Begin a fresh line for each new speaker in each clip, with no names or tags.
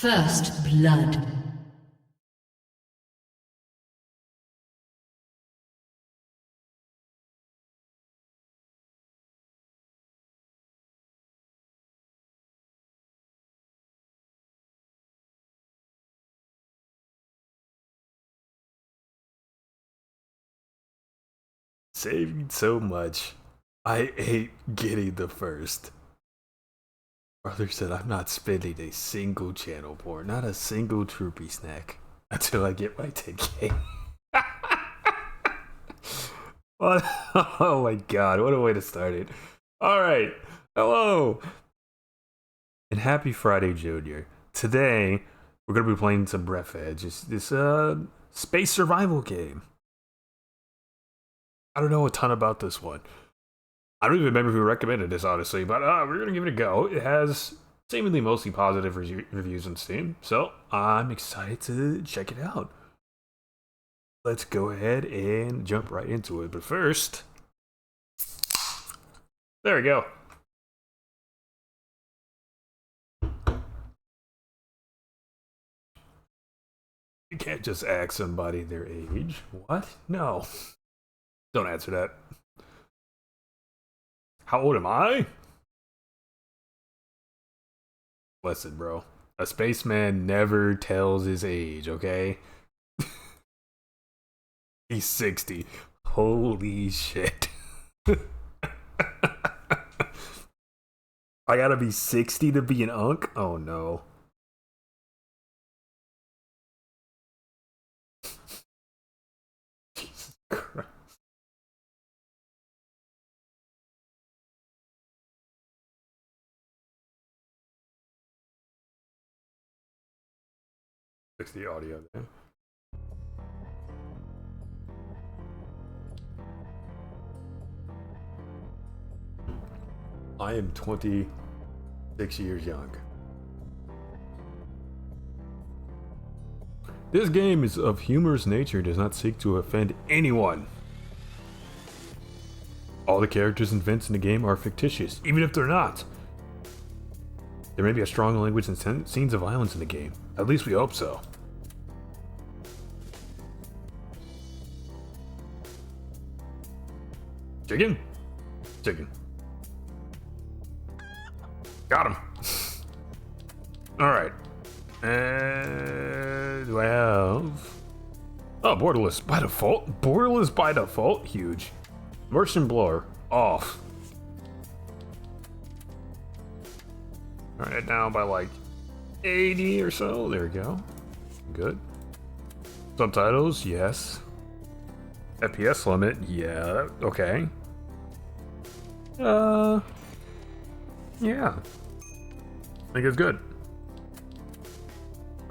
First blood.
Saving so much. I hate getting the first. Brother said I'm not spending a single channel for not a single troopy snack until I get my 10k. What? Oh my god, what a way to start it. Alright, hello! And happy Friday, Junior. Today, we're gonna be playing some Breathedge. This space survival game. I don't know a ton about this one. I don't even remember who recommended this, honestly, but we're gonna give it a go. It has seemingly mostly positive reviews on Steam, so I'm excited to check it out. Let's go ahead and jump right into it. But first, there we go. You can't just ask somebody their age. What? No. Don't answer that. How old am I? Listen, bro. A spaceman never tells his age, okay? He's 60. Holy shit. I gotta be 60 to be an unk? Oh no. Jesus Christ. 60 audio there. I am 26 years young. This game is of humorous nature, does not seek to offend anyone. All the characters and events in the game are fictitious, even if they're not. There may be a strong language and scenes of violence in the game. At least we hope so. Chicken? Chicken. Got him. Alright. Do I have... Oh, borderless by default. Borderless by default? Huge. Merchant blower. Off. Alright, down by like 80 or so. There we go. Good. Subtitles? Yes. FPS limit? Yeah. Okay. Yeah. I think it's good.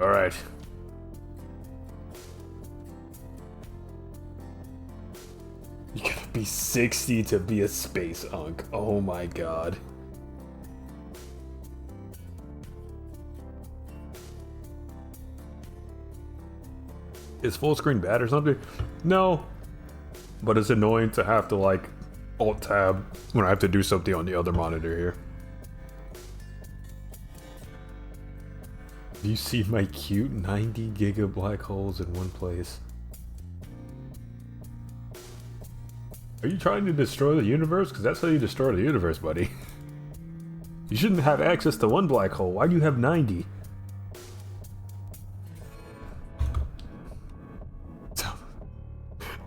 Alright. You gotta be 60 to be a space unk. Oh my god. Is full screen bad or something? No. But it's annoying to have to like alt tab when I have to do something on the other monitor here. Do you see my cute 90 giga black holes in one place? Are you trying to destroy the universe? Because that's how you destroy the universe, buddy. You shouldn't have access to one black hole. Why do you have 90?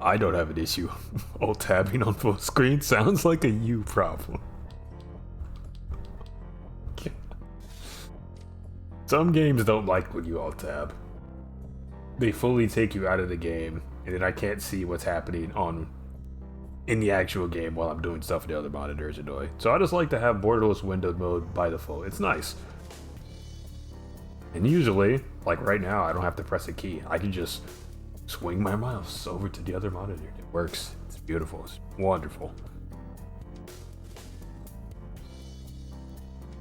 I don't have an issue. Alt tabbing on full screen sounds like a you problem. Some games don't like when you alt tab. They fully take you out of the game, and then I can't see what's happening in the actual game while I'm doing stuff on the other monitors annoy. So I just like to have borderless window mode by default. It's nice. And usually, like right now, I don't have to press a key. I can just swing my mouse over to the other monitor. It works. It's beautiful. It's wonderful.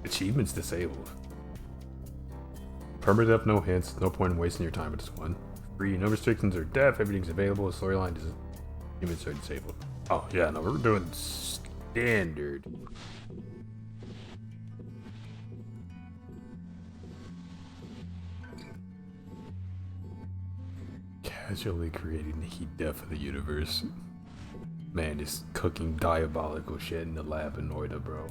Achievements disabled. Permadeath, no hints. No point in wasting your time with this one. Free, no restrictions or death. Everything's available. Storyline is achievements are disabled. Oh yeah, no, we're doing standard. Casually creating the heat death of the universe. Man is cooking diabolical shit in the lab in Noida, bro.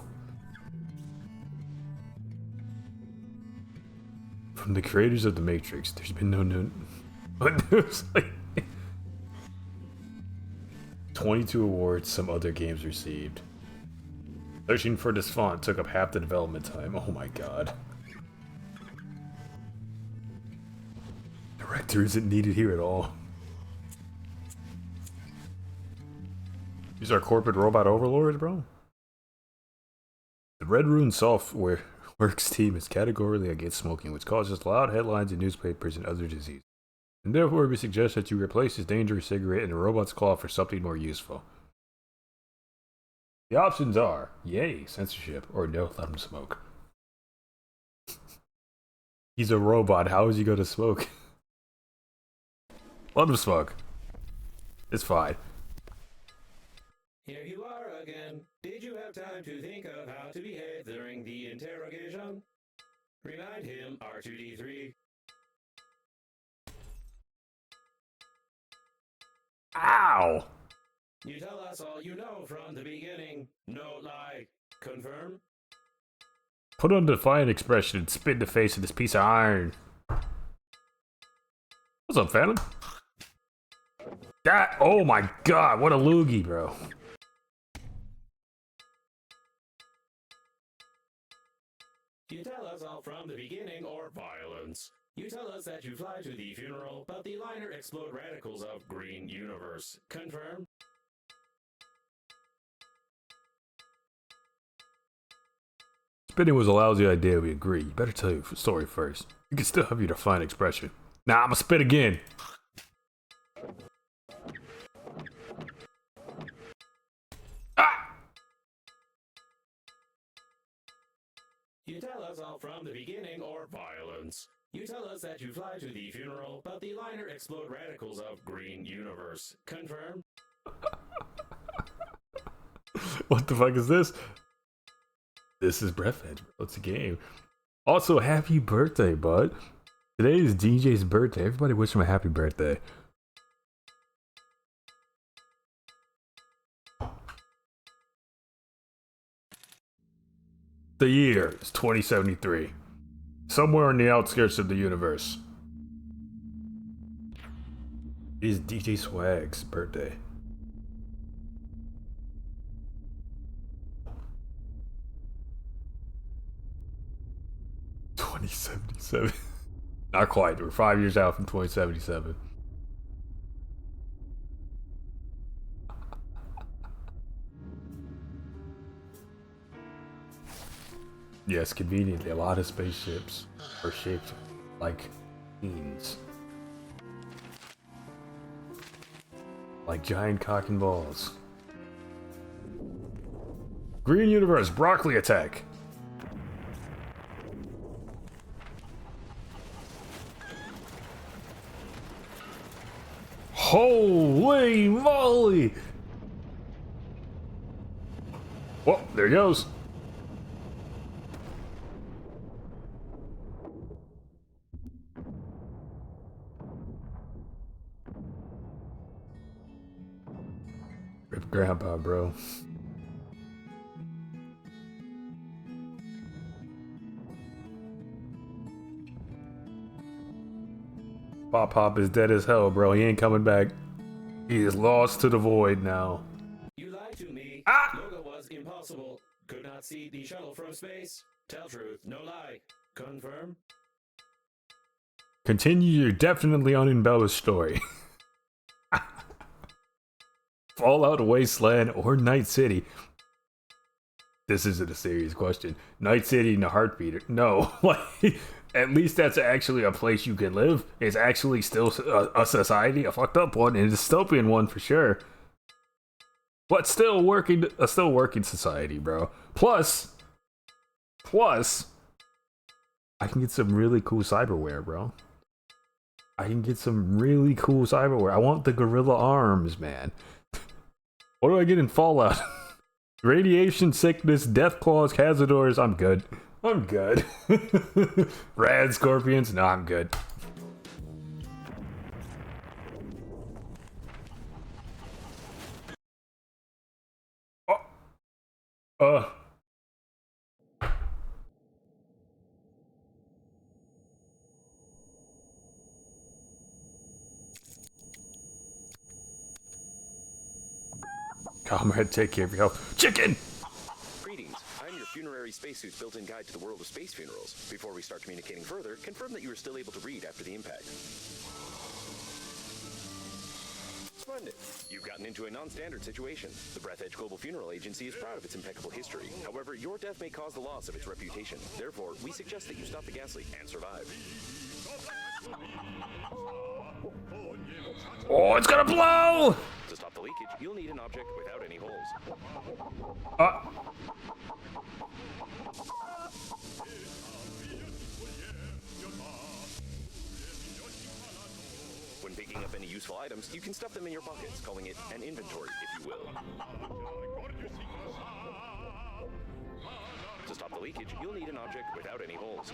From the creators of The Matrix, there's been no but there's like 22 awards some other games received. Searching for this font took up half the development time. Oh my god. Director isn't needed here at all. These are corporate robot overlords, bro. The Red Rune Software Works team is categorically against smoking, which causes loud headlines in newspapers and other diseases. And therefore, we suggest that you replace this dangerous cigarette in a robot's claw for something more useful. The options are, yay, censorship, or no, let him smoke. He's a robot, how is he gonna smoke? Let him smoke. It's fine.
Here you are again. Did you have time to think of how to behave during the interrogation? Remind him, R2-D3.
Ow!
You tell us all you know from the beginning. No lie. Confirm?
Put on a defiant expression and spit in the face of this piece of iron. What's up, Phantom? That, oh my god, what a loogie, bro.
You tell us all from the beginning or violence. You tell us that you fly to the funeral, but the liner explode radicals of green universe. Confirm?
Spitting was a lousy idea, we agree. You better tell your story first. You can still have your defiant expression. Nah, I'ma spit again. Ah!
You tell us all from the beginning or violence. You tell us that you fly to the funeral, but the liner explode radicals of green universe. Confirm?
What the fuck is this? This is Breathedge, bro. It's a game. Also, happy birthday, bud. Today is DJ's birthday. Everybody wish him a happy birthday. The year is 2073. Somewhere on the outskirts of the universe. It is DJ Swag's birthday. $2077. Not quite. We're 5 years out from 2077. Yes, conveniently, a lot of spaceships are shaped like beans. Like giant cock and balls. Green Universe, broccoli attack! Holy moly! Well, there he goes. Rip Grandpa, bro. Pop is dead as hell, bro. He ain't coming back. He is lost to the void now.
You lied to me.
Ah!
Logo was impossible. Could not see the shuttle from space. Tell truth, no lie. Confirm?
Continue your definitely unembellished story. Fallout Wasteland or Night City? This isn't a serious question. Night City in a heartbeat. No, like, at least that's actually a place you can live. It's actually still a society, a fucked up one, and a dystopian one for sure. But still working, a still working society, bro. Plus, I can get some really cool cyberware, bro. I can get some really cool cyberware. I want the gorilla arms, man. What do I get in Fallout? Radiation sickness, death claws, cazadors. I'm good. I'm good. Rad scorpions. No, I'm good. Comrade, take care of your health. Chicken!
Greetings. I'm your funerary spacesuit's built-in guide to the world of space funerals. Before we start communicating further, confirm that you are still able to read after the impact. Splendid. You've gotten into a non-standard situation. The Breathedge Global Funeral Agency is proud of its impeccable history. However, your death may cause the loss of its reputation. Therefore, we suggest that you stop the gas leak and survive.
Oh, it's gonna blow!
To stop the leakage, you'll need an object without any holes. When picking up any useful items, you can stuff them in your pockets, calling it an inventory, if you will. To stop the leakage, you'll need an object without any holes.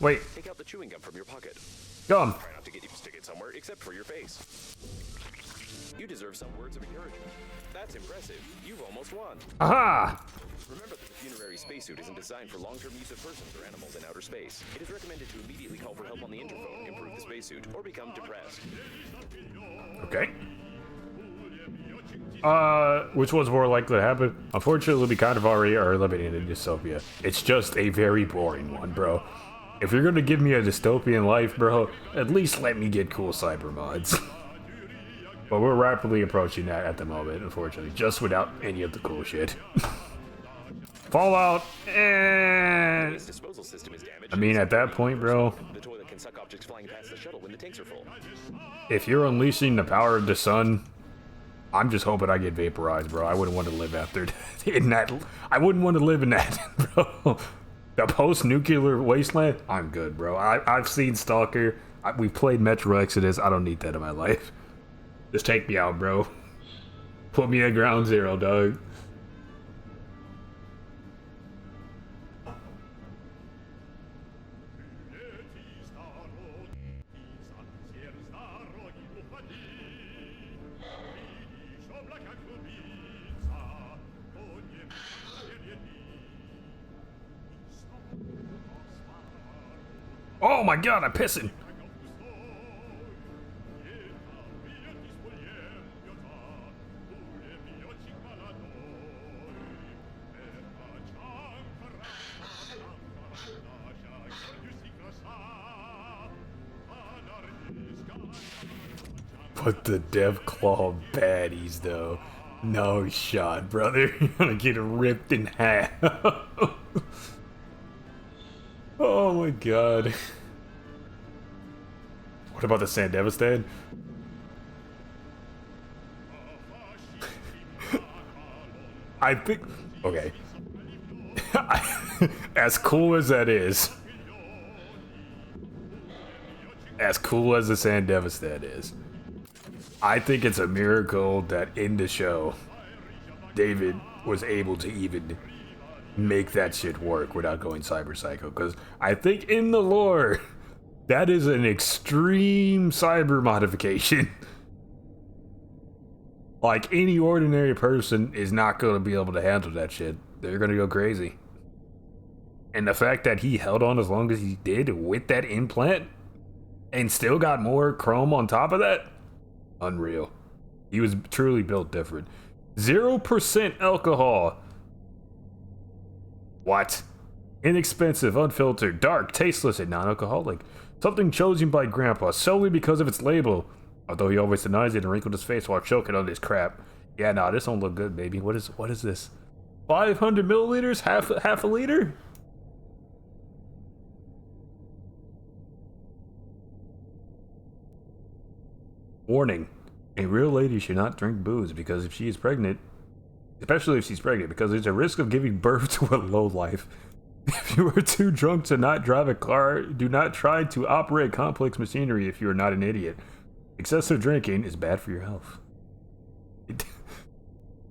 Wait.
Take out the chewing gum from your pocket.
Gum.
Try not to get you to stick it somewhere except for your face. You deserve some words of encouragement. That's impressive. You've almost won.
Aha!
Remember that the funerary spacesuit isn't designed for long-term use of persons or animals in outer space. It is recommended to immediately call for help on the interphone, improve the spacesuit, or become depressed.
Okay. Which one's more likely to happen? Unfortunately, we kind of already are living in a dystopia. It's just a very boring one, bro. If you're gonna give me a dystopian life, bro, at least let me get cool cyber mods. But we're rapidly approaching that at the moment, unfortunately, just without any of the cool shit. Fallout, and
Disposal system is damaged.
I mean, at that point, bro,
The toilet can suck objects flying past the shuttle when the tanks are full.
if you're unleashing the power of the sun, I'm just hoping I get vaporized, bro. I wouldn't want to live after in that. I wouldn't want to live in that, bro. The post-nuclear wasteland, I'm good, bro. I've seen Stalker. We've played Metro Exodus. I don't need that in my life. Just take me out, bro. Put me at ground zero, dog. Oh my god, I'm pissing. But the Deathclaw baddies, though. No shot, brother. You're gonna get ripped in half. Oh my god. What about the Sandevistan? I think... Okay. As cool as that is... As cool as the Sandevistan is... I think it's a miracle that in the show, David was able to even make that shit work without going cyber psycho. Because I think in the lore, that is an extreme cyber modification. Like, any ordinary person is not going to be able to handle that shit. They're going to go crazy. And the fact that he held on as long as he did with that implant and still got more chrome on top of that, unreal. He was truly built different. 0% alcohol. What? Inexpensive, unfiltered, dark, tasteless, and non-alcoholic. Something chosen by Grandpa solely because of its label. Although he always denies it and wrinkled his face while choking on this crap. Yeah, nah, this don't look good, baby. What is this? 500 milliliters? Half a liter? Warning. A real lady should not drink booze because if she is pregnant, especially if she's pregnant, because there's a risk of giving birth to a lowlife. If you are too drunk to not drive a car, do not try to operate complex machinery if you are not an idiot. Excessive drinking is bad for your health.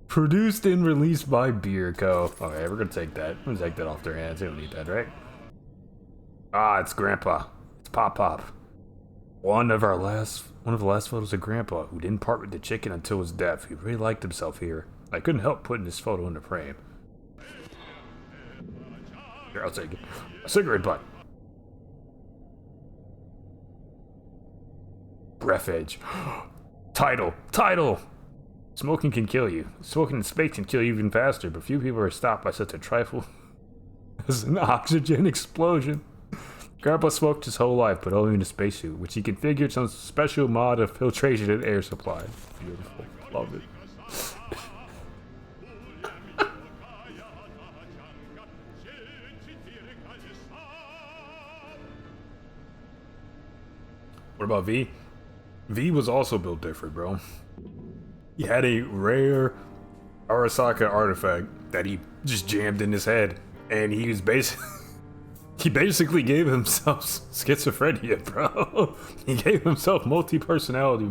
Produced and released by Beer Co. Okay, we're gonna take that. We're gonna take that off their hands. They don't need that, right? Ah, it's Grandpa. It's Pop. One of the last photos of Grandpa, who didn't part with the chicken until his death. He really liked himself here. I couldn't help putting this photo in the frame. Here, I'll take it. A cigarette butt. Breathedge. Title! Smoking can kill you. Smoking in space can kill you even faster, but few people are stopped by such a trifle as an oxygen explosion. Grandpa smoked his whole life, but only in a spacesuit, which he configured some special mod of filtration and air supply. Beautiful. Love it. What about V? V was also built different, bro. He had a rare Arasaka artifact that he just jammed in his head, and he was basically gave himself schizophrenia, bro. He gave himself multi-personality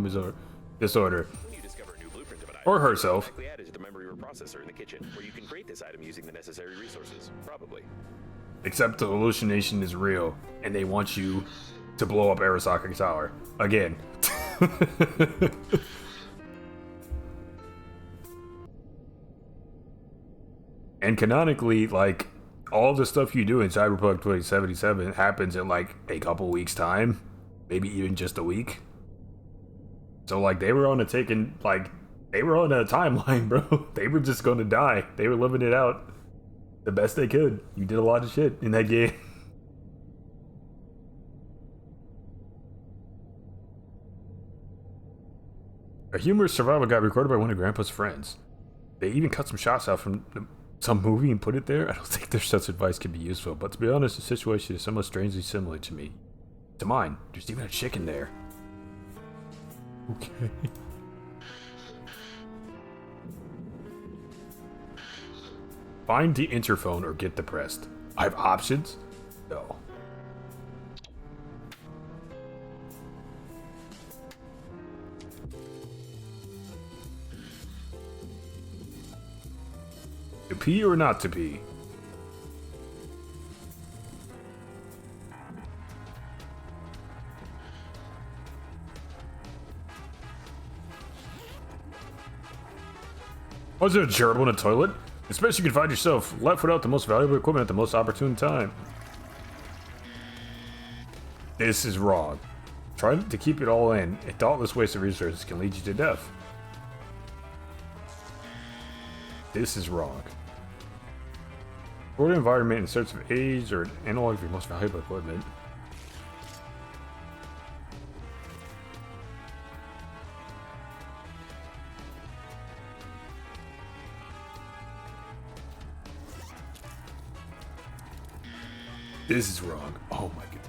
disorder.
You discover a new blueprint of an
Or
item.
herself.
Directly added to the memory processor in the kitchen, where you can create this item using the necessary resources. Probably.
Except the hallucination is real, and they want you to blow up Arasaka Tower. Again. And canonically, like, all the stuff you do in Cyberpunk 2077 happens in, like, a couple weeks' time. Maybe even just a week. So, like, they were on a timeline, bro. They were just gonna die. They were living it out the best they could. You did a lot of shit in that game. A humorous survival guide recorded by one of Grandpa's friends. They even cut some shots out from some movie and put it there. I don't think their such advice can be useful, but to be honest, the situation is somewhat strangely similar to me. To mine. There's even a chicken there. Okay. Find the interphone or get depressed. I have options? No. To pee or not to pee? Was there a gerbil in a toilet? Especially you can find yourself left without the most valuable equipment at the most opportune time. This is wrong. Trying to keep it all in, a thoughtless waste of resources can lead you to death. This is wrong. Explore the environment in search of aids or an analog of your most valuable equipment. This is wrong. Oh my god.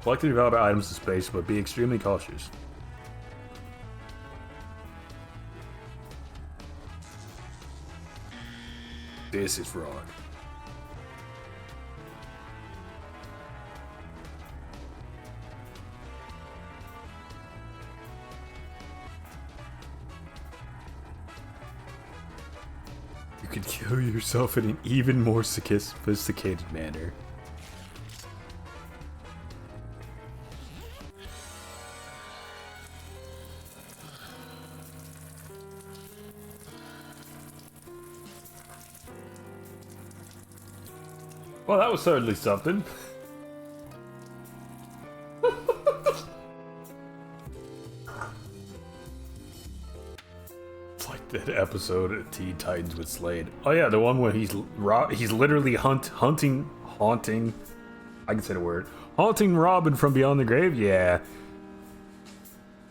Collect and develop items in space, but be extremely cautious. This is wrong. You can kill yourself in an even more sophisticated manner. Well, that was certainly something. It's like that episode of Teen Titans with Slade. Oh yeah, the one where he's literally haunting. I can say the word. Haunting Robin from beyond the grave. Yeah.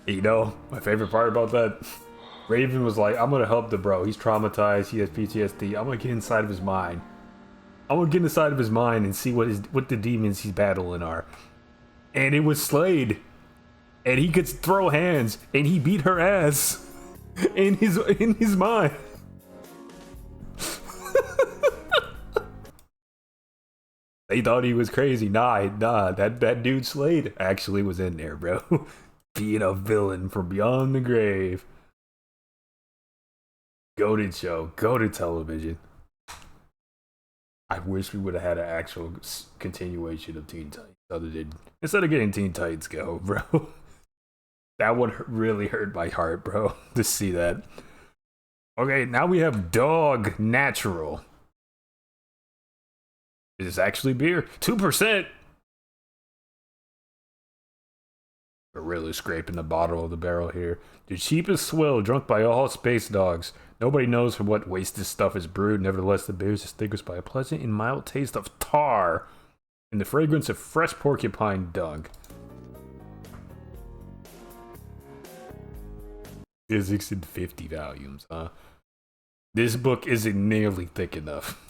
You know, my favorite part about that. Raven was like, "I'm gonna help the bro. He's traumatized. He has PTSD. I'm gonna get inside of his mind. I want to get inside of his mind and see what the demons he's battling are." And it was Slade. And he could throw hands and he beat her ass in his mind. They thought he was crazy. Nah, that dude Slade actually was in there, bro. Being a villain from beyond the grave. Goated show, goated television. I wish we would have had an actual continuation of Teen Titans instead of getting Teen Titans Go, bro. That would really hurt my heart, bro, to see that. Okay, now we have Dog Natural. Is this actually beer? 2%. We're really scraping the bottom of the barrel here. The cheapest swill drunk by all space dogs. Nobody knows from what waste this stuff is brewed. Nevertheless, the beer is distinguished by a pleasant and mild taste of tar and the fragrance of fresh porcupine dung. Physics in 50 volumes, huh? This book isn't nearly thick enough.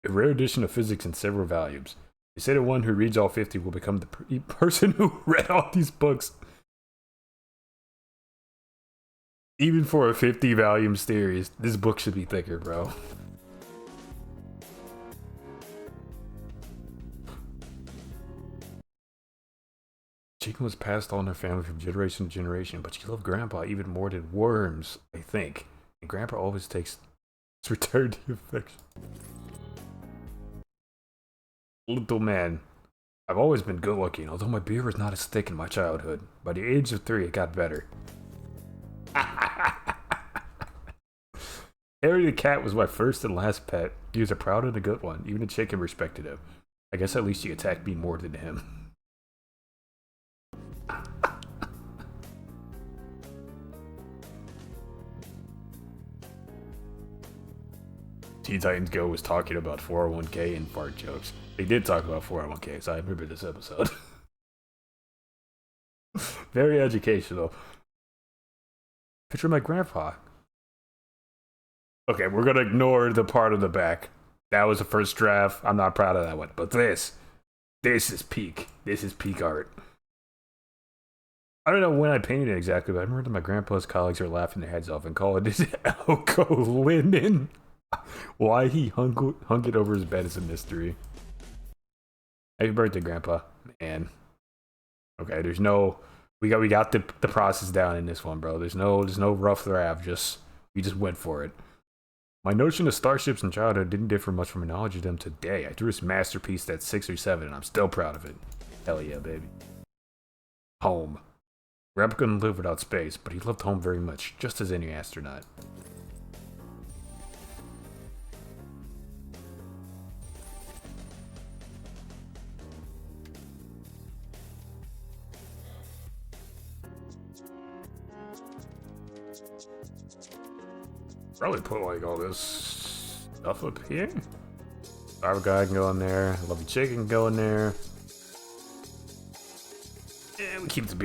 A rare edition of physics in several volumes. They say the one who reads all 50 will become the person who read all these books. Even for a 50-volume series, this book should be thicker, bro. Chicken was passed on in her family from generation to generation, but she loved Grandpa even more than worms, I think. And Grandpa always takes his return to affection. Little man. I've always been good looking, although my beard was not as thick in my childhood. By the age of 3, it got better. Harry the cat was my first and last pet. He was a proud and a good one. Even the chicken respected him. I guess at least he attacked me more than him. Teen Titans Go was talking about 401k and fart jokes. They did talk about 401k, so I remember this episode. Very educational. Picture of my grandpa. Okay, we're gonna ignore the part of the back. That was the first draft. I'm not proud of that one. But this is peak. This is peak art. I don't know when I painted it exactly, but I remember that my grandpa's colleagues were laughing their heads off and calling this Elko linen. Why he hung it over his bed is a mystery. Happy birthday, Grandpa. Man. Okay, there's no... We got the process down in this one, bro. There's no rough draft. We just went for it. My notion of starships in childhood didn't differ much from my knowledge of them today. I drew this masterpiece at 6 or 7, and I'm still proud of it. Hell yeah, baby. Home. Grandpa couldn't live without space, but he loved home very much, just as any astronaut. Probably put like all this stuff up here. Our guy can go in there. Love the chicken can go in there. Yeah, we keep the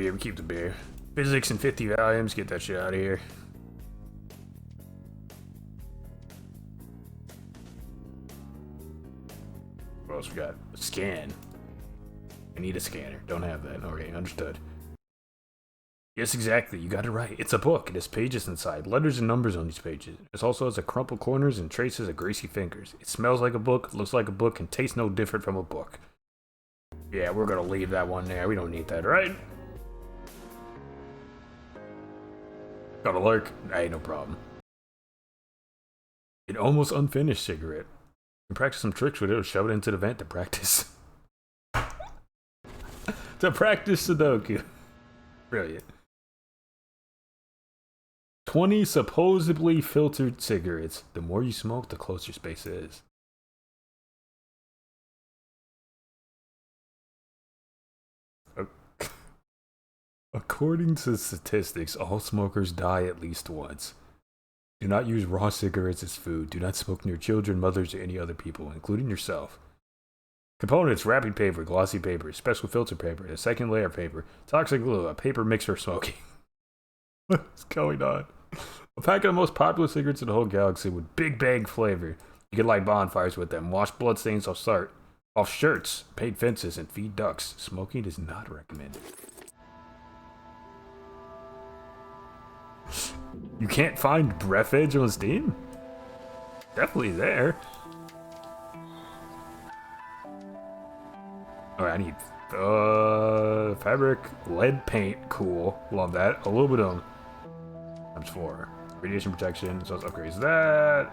beer. Physics in 50 volumes. Get that shit out of here. What else we got? Scan. I need a scanner. Don't have that. Okay, understood. Yes, exactly. You got it right. It's a book. It has pages inside, letters and numbers on these pages. It also has a crumpled corners and traces of greasy fingers. It smells like a book, looks like a book, and tastes no different from a book. Yeah, we're gonna leave that one there. We don't need that, right? Got a lurk? Hey, no problem. An almost unfinished cigarette. You can practice some tricks with it or shove it into the vent to practice. To practice Sudoku. Brilliant. 20 supposedly filtered cigarettes. The more you smoke, the closer space is. According to statistics, all smokers die at least once. Do not use raw cigarettes as food. Do not smoke near children, mothers, or any other people, including yourself. Components: wrapping paper, glossy paper, special filter paper, a second layer paper, toxic glue, a paper mix for smoking. What's going on? A pack of the most popular cigarettes in the whole galaxy with Big Bang flavor. You can light bonfires with them, wash bloodstains off shirts, paint fences, and feed ducks. Smoking is not recommended. You can't find Breathedge on Steam? Definitely there. Alright, I need fabric, lead paint, cool. Love that. Aluminum times 4. Radiation protection, so let's upgrade that.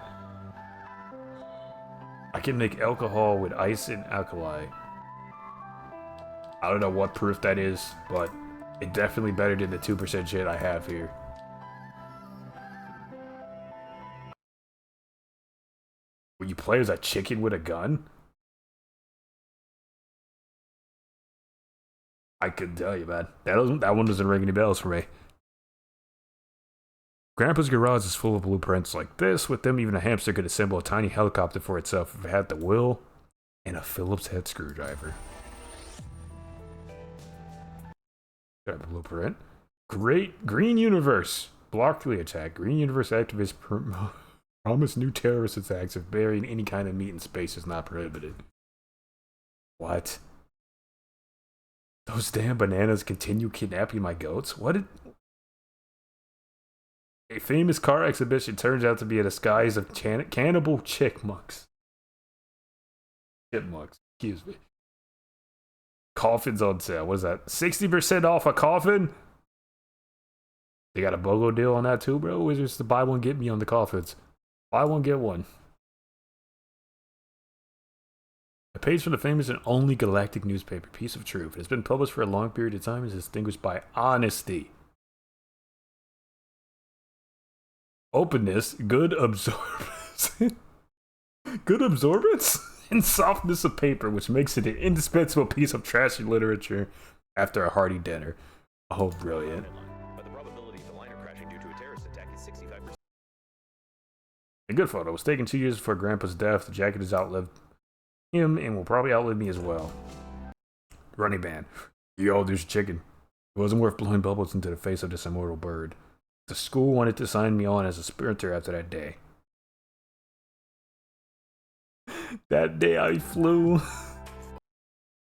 I can make alcohol with ice and alkali. I don't know what proof that is, but it's definitely better than the 2% shit I have here. Will you play as a chicken with a gun? I couldn't tell you, man. That one doesn't ring any bells for me. Grandpa's garage is full of blueprints like this. With them, even a hamster could assemble a tiny helicopter for itself if it had the will and a Phillips head screwdriver. Got a blueprint. Great Green Universe. Block 3 attack. Green Universe activists promise new terrorist attacks if burying any kind of meat in space is not prohibited. What? Those damn bananas continue kidnapping my goats? What did... A famous car exhibition turns out to be a disguise of cannibal chipmunks. Chipmunks, excuse me. Coffins on sale. What is that? 60% off a coffin? They got a BOGO deal on that too, bro? Or is this the buy one, get me on the coffins? Buy one, get one. A page from the famous and only galactic newspaper, Piece of Truth. It has been published for a long period of time and is distinguished by honesty, openness, good absorbance, good absorbance, and softness of paper, which makes it an indispensable piece of trashy literature after a hearty dinner. Oh, brilliant.
But the probability of the liner crashing due to a terrorist attack is 65%.
A good photo. It was taken 2 years before Grandpa's death. The jacket has outlived him and will probably outlive me as well. Running man. Yo, there's chicken. It wasn't worth blowing bubbles into the face of this immortal bird. The school wanted to sign me on as a sprinter after that day. That day I flew.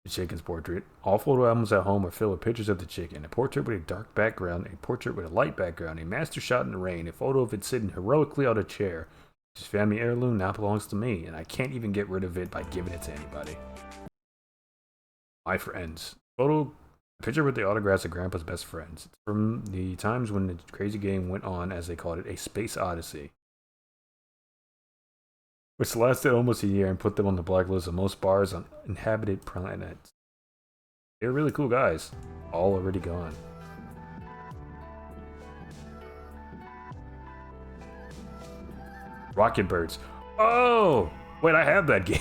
The chicken's portrait. All photo albums at home are filled with pictures of the chicken. A portrait with a dark background, a portrait with a light background, a master shot in the rain, a photo of it sitting heroically on a chair. This family heirloom now belongs to me, and I can't even get rid of it by giving it to anybody. My friends. Photo, picture with the autographs of Grandpa's best friends. It's from the times when the crazy game went on, as they called it, a space odyssey, which lasted almost a year and put them on the blacklist of most bars on inhabited planets. They're really cool guys. All already gone. Rocket Birds. Oh! Wait, I have that game.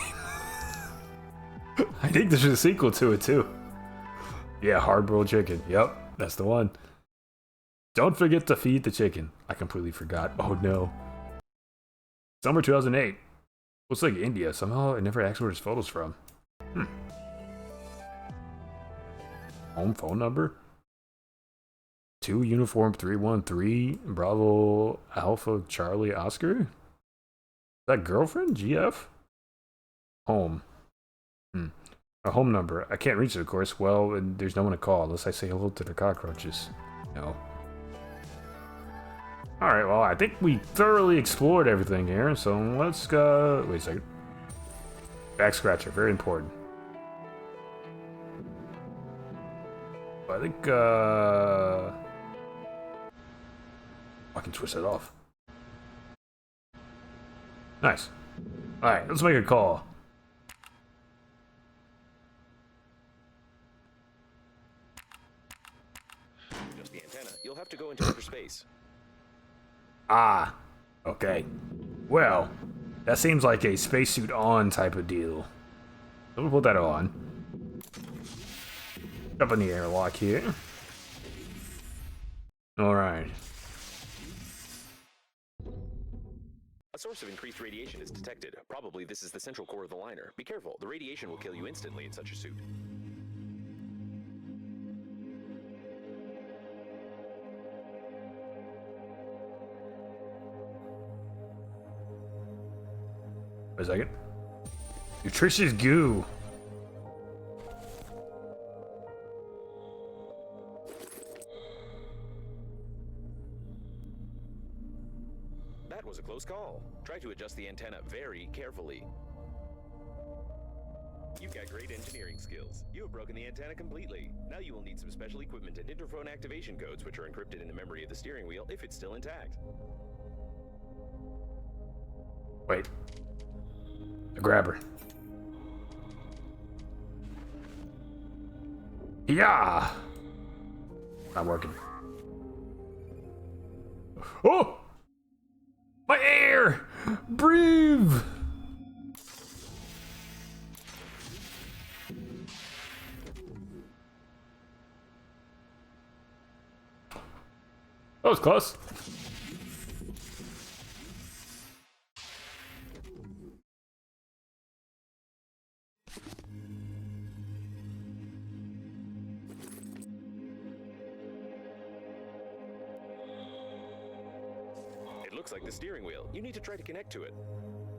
I think there's a sequel to it too. Yeah, hard-boiled chicken. Yep, that's the one. Don't forget to feed the chicken. I completely forgot. Oh no. Summer 2008. Looks like India. Somehow it never asked where his photos from. Home phone number? 2 Uniform 313 Bravo Alpha Charlie Oscar? Is that girlfriend? GF? Home. A home number. I can't reach it, of course. Well, and there's no one to call unless I say hello to the cockroaches. No. Alright, well, I think we thoroughly explored everything here, so let's go... Wait a second. Back scratcher, very important. I think, I can twist it off. Nice. Alright, let's make a call.
Just the antenna. You'll have to go into outer space.
Ah, okay. Well, that seems like a spacesuit on type of deal. So we'll put that on. Jump in the airlock here. Alright.
A source of increased radiation is detected. Probably this is the central core of the liner. Be careful, the radiation will kill you instantly in such a suit.
Wait a second. Nutritious goo.
That was a close call. Try to adjust the antenna very carefully. You've got great engineering skills. You have broken the antenna completely. Now you will need some special equipment and interphone activation codes, which are encrypted in the memory of the steering wheel if it's still intact.
Wait. A grabber. Yeah. Not working. Oh! My air! Breathe! That was close.
It looks like the steering wheel. You need to try to connect to it.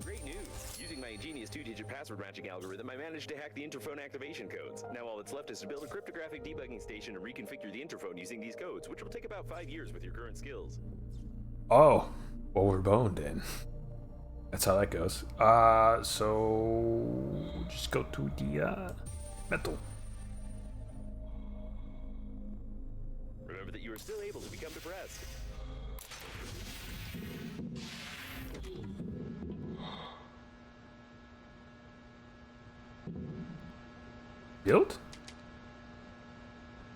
Great news! Using my ingenious 2-digit password matching algorithm, I managed to hack the interphone activation codes. Now all that's left is to build a cryptographic debugging station and reconfigure the interphone using these codes, which will take about 5 years with your current skills.
Oh, well, we're boned in. That's how that goes. So just go to the metal.
Remember that you are still able to become depressed.
Built?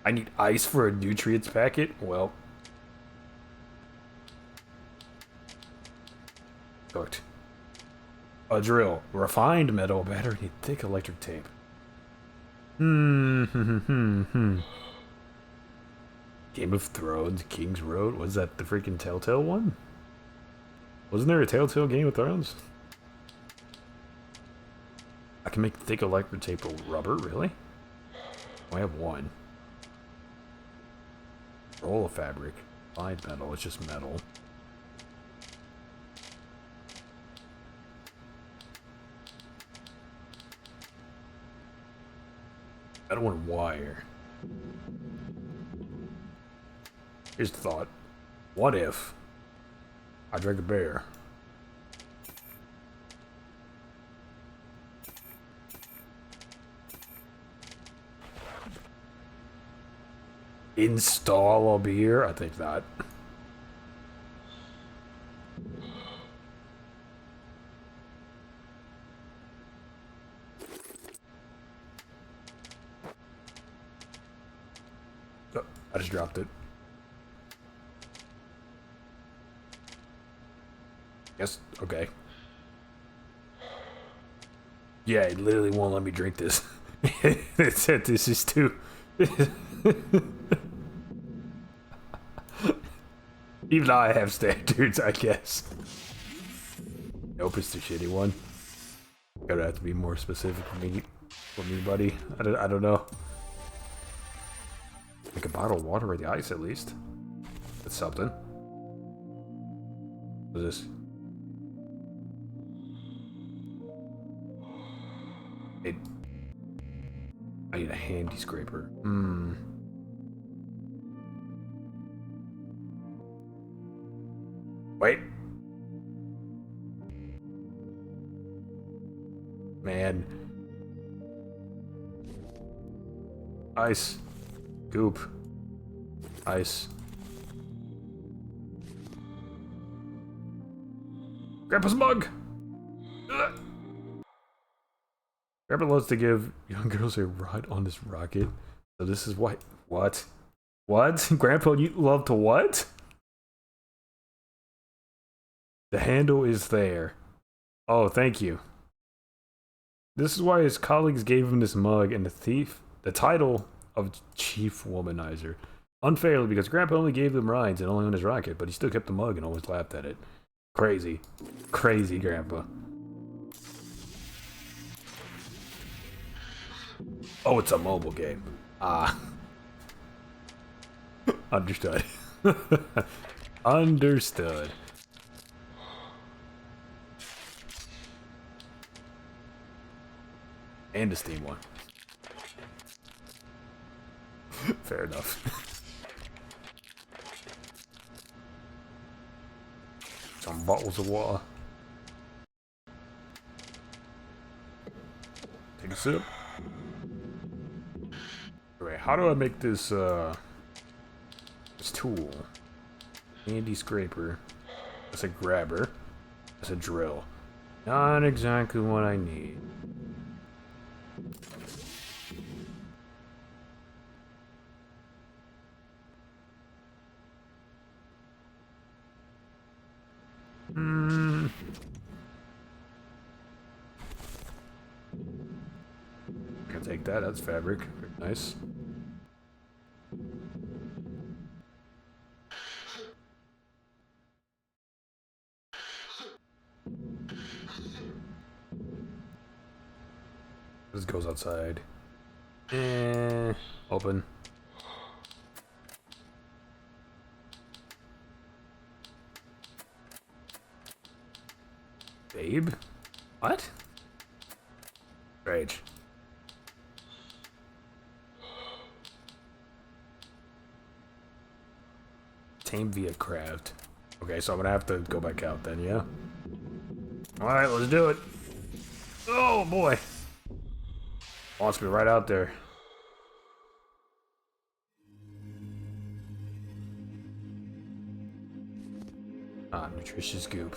I need ice for a nutrients packet? Well. Cooked. A drill. Refined metal battery. Thick electric tape. Game of Thrones, King's Road. Was that the freaking Telltale one? Wasn't there a Telltale Game of Thrones? I can make thick electric tape with rubber, really? I have one. Roll of fabric. Fine metal, it's just metal. I don't want wire. Here's the thought. What if I drank a bear? Install a beer? I think not. Oh, I just dropped it. Yes, okay. Yeah, it literally won't let me drink this. It said this is too... Even though I have standards, I guess. Nope, it's the shitty one. Gotta have to be more specific for me, buddy. I don't know. Make a bottle of water with the ice, at least. That's something. What is this? I need a handy scraper. Wait. Man. Ice. Goop. Ice. Grandpa's mug! Ugh. Grandpa loves to give young girls a ride on this rocket. So this is what? What? What? Grandpa, you love to what? The handle is there. Oh, thank you. This is why his colleagues gave him this mug and the title of Chief Womanizer. Unfairly, because Grandpa only gave them rides and only on his rocket, but he still kept the mug and always laughed at it. Crazy. Crazy, Grandpa. Oh, it's a mobile game. Ah. Understood. Understood. And a Steam one. Fair enough. Some bottles of water. Take a sip. Wait, how do I make this this tool? Handy scraper. That's a grabber. That's a drill. Not exactly what I need. Can take that, that's fabric. Very nice. This goes outside. Open. Babe? What? Rage. Tame via craft. Okay, so I'm gonna have to go back out then, yeah? Alright, let's do it. Oh boy. Wants me right out there. Ah, nutritious goop.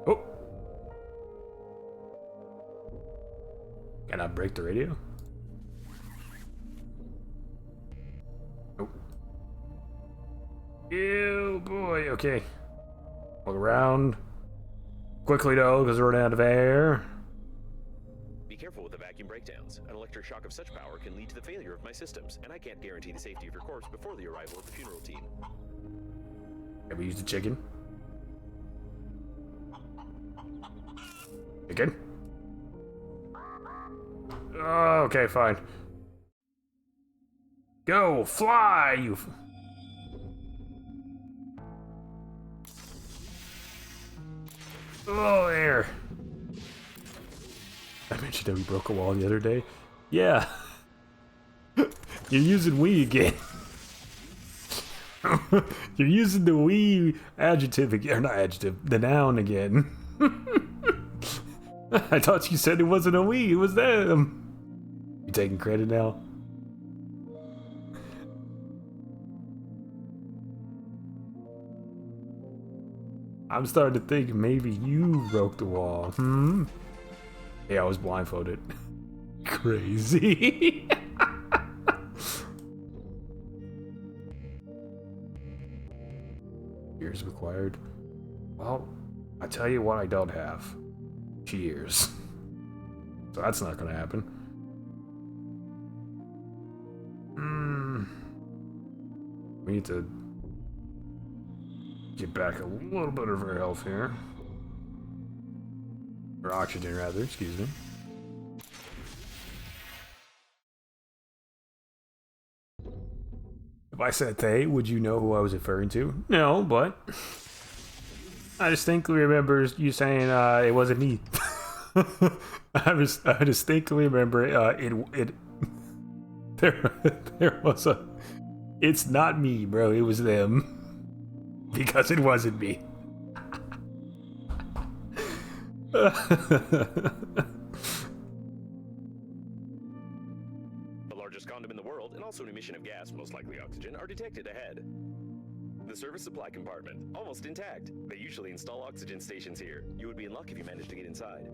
Oh! Can I break the radio? Nope. Ew, boy, okay. Look around. Quickly though, because we're running out of air.
Be careful with the vacuum breakdowns. An electric shock of such power can lead to the failure of my systems, and I can't guarantee the safety of your corpse before the arrival of the funeral team.
Have we used the chicken? Chicken? Oh, okay, fine. Go, fly, you... Oh, there. I mentioned that we broke a wall the other day. Yeah. You're using we again. You're using the we adjective again. Or not adjective, the noun again. I thought you said it wasn't a we, it was them. You taking credit now? I'm starting to think maybe you broke the wall. Yeah, I was blindfolded. Crazy. Years required. Well, I tell you what I don't have. Cheers. So that's not gonna happen. We need to get back a little bit of our health here. Or oxygen, rather, excuse me. If I said they, would you know who I was referring to? No, but I distinctly remember you saying it wasn't me. I distinctly remember there was a... It's not me, bro. It was them. Because it wasn't me.
The largest condom in the world, and also an emission of gas, most likely oxygen, are detected ahead. The service supply compartment, almost intact. They usually install oxygen stations here. You would be in luck if you managed to get inside.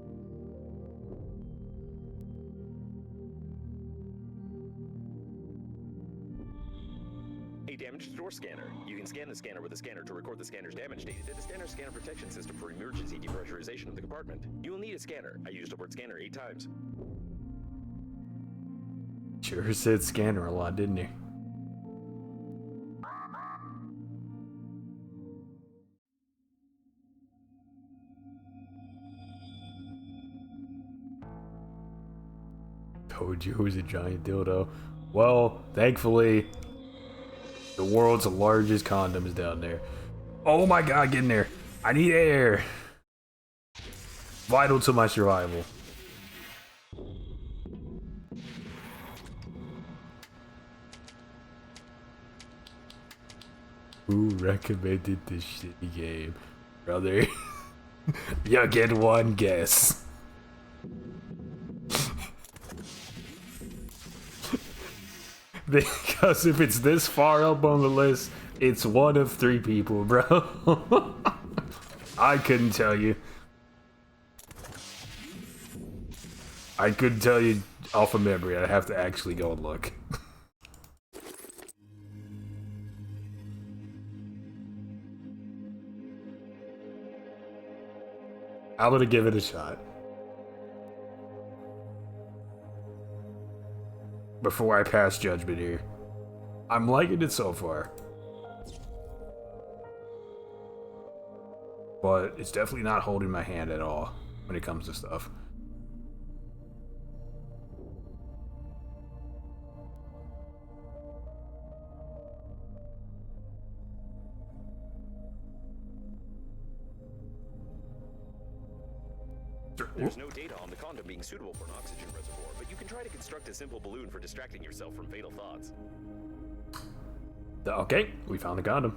A damaged door scanner. You can scan the scanner with a scanner to record the scanner's damage data to the standard scanner protection system for emergency depressurization of the compartment. You will need a scanner. I used the word scanner 8 times.
Sure said scanner a lot, didn't he? Told you it was a giant dildo. Well, thankfully, the world's largest condom is down there. Oh my god, get in there. I need air. Vital to my survival. Who recommended this shitty game? Brother, you get one guess. Because if it's this far up on the list, it's one of 3 people, bro. I couldn't tell you. I couldn't tell you off of memory. I'd have to actually go and look. I'm gonna give it a shot. Before I pass judgment here. I'm liking it so far. But it's definitely not holding my hand at all when it comes to stuff.
There's no data on the condom being suitable for an oxygen reservoir, but you can try to construct a simple balloon for distracting yourself from fatal thoughts.
Okay, we found the condom.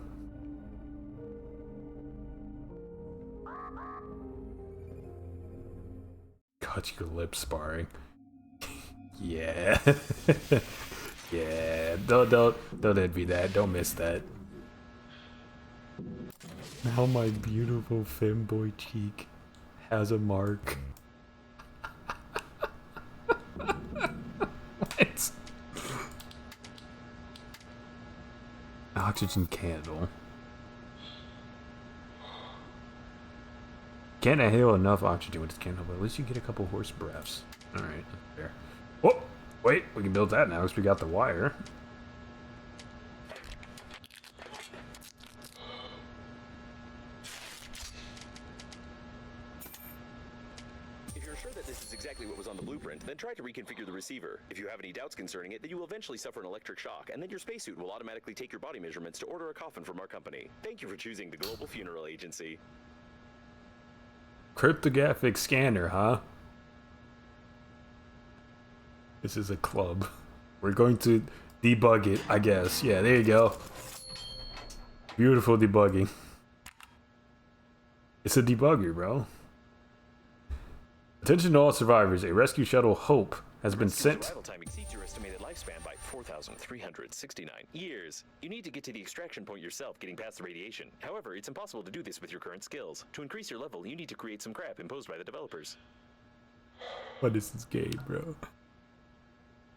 Got you lip sparring. Yeah. Yeah. Don't envy that. Don't miss that. Now my beautiful femboy cheek has a mark. What? Oxygen candle. Can't inhale enough oxygen with this candle, but at least you get a couple horse breaths. Alright, that's fair. Oh! Wait, we can build that now because we got the wire.
If you're sure that this is exactly what was on the blueprint, then try to reconfigure the receiver. If you have any doubts concerning it, then you will eventually suffer an electric shock, and then your spacesuit will automatically take your body measurements to order a coffin from our company. Thank you for choosing the Global Funeral Agency.
Cryptographic scanner, huh? This is a club. We're going to debug it, I guess. Yeah, there you go. Beautiful debugging. It's a debugger, bro. Attention to all survivors. A rescue shuttle Hope has been sent.
Arrival time exceeds your estimated lifespan by 4,369 years. You need to get to the extraction point yourself, getting past the radiation. However, it's impossible to do this with your current skills. To increase your level, you need to create some crap imposed by the developers.
What is this game, bro?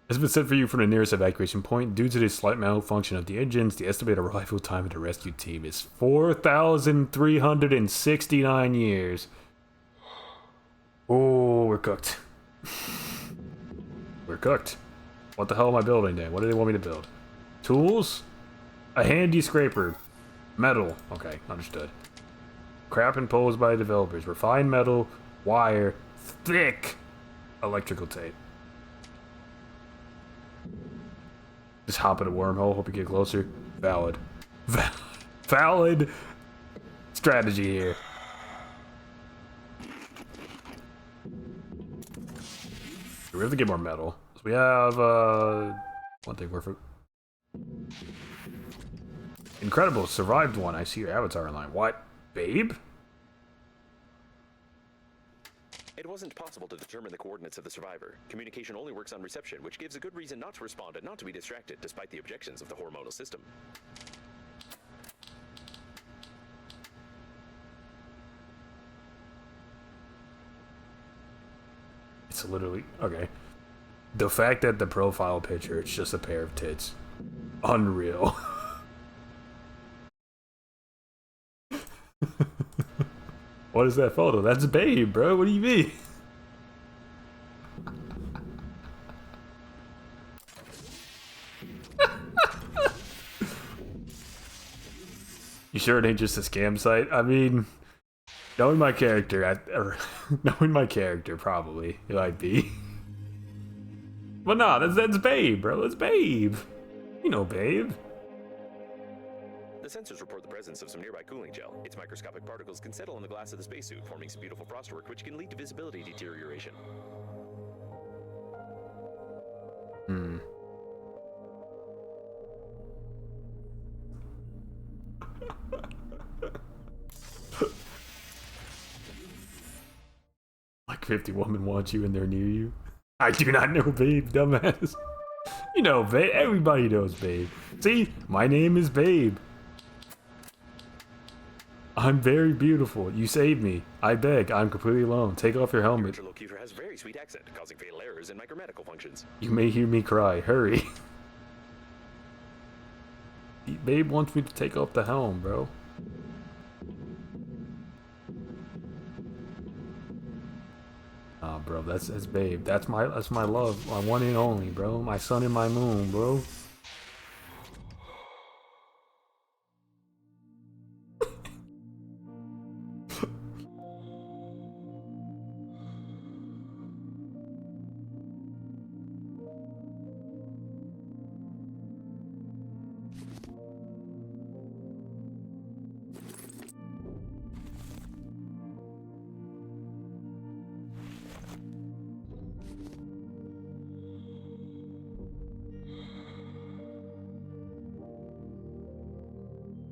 Has been sent for you from the nearest evacuation point. Due to the slight malfunction of the engines, the estimated arrival time of the rescue team is 4,369 years. Oh, we're cooked. We're cooked. What the hell am I building then? What do they want me to build? Tools? A handy scraper. Metal. Okay, understood. Crap imposed by developers. Refined metal. Wire. Thick electrical tape. Just hop in a wormhole. Hope you get closer. Valid. Valid strategy here. We have to get more metal. So we have one thing worth it. Incredible, survived one. I see your avatar line. What? Babe?
It wasn't possible to determine the coordinates of the survivor. Communication only works on reception, which gives a good reason not to respond and not to be distracted, despite the objections of the hormonal system.
It's literally... Okay. The fact that the profile picture, it's just a pair of tits. Unreal. What is that photo? That's Babe, bro. What do you mean? You sure it ain't just a scam site? I mean... Knowing my character, knowing my character, probably it might be. But nah, that's Babe, bro. That's Babe. You know Babe.
The sensors report the presence of some nearby cooling gel. Its microscopic particles can settle on the glass of the spacesuit, forming some beautiful frostwork, which can lead to visibility deterioration.
Hmm. Like 50 women want you and they're near you. I do not know Babe, dumbass. You know Babe. Everybody knows Babe. See, my name is Babe. I'm very beautiful. You saved me. I beg. I'm completely alone. Take off your helmet.
Your interlocutor has a very sweet accent, causing fatal errors in micromedical functions.
You may hear me cry. Hurry. Babe wants me to take off the helm, bro. Oh, bro, that's Babe. That's my love. My one and only, bro. My sun and my moon, bro.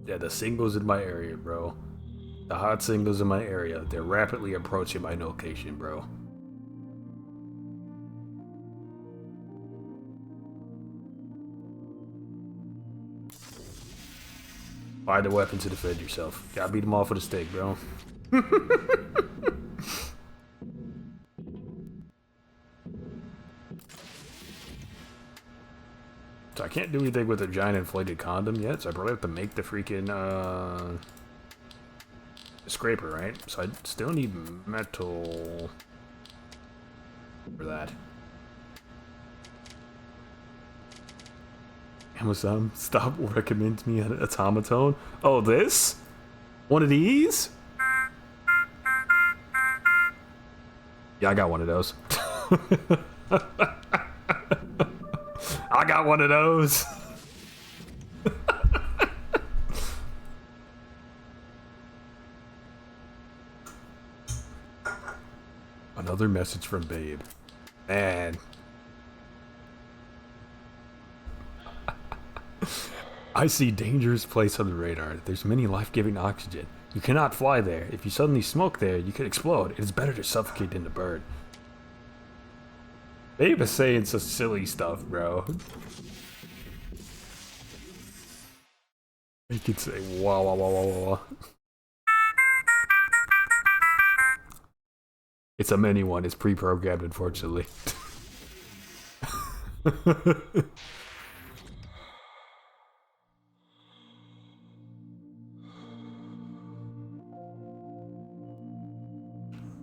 Yeah, the singles in my area, bro. The hot singles in my area. They're rapidly approaching my location, bro. Find a weapon to defend yourself. Gotta beat them off with a stick, bro. So I can't do anything with a giant inflated condom yet, so I probably have to make the freaking, scraper, right? So I still need metal for that. Amazon, stop recommending me an automaton. Oh, this? One of these? Yeah, I got one of those. I got one of those. Another message from Babe. Man. I see dangerous place on the radar. There's many life-giving oxygen. You cannot fly there. If you suddenly smoke there, you could explode. It is better to suffocate than to burn. Babe is saying some silly stuff, bro. He could say wah wah wah wah wah. It's a mini one. It's pre-programmed, unfortunately.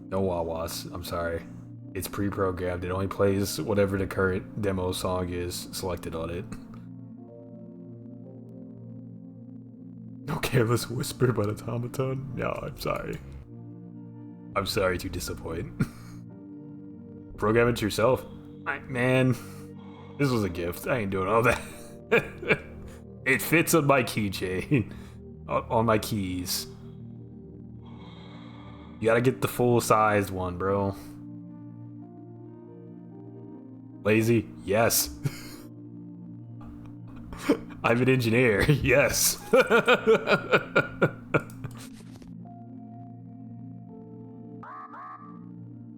No wah-wahs. I'm sorry. It's pre-programmed. It only plays whatever the current demo song is selected on it. No careless whisper but automaton? No, I'm sorry. I'm sorry to disappoint. Program it yourself. Man, this was a gift. I ain't doing all that. It fits on my keychain. On my keys. You gotta get the full-sized one, bro. Lazy? Yes. I'm an engineer. Yes.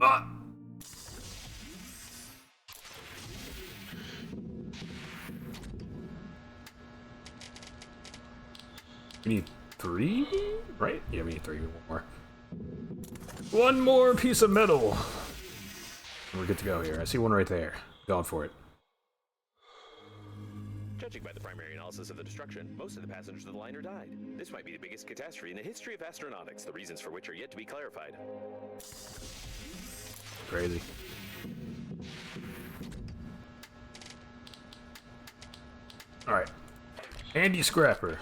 Ah. We need 3, right? Yeah, we need 3 more. One more piece of metal. We're good to go here. I see one right there. Going for it.
Judging by the primary analysis of the destruction, most of the passengers of the liner died. This might be the biggest catastrophe in the history of astronautics, the reasons for which are yet to be clarified.
Crazy. Alright. Handy scrapper.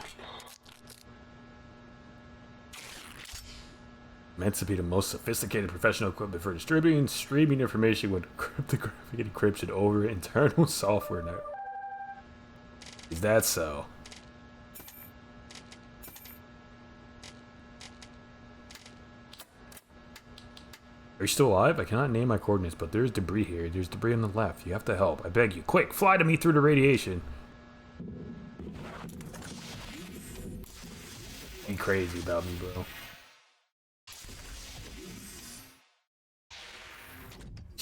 Meant to be the most sophisticated professional equipment for distributing and streaming information with cryptographic encryption over internal software network. Is that so? Are you still alive? I cannot name my coordinates, but there's debris here. There's debris on the left. You have to help. I beg you. Quick, fly to me through the radiation. Be crazy about me, bro.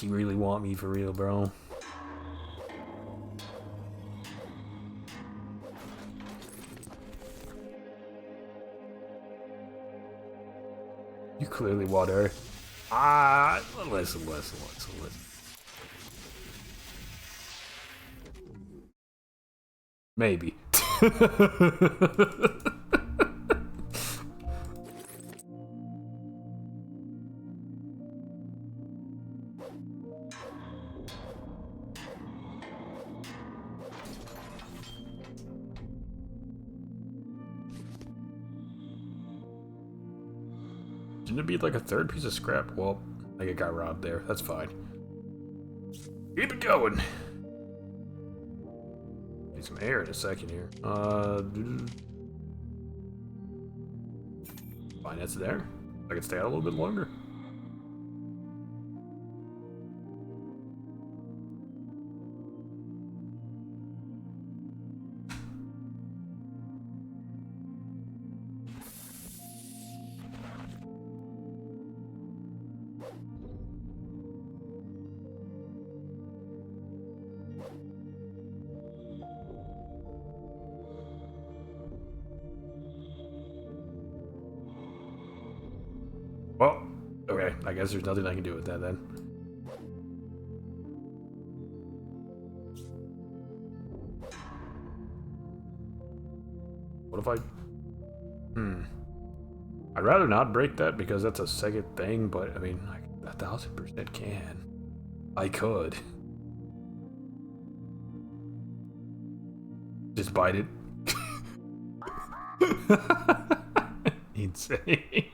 You really want me for real, bro? You clearly want her. Listen. Maybe. Shouldn't it be like a third piece of scrap? Well, I think I got robbed there. That's fine. Keep it going. Need some air in a second here. Fine, that's there. I can stay out a little bit longer. I guess there's nothing I can do with that then. What if I... I'd rather not break that because that's a second thing, but I mean, I 1000% can. I could. Just bite it. Insane.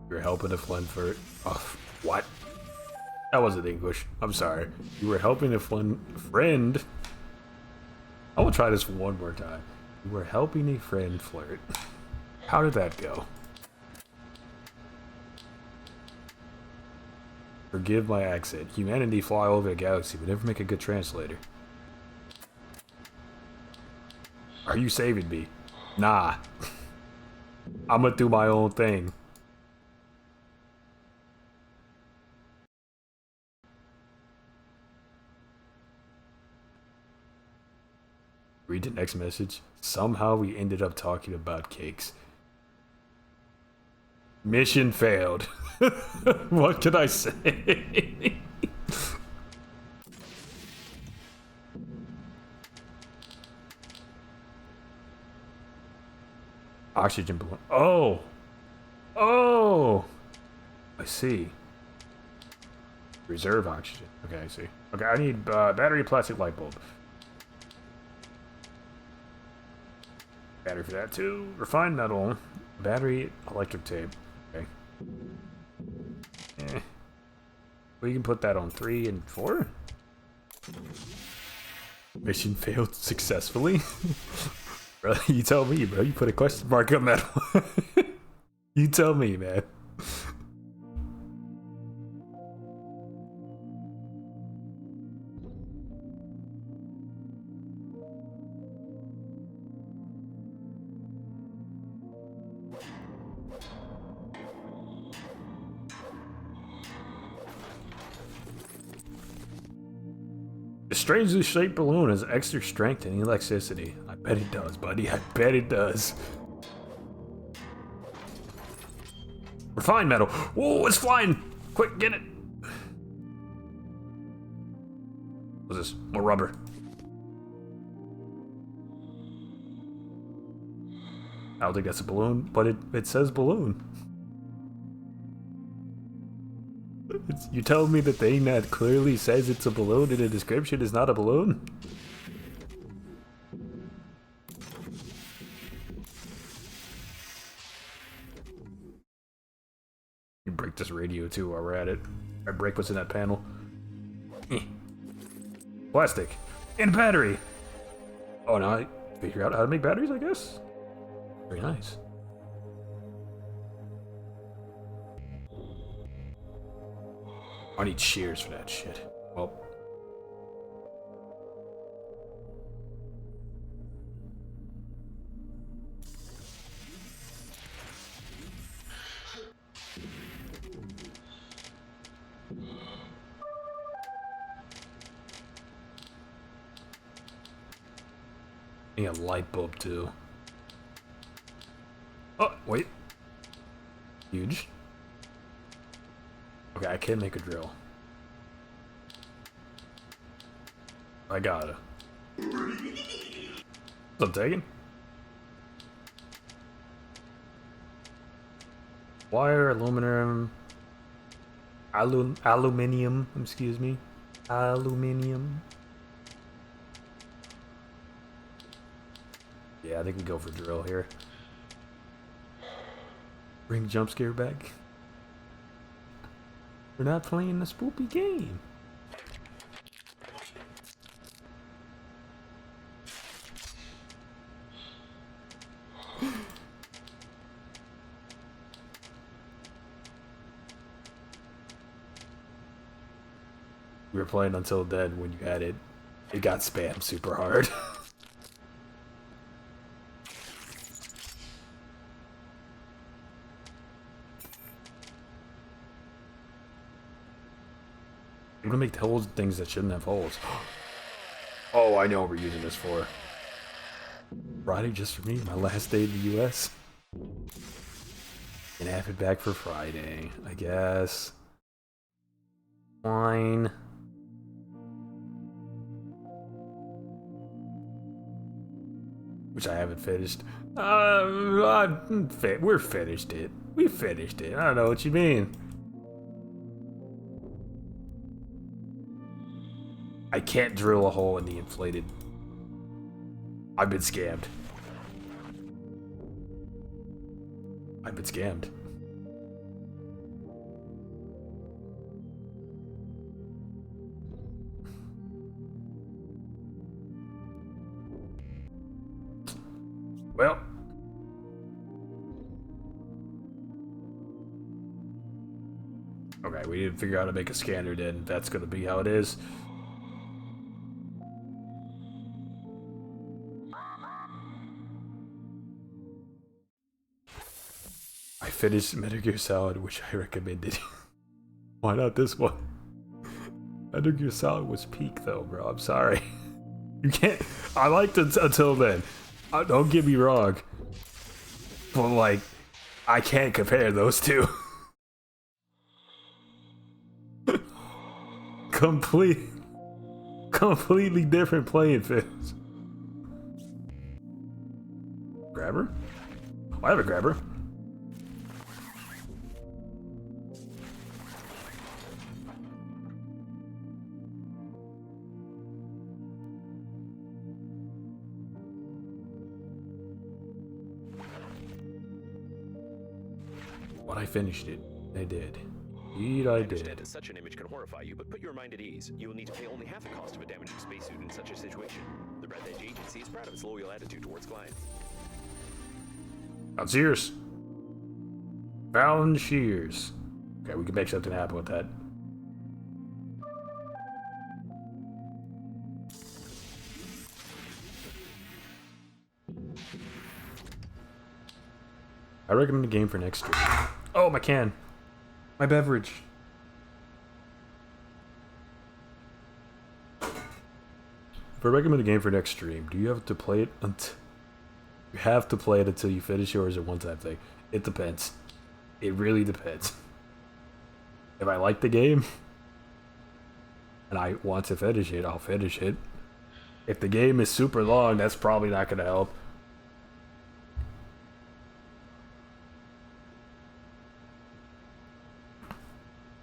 You're helping a Flynn for... Oh, what? That wasn't English. I'm sorry. You were helping a friend. I will try this one more time. You were helping a friend flirt. How did that go? Forgive my accent. Humanity fly over the galaxy, but never make a good translator. Are you saving me? Nah. I'm gonna do my own thing. Read the next message. Somehow we ended up talking about cakes. Mission failed. What can I say? Oxygen balloon. Oh! Oh! I see. Reserve oxygen. Okay, I see. Okay, I need battery plastic light bulb. Battery for that too. Refined metal. Battery electric tape. Okay. We can put that on 3 and 4. Mission failed successfully. Bro, you tell me, bro. You put a question mark on that one. You tell me, man. The strangely shaped balloon has extra strength and electricity. I bet it does, buddy. I bet it does. Refined metal. Whoa, it's flying! Quick, get it! What's this? More rubber. I don't think that's a balloon, but it says balloon. You tell me the thing that clearly says it's a balloon in the description is not a balloon? You break this radio too while we're at it. I break what's in that panel. Plastic. And battery! Oh, now I figure out how to make batteries, I guess? Very nice. I need shears for that shit. Well. Need a light bulb too. Oh, wait. Huge. Okay, I can make a drill. I gotta. I'm taking. Wire, aluminum, aluminium. Excuse me, aluminium. Yeah, I think we go for drill here. Bring jump scare back. We're not playing a spoopy game. We were playing Until Then when you had it. It got spammed super hard. I'm gonna make holes things that shouldn't have holes. Oh, I know what we're using this for. Friday just for me, my last day in the US. And have it back for Friday, I guess. Fine. Which I haven't finished. We're finished it. We finished it. I don't know what you mean. I can't drill a hole in the inflated. I've been scammed. I've been scammed. Well. Okay, we need to figure out how to make a scanner then. That's gonna be how it is. I finished Metal Gear Solid, which I recommended. Why not this one? Metal Gear Solid was peak though, bro. I'm sorry. You can't. I liked it until then. Don't get me wrong. But like, I can't compare those two. Completely different playing fields. Grabber? I have a grabber. But I finished it. I did. Indeed, I did.
Understand that such an image can horrify you, but put your mind at ease. You will need to pay only half the cost of a damaged spacesuit in such a situation. The Breathedge agency is proud of its loyal attitude towards clients.
Now, Shears. Fallon Shears. Okay, we can make something happen with that. I recommend a game for next stream. Oh, my can. My beverage. If I recommend a game for next stream, do you have to play it until... You have to play it until you finish yours at one time thing? It depends. It really depends. If I like the game and I want to finish it, I'll finish it. If the game is super long, that's probably not going to help.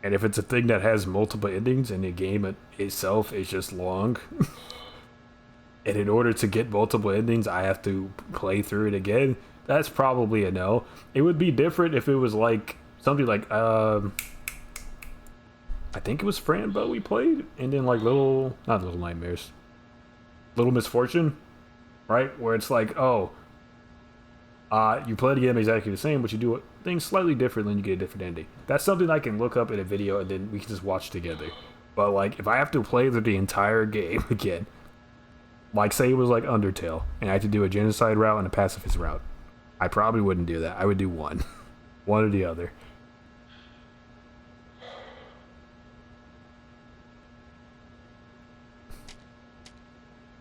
And if it's a thing that has multiple endings and the game itself is just long, and in order to get multiple endings, I have to play through it again, that's probably a no. It would be different if it was like something like, I think it was Frambo we played, and then like not Little Nightmares, Little Misfortune, right? Where it's like, oh, you play the game exactly the same, but you do things slightly different, then you get a different ending. That's something I can look up in a video and then we can just watch together. But like, if I have to play through the entire game again, like say it was like Undertale, and I had to do a genocide route and a pacifist route, I probably wouldn't do that. I would do one. One or the other.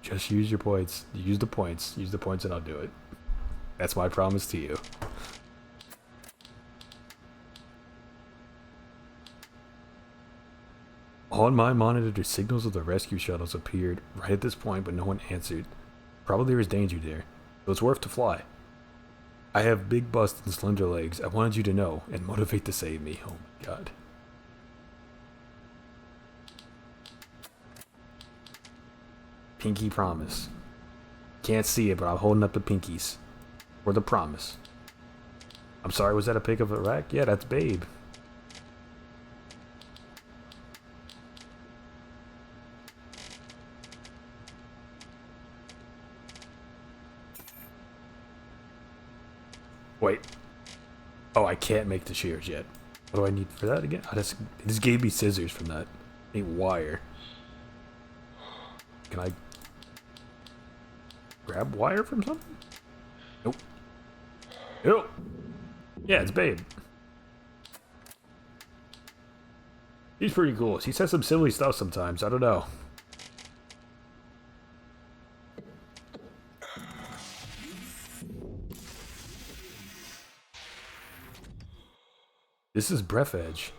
Just use your points. Use the points. Use the points and I'll do it. That's my promise to you. On my monitor, the signals of the rescue shuttles appeared right at this point, but no one answered. Probably there is danger there, so it's worth to fly. I have big bust and slender legs. I wanted you to know and motivate to save me. Oh my god. Pinky promise. Can't see it, but I'm holding up the pinkies. For the promise. I'm sorry, was that a pic of Iraq? Yeah, that's Babe. Wait. Oh, I can't make the shears yet. What do I need for that again? Oh, it just gave me scissors from that. A wire. Can I grab wire from something? Nope. Nope. Yeah, it's Babe. He's pretty cool. He says some silly stuff sometimes. I don't know. This is Breathedge.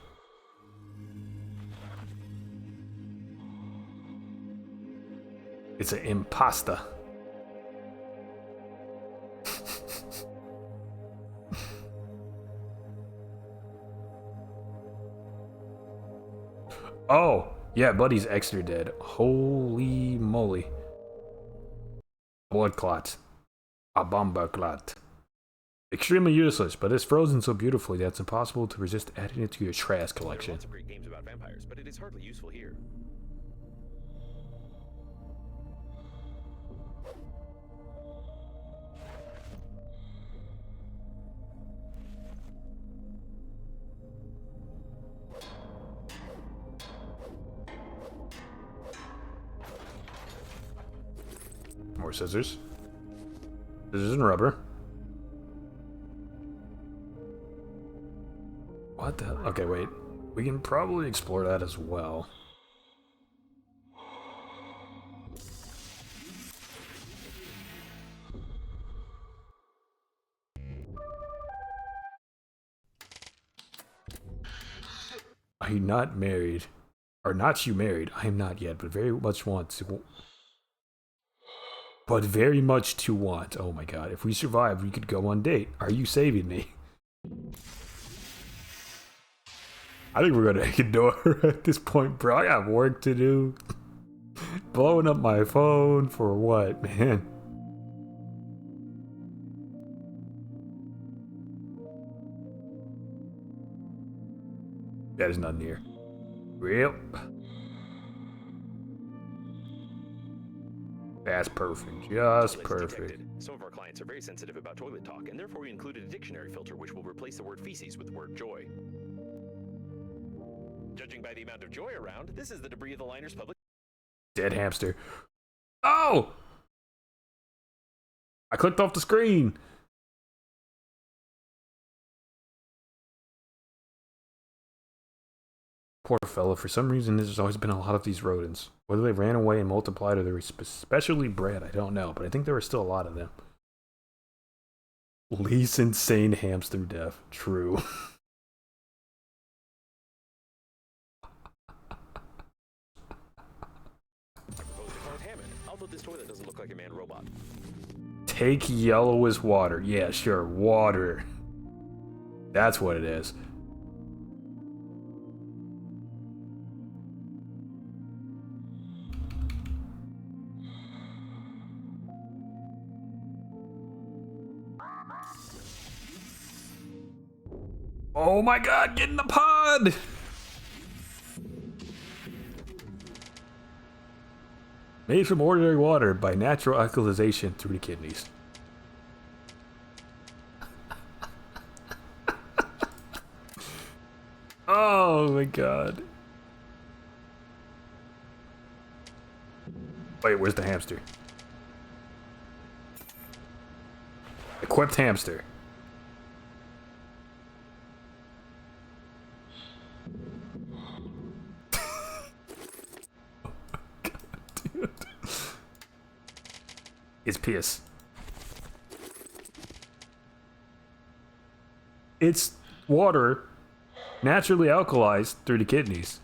It's an impasta. Oh, yeah, buddy's extra dead. Holy moly. Blood clot. A bomba clot. Extremely useless, but it's frozen so beautifully that it's impossible to resist adding it to your trash collection.
There are lots of great games about vampires, but it is hardly useful here.
More scissors. Scissors and rubber. What the? Okay, wait. We can probably explore that as well. Are you not married? Or not you married? I am not yet, but very much want to. But very much to want. Oh my god. If we survive, we could go on date. Are you saving me? I think we're gonna ignore her at this point, bro. I got work to do. Blowing up my phone for what, man? That is not near. Yep. That's perfect. Just perfect.
Some of our clients are very sensitive about toilet talk, and therefore we included a dictionary filter which will replace the word feces with the word joy. Judging by the amount of joy around, this is the debris of the liner's public.
Dead hamster. Oh! I clicked off the screen. Poor fella. For some reason, there's always been a lot of these rodents. Whether they ran away and multiplied or they were specially bred, I don't know. But I think there were still a lot of them. Least insane hamster death. True.
Although this toilet doesn't look like a man robot.
Take yellow as water. Yeah, sure. Water. That's what it is. Oh my god, get in the pod! Made from ordinary water by natural alkalization through the kidneys. Oh my god. Wait, where's the hamster? Equipped hamster. It's piss. It's water naturally alkalized through the kidneys.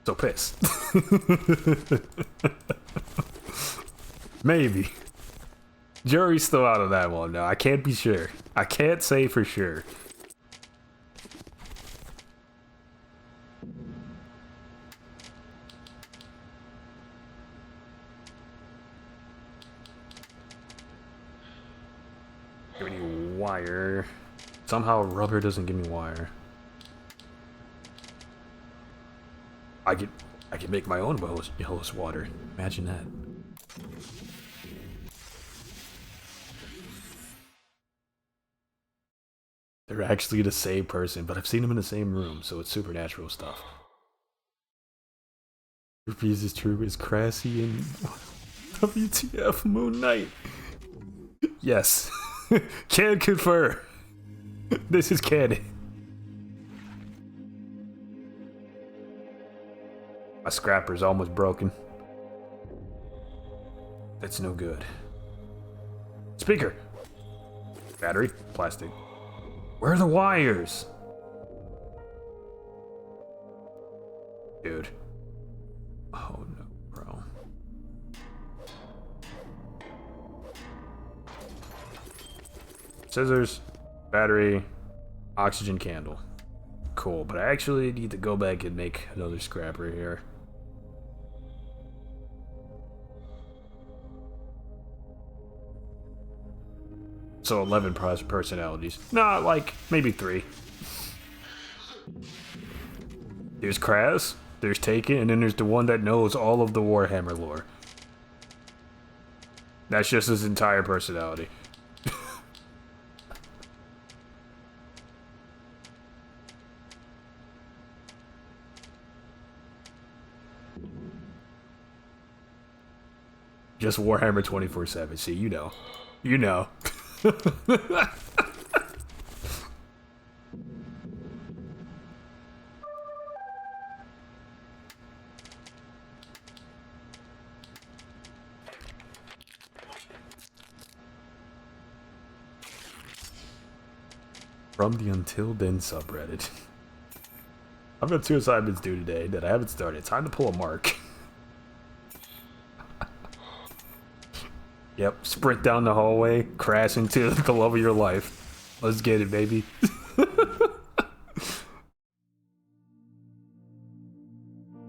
So piss. Maybe. Jury's still out of that one. No, I can't be sure. I can't say for sure. Give me wire. Somehow rubber doesn't give me wire. I could make my own yellow's water. Imagine that. They're actually the same person, but I've seen them in the same room, so it's supernatural stuff. Refuses is true is Crassy and WTF Moon Knight. Yes. Can confer. This is canon. My scrapper's almost broken. That's no good. Speaker! Battery? Plastic. Where are the wires? Dude. Oh no, bro. Scissors, battery, oxygen candle. Cool, but I actually need to go back and make another scrapper here. So 11 personalities. Nah, like, maybe 3. There's Kraz, there's Taken, and then there's the one that knows all of the Warhammer lore. That's just his entire personality. Just Warhammer 24/7. See, you know. You know. From the Until Then subreddit. I've got 2 assignments due today that I haven't started. Time to pull a mark. Yep, sprint down the hallway, crash into the love of your life. Let's get it, baby.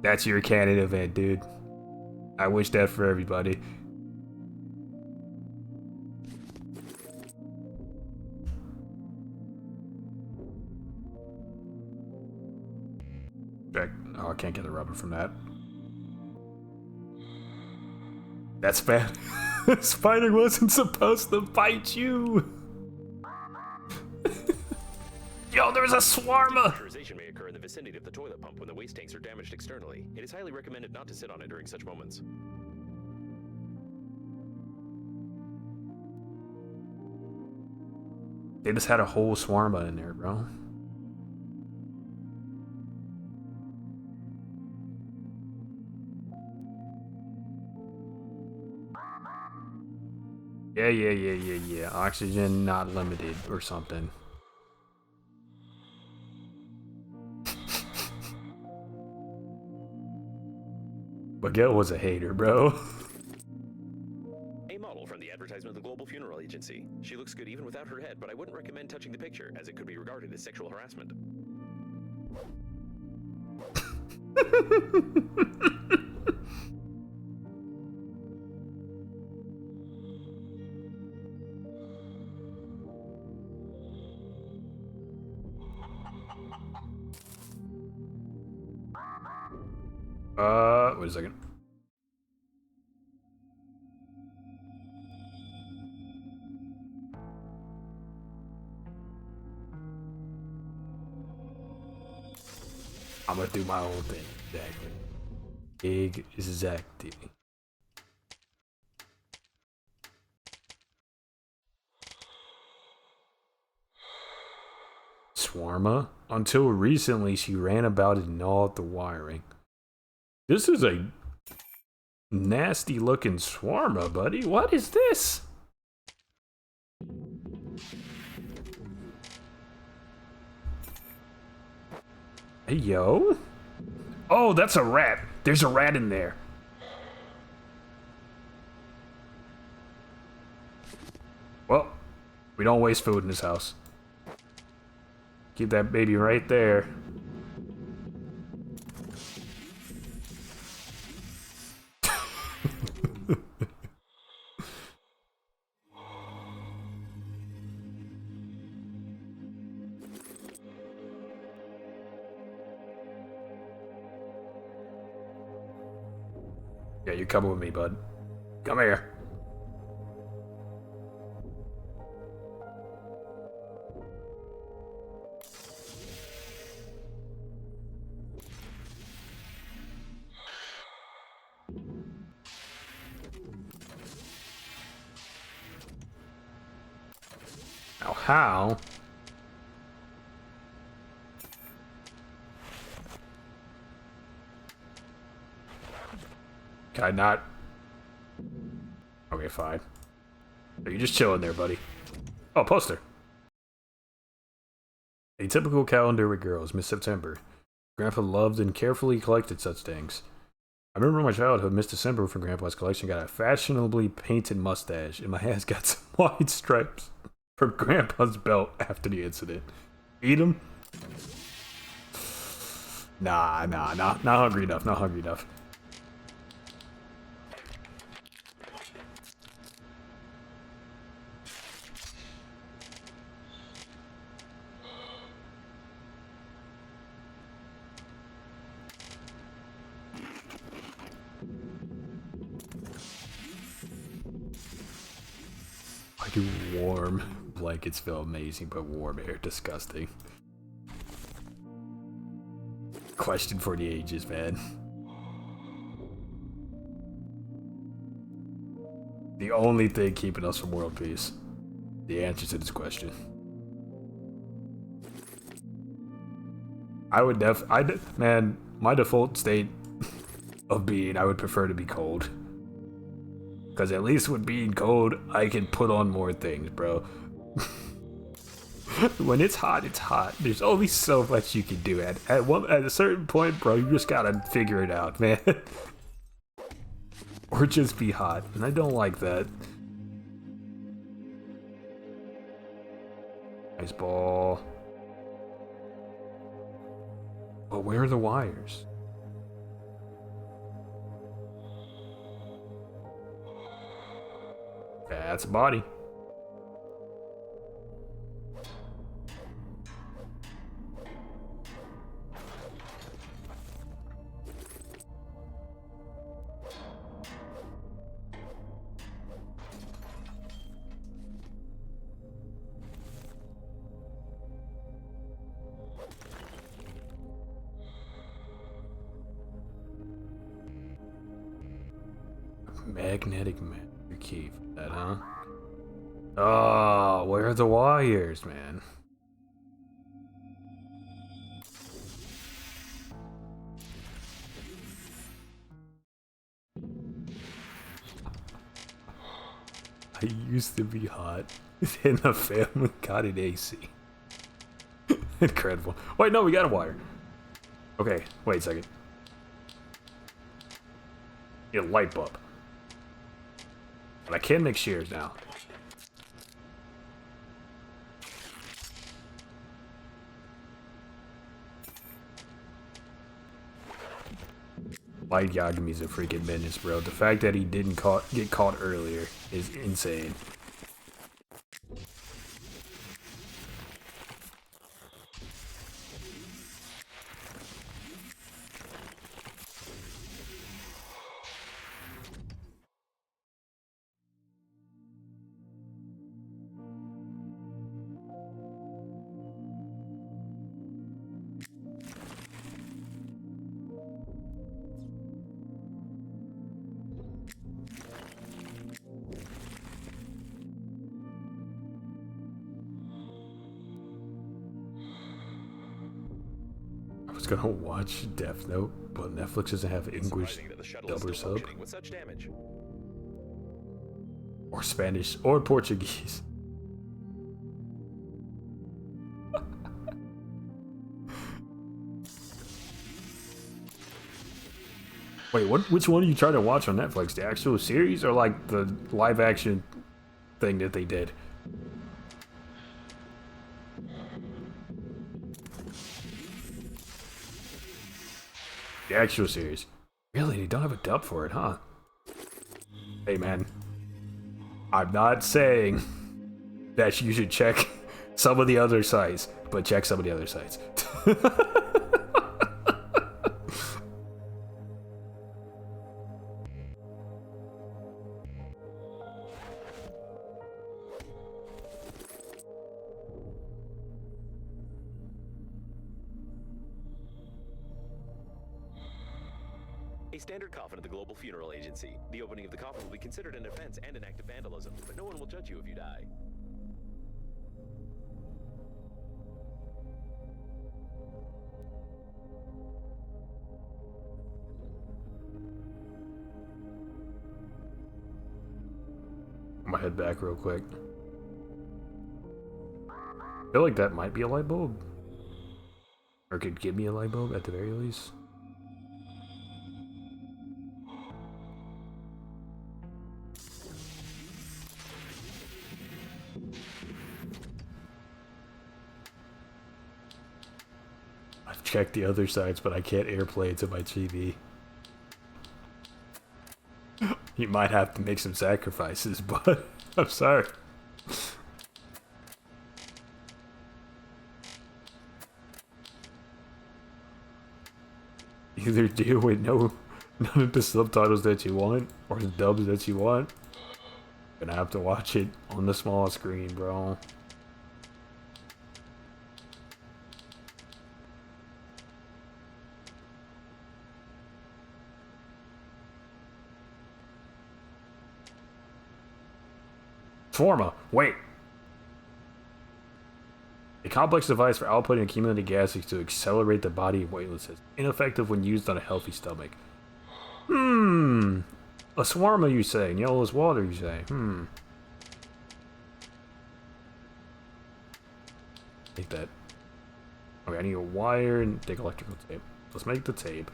That's your canon event, dude. I wish that for everybody. Check. Oh, I can't get the rubber from that. That's bad. Spider wasn't supposed to bite you. Yo, there's a swarma.
Depressurization may occur in the vicinity of the toilet pump when the waste tanks are damaged externally. It is highly recommended not to sit on it during such moments.
They just had a whole swarma in there, bro. Yeah. Oxygen not limited or something. Miguel was a hater, bro.
A model from the advertisement of the Global Funeral Agency. She looks good even without her head, but I wouldn't recommend touching the picture, as it could be regarded as sexual harassment.
Wait a second. I'm gonna do my own thing. Exactly. Swarma? Until recently, she ran about and gnawed the wiring. This is a nasty looking swarma, buddy. What is this? Hey, yo. Oh, that's a rat. There's a rat in there. Well, we don't waste food in this house. Keep that baby right there. Yeah, you're coming with me, bud. Come here. Now how? Can I not? Okay, fine. Are you just chilling there, buddy? Oh, poster. A typical calendar with girls, mid-September. Grandpa loved and carefully collected such things. I remember my childhood, Miss December from Grandpa's collection got a fashionably painted mustache, and my hands got some white stripes from Grandpa's belt after the incident. Eat him? Nah, not hungry enough, not hungry enough. Why do warm blankets feel amazing, but warm air disgusting? Question for the ages, man. The only thing keeping us from world peace. The answer to this question. Man, my default state of being, I would prefer to be cold. Because at least with being cold, I can put on more things, bro. When it's hot, it's hot. There's only so much you can do. At a certain point, bro, you just gotta figure it out, man. Or just be hot. And I don't like that. Nice ball. But where are the wires? That's a body. Magnetic master key for that, huh? Oh, where are the wires, man? I used to be hot, and the family got an AC. Incredible. Wait, no, we got a wire. Okay, wait a second. Get a light bulb. But I can make shears now. Light Yagami's a freaking menace, bro. The fact that he didn't get caught earlier is insane. I was gonna watch Death Note, but Netflix doesn't have English dub or sub.
With such damage.
Or Spanish, or Portuguese. Wait, which one are you trying to watch on Netflix? The actual series or like the live action thing that they did? The actual series. Really? They don't have a dub for it, huh? Hey, man. I'm not saying that you should check some of the other sites, but check some of the other sites.
A standard coffin at the Global Funeral Agency. The opening of the coffin will be considered an offense and an act of vandalism, but no one will judge you if you die.
I'm gonna head back real quick. I feel like that might be a light bulb. Or could give me a light bulb at the very least. I've checked the other sides, but I can't AirPlay it to my TV. You might have to make some sacrifices, but I'm sorry. Either deal with none of the subtitles that you want, or the dubs that you want. You're gonna have to watch it on the small screen, bro. Forma, wait. A complex device for outputting accumulated gases to accelerate the body weightlessness. Ineffective when used on a healthy stomach. A swarma, you say? Yellow as water, you say? Take that. Okay, I need a wire and take electrical tape. Let's make the tape.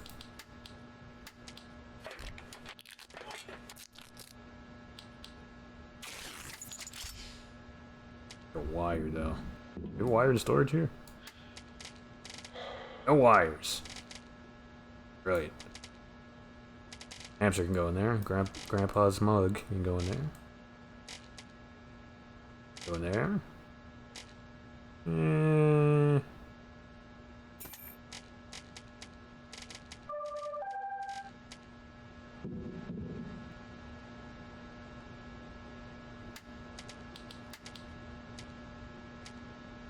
A wire, though. You have a wire in storage here? No wires. Brilliant. Hamster can go in there. Grandpa's mug can go in there. Go in there.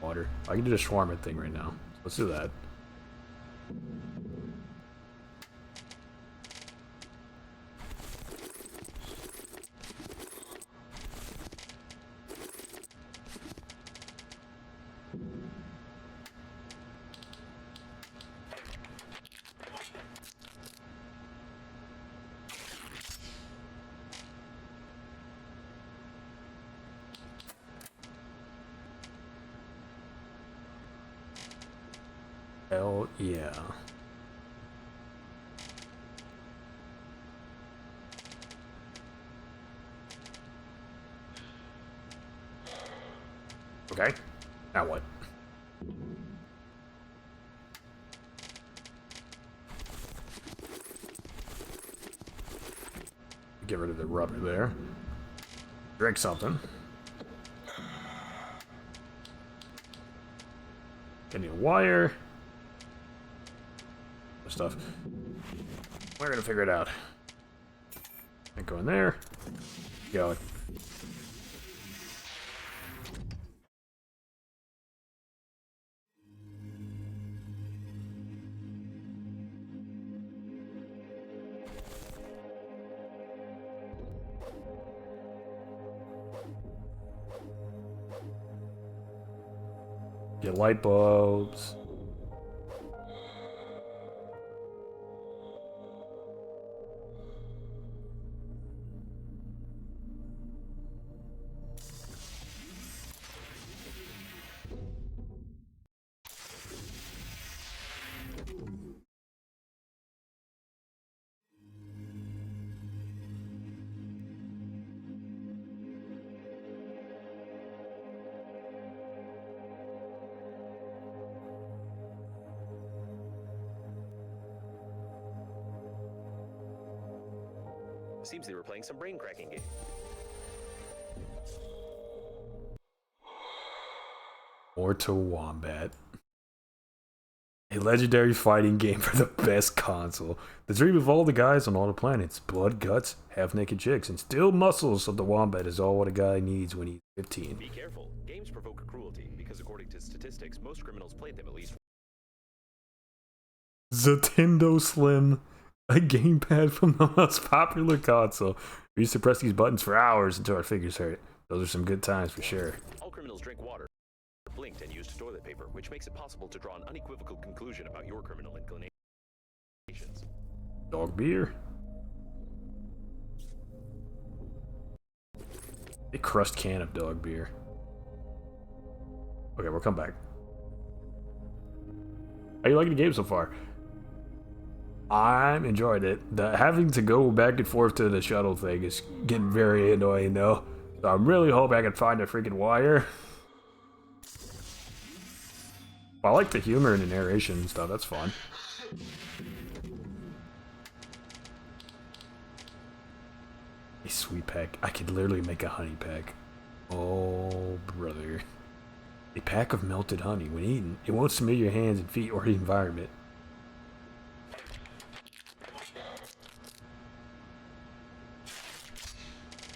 Water. I can do the shawarma thing right now. Let's do that. Hell yeah. Okay. Now what? Get rid of the rubber there. Drink something. Get me a wire. Stuff. We're gonna figure it out. And go in there. Go. Get light bulbs.
Seems they were playing some brain-cracking game.
Mortal Wombat. A legendary fighting game for the best console. The dream of all the guys on all the planets. Blood, guts, half-naked chicks, and still muscles of the wombat is all what a guy needs when he's 15.
Be careful. Games provoke cruelty, because according to statistics, most criminals play them at least.
Zatendo Slim. A gamepad from the most popular console. We used to press these buttons for hours until our fingers hurt. Those are some good times for sure.
All criminals drink water, blinked, and used toilet paper, which makes it possible to draw an unequivocal conclusion about your criminal inclinations.
Dog beer. A crushed can of dog beer. Okay, we'll come back. How you liking the game so far? I'm enjoying it. Having to go back and forth to the shuttle thing is getting very annoying, though. So I'm really hoping I can find a freaking wire. I like the humor and the narration and stuff. That's fun. A sweet pack. I could literally make a honey pack. Oh, brother. A pack of melted honey. When eaten, it won't smear your hands and feet or the environment.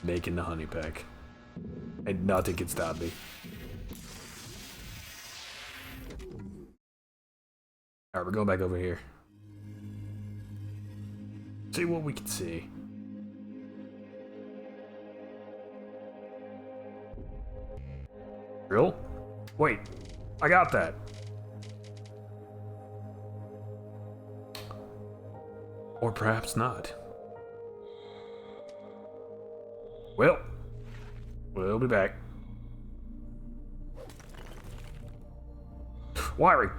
Making the honey pack. And nothing can stop me. Alright, we're going back over here. See what we can see. Drill? Wait, I got that. Or perhaps not. Well, we'll be back. Wiring.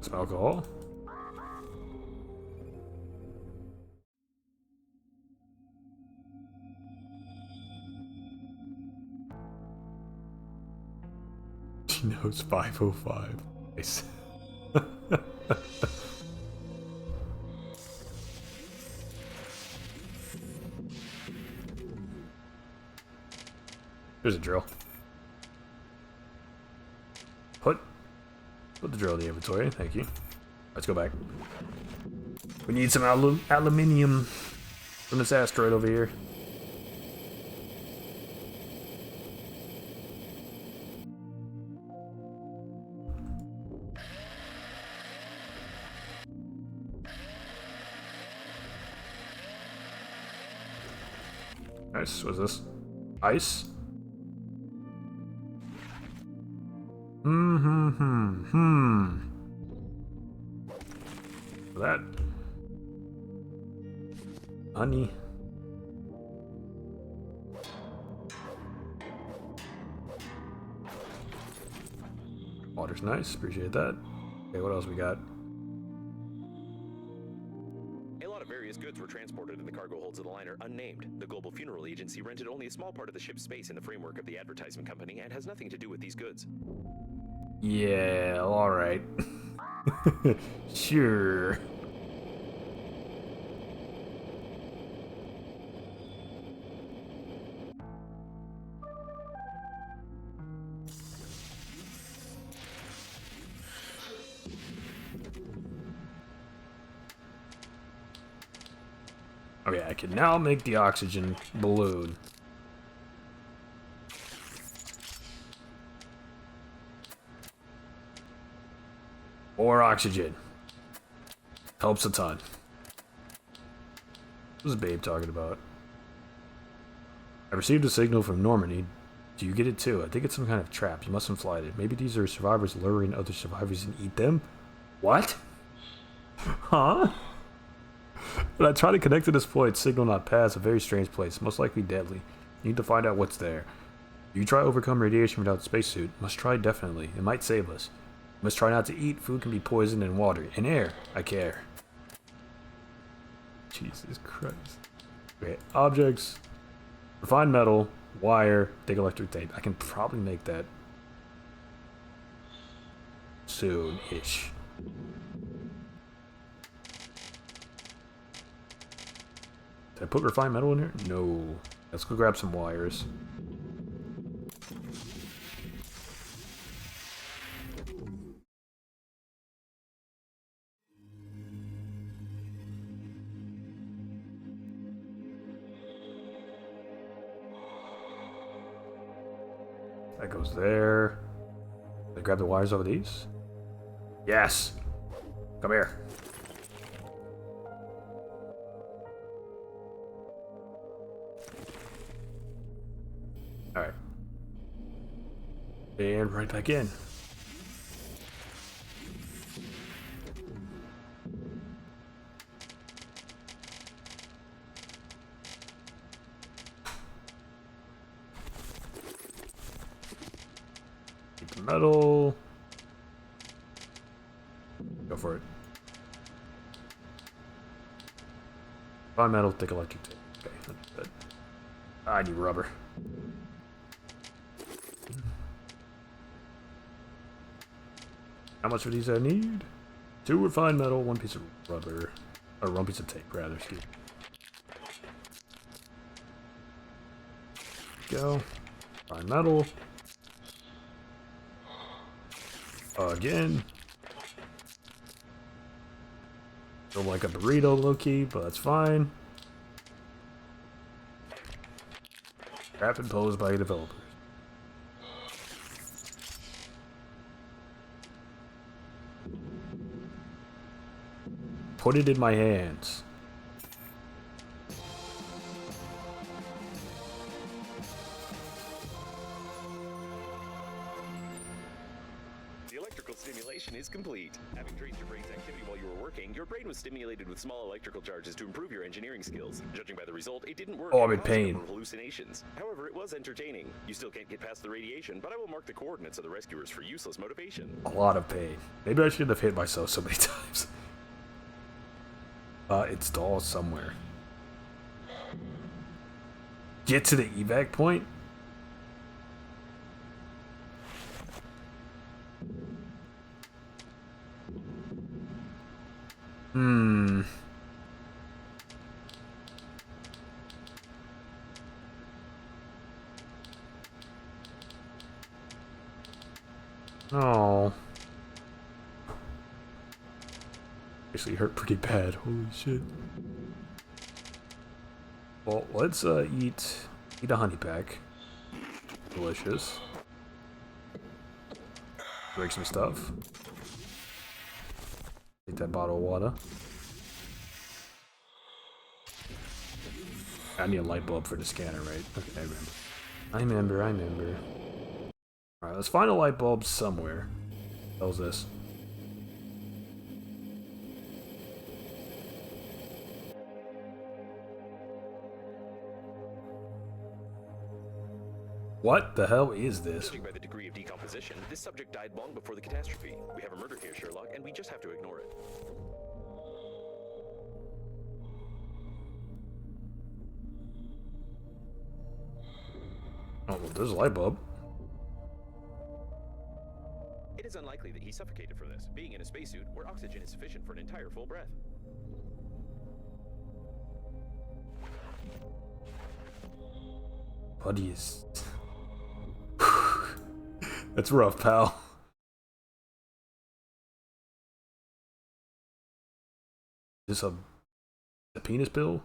Some alcohol. She knows 505. Nice. There's a drill. Put the drill in the inventory, thank you. Let's go back. We need some aluminium from this asteroid over here. Nice, what's this? Ice? That. Honey. Water's nice, appreciate that. Okay, what else we got?
A lot of various goods were transported in the cargo holds of the liner unnamed. The Global Funeral Agency rented only a small part of the ship's space in the framework of the advertisement company and has nothing to do with these goods.
Yeah, alright. Sure. Okay, I can now make the oxygen balloon. More oxygen. Helps a ton. What was Babe talking about? I received a signal from Normandy. Do you get it too? I think it's some kind of trap. You mustn't fly it. Maybe these are survivors luring other survivors and eat them? What? Huh? When I try to connect to this point, signal not pass. A very strange place. Most likely deadly. You need to find out what's there. You try to overcome radiation without a spacesuit. Must try definitely. It might save us. Must try not to eat. Food can be poisoned and water. And air. I care. Jesus Christ. Okay, objects. Refined metal. Wire. Thick electric tape. I can probably make that soon-ish. Did I put refined metal in here? No. Let's go grab some wires. That goes there. Did I grab the wires over these? Yes! Come here. And right back in. Keep the metal. Go for it. Fine metal, thick electric tape. Okay, that's good. I need rubber. How much of these I need? 2 refined metal, 1 piece of rubber, or 1 piece of tape, rather, excuse me. Go. Refined metal. Again. Feel like a burrito low-key, but that's fine. Trap imposed by developers. Put it in my hands.
The electrical stimulation is complete. Having traced your brain's activity while you were working, your brain was stimulated with small electrical charges to improve your engineering skills. Judging by the result, it didn't work.
Oh, I'm in
and caused
pain.
several hallucinations. However, it was entertaining. You still can't get past the radiation, but I will mark the coordinates of the rescuers for useless motivation.
A lot of pain. Maybe I shouldn't have hit myself so many times. Install somewhere. Get to the evac point? Oh. Actually hurt pretty bad. Holy shit. Well, let's eat a honey pack. Delicious. Drink some stuff. Take that bottle of water. I need a light bulb for the scanner, right? Okay, I remember. Alright, let's find a light bulb somewhere. What the hell's this? What the hell is this?
Judging by the degree of decomposition, this subject died long before the catastrophe. We have a murder here, Sherlock, and we just have to ignore it.
Oh, well, there's a light bulb.
It is unlikely that he suffocated from this, being in a spacesuit where oxygen is sufficient for an entire full breath.
Buddy is... That's rough, pal. Is this a penis pill?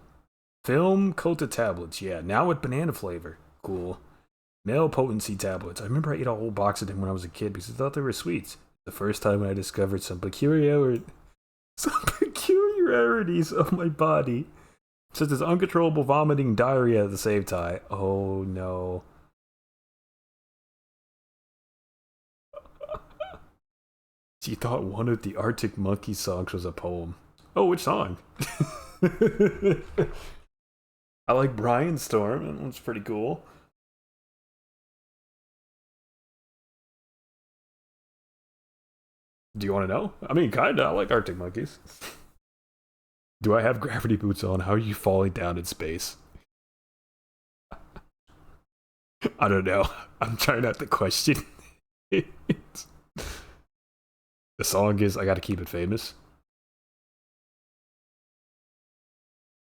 Film coated tablets, yeah. Now with banana flavor. Cool. Male potency tablets. I remember I ate a whole box of them when I was a kid because I thought they were sweets. The first time when I discovered some peculiarities of my body, such as uncontrollable vomiting and diarrhea at the same time. Oh no. She thought one of the Arctic Monkey songs was a poem. Oh, which song? I like Brian Storm. That one's pretty cool. Do you want to know? I mean, kinda. I like Arctic Monkeys. Do I have gravity boots on? How are you falling down in space? I don't know. I'm trying not to question it. The song is I Gotta Keep It Famous.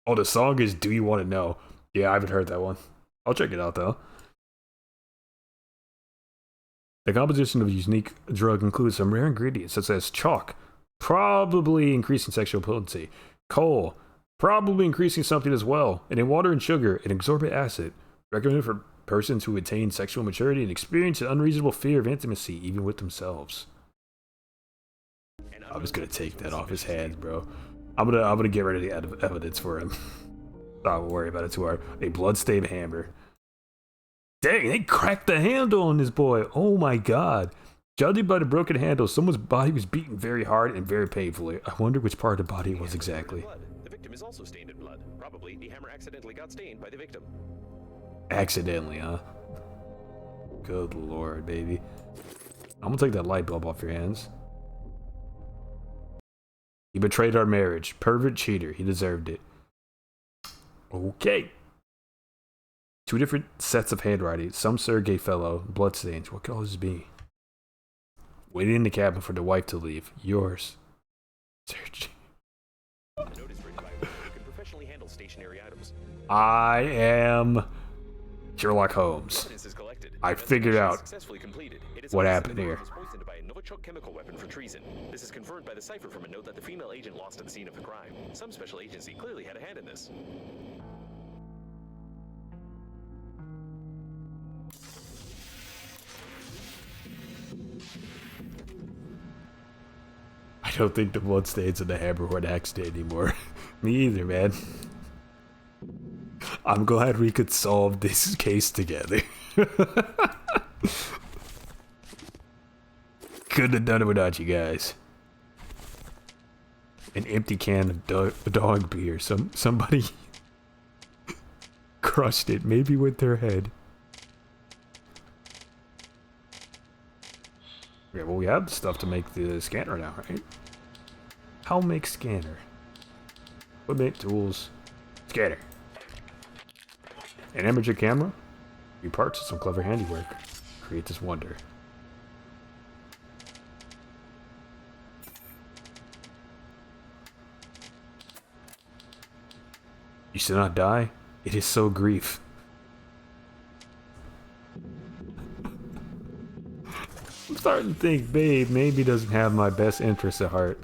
Oh, the song is Do You Want to Know? Yeah, I haven't heard that one. I'll check it out though. The composition of a unique drug includes some rare ingredients such as chalk, probably increasing sexual potency, coal, probably increasing something as well, and in water and sugar, an ascorbic acid, recommended for persons who attain sexual maturity and experience an unreasonable fear of intimacy even with themselves. I was gonna take that off his hands, bro. I'm gonna get rid of the evidence for him. Don't worry about it too hard. A bloodstained hammer. Dang, they cracked the handle on this boy. Oh my god. Judging by the broken handle, someone's body was beaten very hard and very painfully. I wonder which part of the body it was exactly.
The victim is also stained in blood. Probably the hammer accidentally got stained by the victim.
Accidentally, huh? Good lord, baby. I'm gonna take that light bulb off your hands. He betrayed our marriage. Pervert cheater. He deserved it. Okay. 2 different sets of handwriting. Some Sergey fellow. Bloodstains. What could all this be? Waiting in the cabin for the wife to leave. Yours. Sergey.
A note is written by a man who can professionally handle stationary items.
I am Sherlock Holmes.
Evidence is collected.
I figured out
Successfully completed. It is
what
alleged
happened
that the
here.
was poisoned by a Novichok chemical weapon for treason. This is confirmed by the cipher from a note that the female agent lost at the scene of the crime. Some special agency clearly had a hand in this.
I don't think the bloodstains in the hammer were an accident anymore. Me either, man. I'm glad we could solve this case together. Couldn't have done it without you guys. An empty can of dog beer. Somebody crushed it, maybe with their head. Yeah, well, we have the stuff to make the scanner now, right? How make scanner? Equipment, tools, scanner. An amateur camera? Few parts of some clever handiwork. Create this wonder. You should not die? It is so grief. I'm starting to think Babe maybe doesn't have my best interests at heart.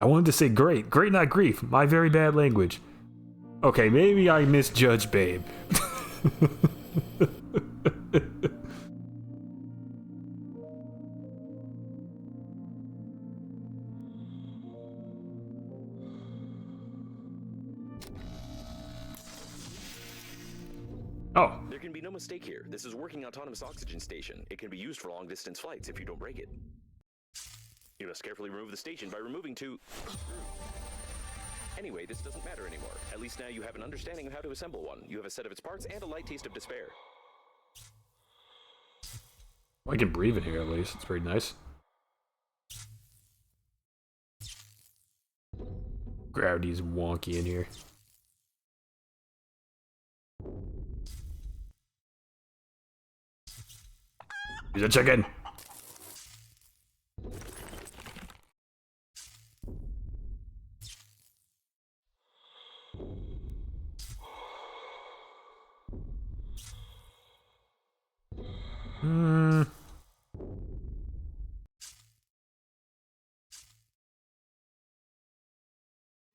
I wanted to say great. Great, not grief. My very bad language. Okay, maybe I misjudged Babe. Oh.
There can be no mistake here. This is a working autonomous oxygen station. It can be used for long-distance flights if you don't break it. You must carefully remove the station by removing 2 screws. Anyway, this doesn't matter anymore. At least now you have an understanding of how to assemble one. You have a set of its parts and a light taste of despair.
Well, I can breathe in here at least. It's pretty nice. Gravity's wonky in here. Here's a chicken.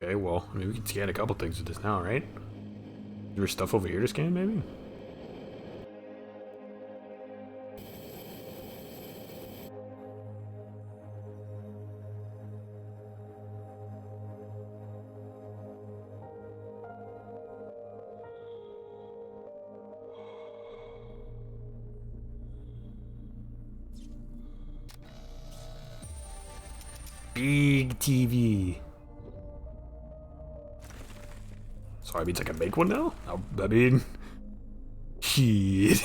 Okay, well, I mean, we can scan a couple things with this now, right? Is there stuff over here to scan, maybe? Big TV. So that means I can make one now? I mean, shit.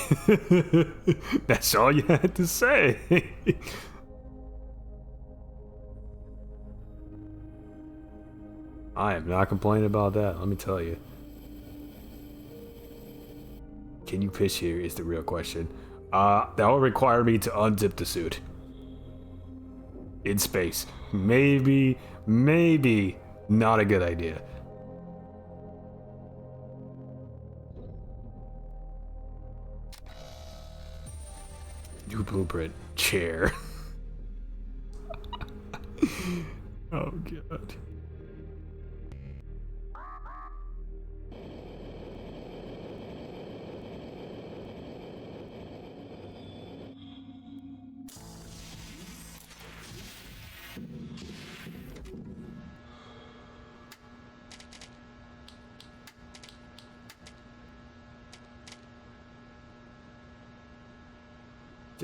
That's all you had to say. I am not complaining about that, let me tell you. Can you piss here is the real question. That will require me to unzip the suit. In space. Maybe not a good idea. New blueprint. Chair. Oh, God.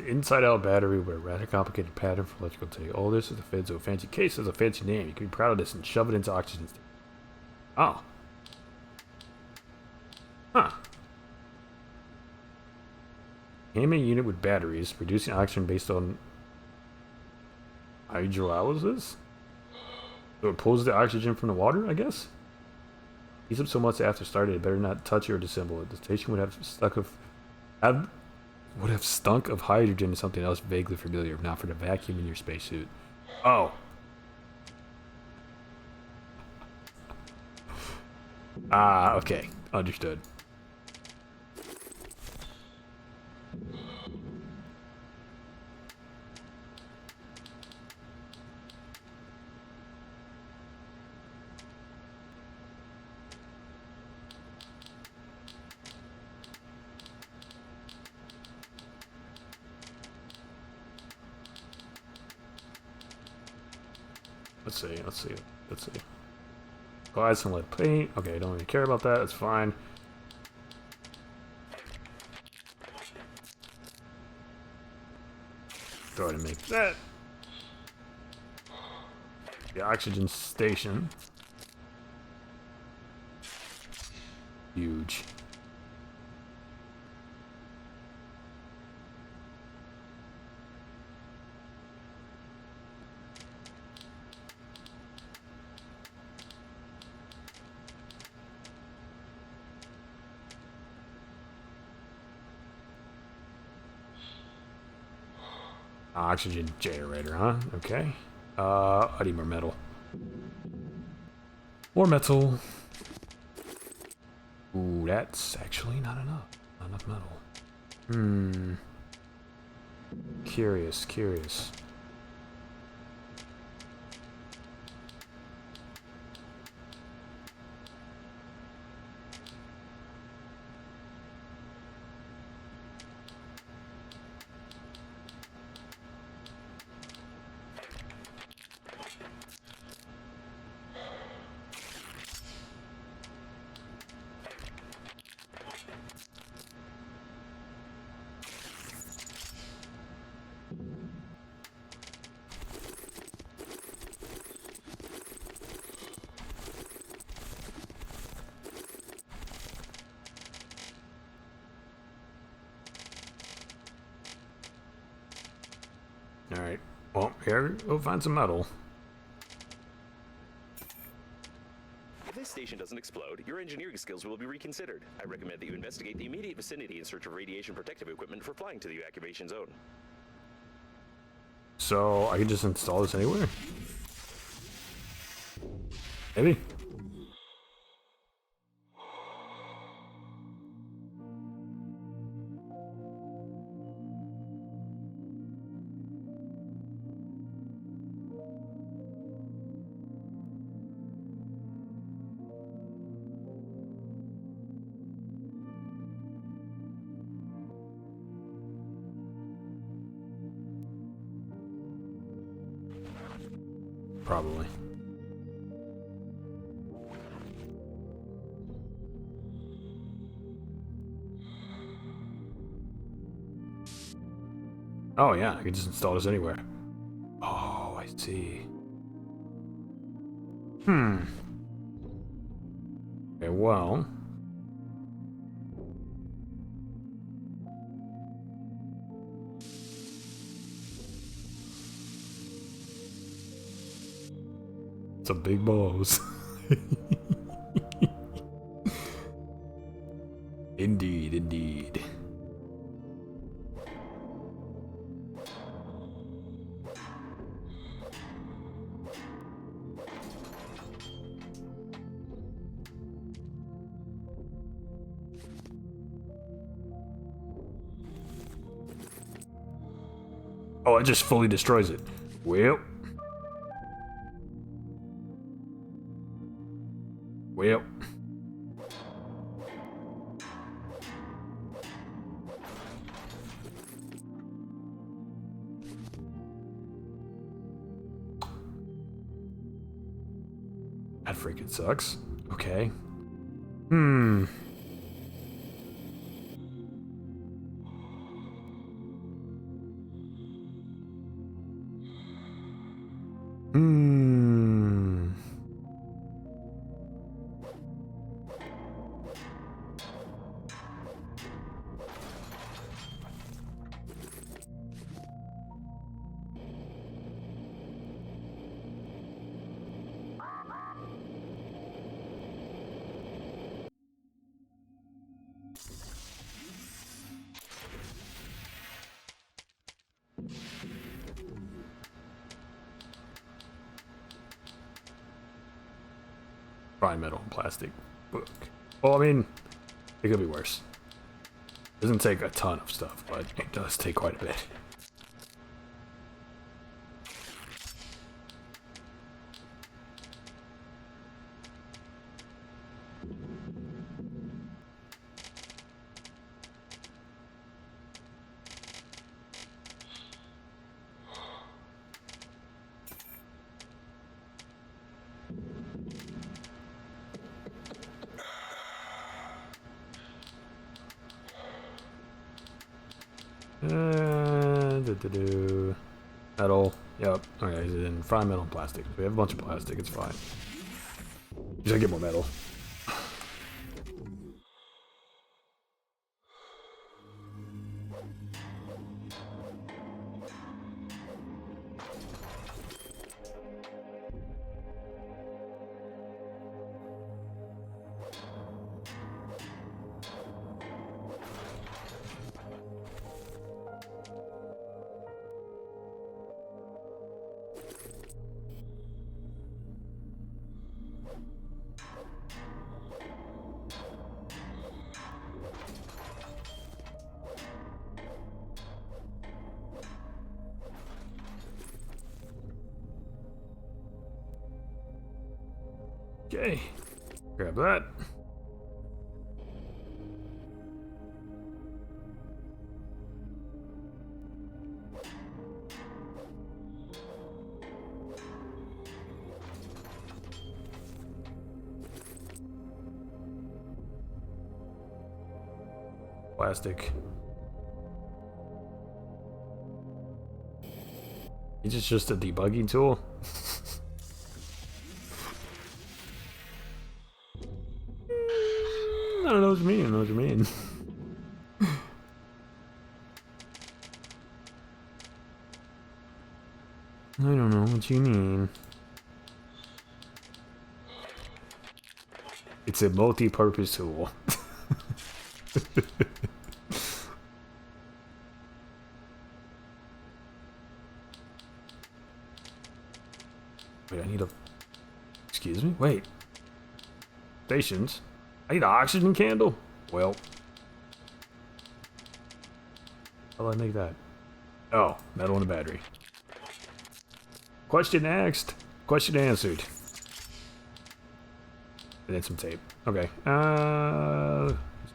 The inside-out battery with a rather complicated pattern for electrical today. Oh, this is a fit, so a fancy case has a fancy name. You can be proud of this and shove it into oxygen. Oh. Huh. Animating unit with batteries, producing oxygen based on hydrolysis? So it pulls the oxygen from the water, I guess? Heats up so much after starting, it better not touch it or disassemble it. The station would have stunk of hydrogen and something else vaguely familiar, if not for the vacuum in your spacesuit. Oh. Ah, okay. Understood. Let's see. Oh, add some lead paint. Okay, don't really care about that. That's fine. Go ahead and make that. The oxygen station. Huge. Oxygen generator, huh? Okay. I need more metal. More metal. Ooh, that's actually not enough. Not enough metal. Curious. Alright. Well, here, we'll find some metal.
If this station doesn't explode, your engineering skills will be reconsidered. I recommend that you investigate the immediate vicinity in search of radiation protective equipment for flying to the evacuation zone.
So, I can just install this anywhere? Maybe? Probably. Oh yeah, I can just install this anywhere. Oh, I see. Okay, well... It's a big balls. Indeed. Oh, it just fully destroys it. Well. That freaking sucks. Okay. Fine metal and plastic book. Well, I mean, it could be worse. Doesn't take a ton of stuff, but it does take quite a bit. Metal. Yep. Okay, then fry metal and plastic. We have a bunch of plastic. It's fine. Just gotta get more metal. Okay. Grab that. Plastic. It's just a debugging tool. I don't know what you mean. I know what you mean. I don't know what you mean. It's a multi-purpose tool. Wait, I need a... Excuse me? Wait. Stations? I need an oxygen candle? Well. How do I make that? Oh, metal in a battery. Question asked. Question answered. And then some tape. Okay.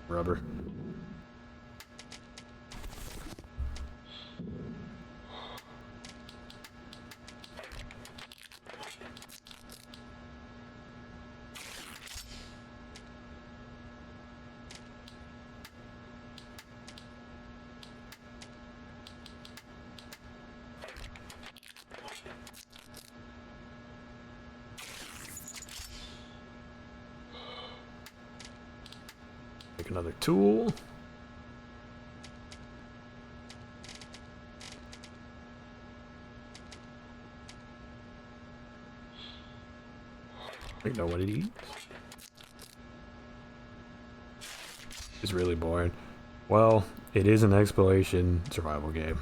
Rubber. Make another tool. I know what it eats. It's really boring. Well, it is an exploration survival game.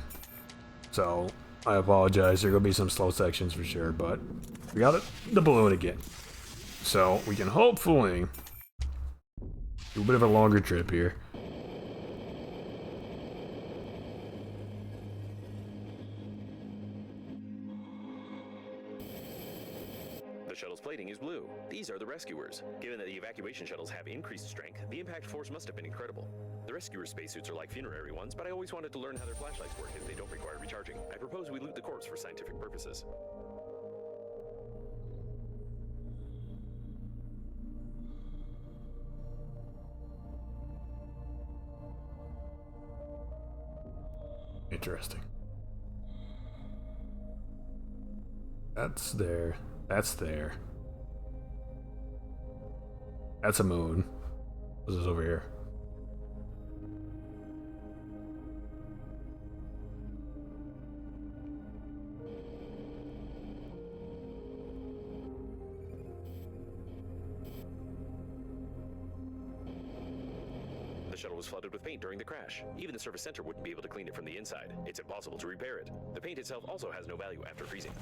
So, I apologize. There are going to be some slow sections for sure, but we got the balloon again. So, we can hopefully do a bit of a longer trip here.
The shuttle's plating is blue. These are the rescuers. Given that the evacuation shuttles have increased strength, the impact force must have been incredible. The rescuers' spacesuits are like funerary ones, but I always wanted to learn how their flashlights work as they don't require recharging. I propose we loot the corpse for scientific purposes.
Interesting. That's there. That's there. That's a moon. This is over here.
The shuttle was flooded with paint during the crash. Even the service center wouldn't be able to clean it from the inside. It's impossible to repair it. The paint itself also has no value after freezing.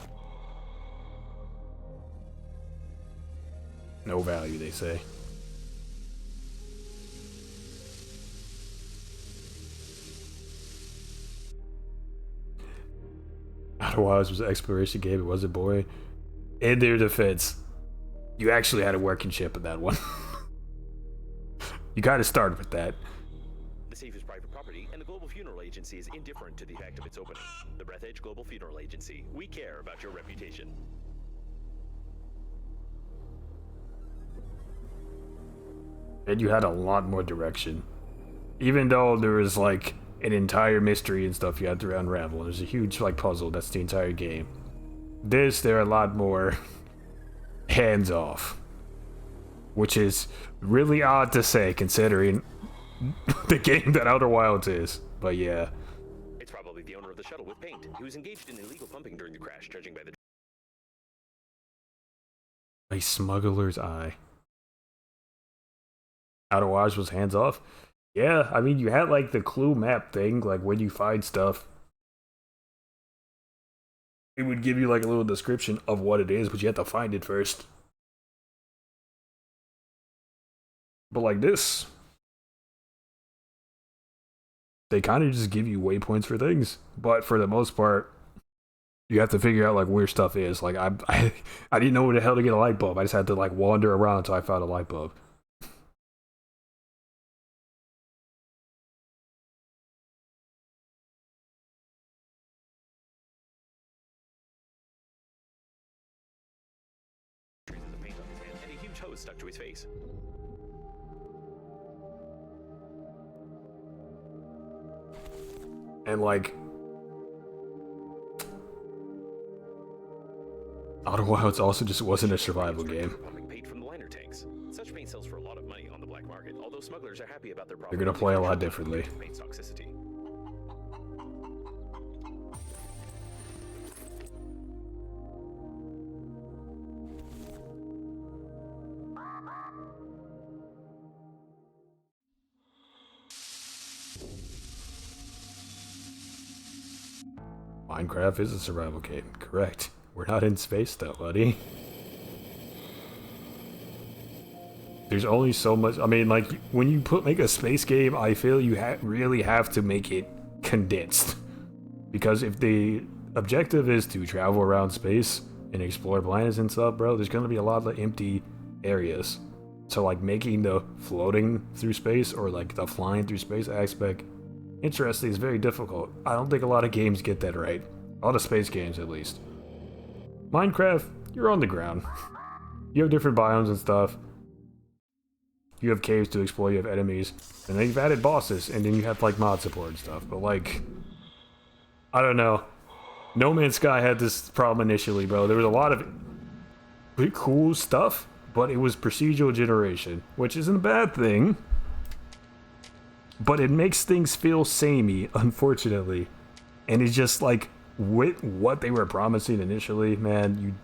No value, they say. Otherwise, it was an exploration game. It wasn't, boy. In their defense, you actually had a working ship in that one. You gotta start with that.
The safe is private property, and the Global Funeral Agency is indifferent to the fact of its opening. The Breathedge Global Funeral Agency. We care about your reputation.
And you had a lot more direction. Even though there was like an entire mystery and stuff you had to unravel. There's a huge like puzzle, that's the entire game. This, they're a lot more hands off. Which is really odd to say considering the game that Outer Wilds is. But yeah.
It's probably the owner of the shuttle with paint. He was engaged in illegal pumping during the crash, judging by the...
A smuggler's eye. Outer Wilds was hands off? Yeah, I mean, you had like the clue map thing, like when you find stuff, it would give you like a little description of what it is, but you have to find it first. But like this, they kind of just give you waypoints for things, but for the most part, you have to figure out like where stuff is. Like I didn't know where the hell to get a light bulb. I just had to like wander around until I found a light bulb.
traces of paint on his hand and a huge hose stuck to his face.
And like Outer Wilds also just wasn't a survival game.
Pumping paint from the liner tanks. Such paint sells for a lot of money on the black market, although smugglers are happy about their profit.
They're gonna play a lot differently.
Paint toxicity.
Minecraft is a survival game, correct. We're not in space though, buddy. There's only so much, I mean, like, when you make a space game, I feel you really have to make it condensed. Because if the objective is to travel around space and explore planets and stuff, bro, there's gonna be a lot of empty areas. So, like, making the floating through space or, like, the flying through space aspect interesting is very difficult. I don't think a lot of games get that right. A lot of space games, at least. Minecraft, you're on the ground. You have different biomes and stuff. You have caves to explore, you have enemies. And then you've added bosses, and then you have, like, mod support and stuff. But, like, I don't know. No Man's Sky had this problem initially, bro. There was a lot of pretty cool stuff, but it was procedural generation, which isn't a bad thing. But it makes things feel samey, unfortunately. And it's just like, with what they were promising initially, man,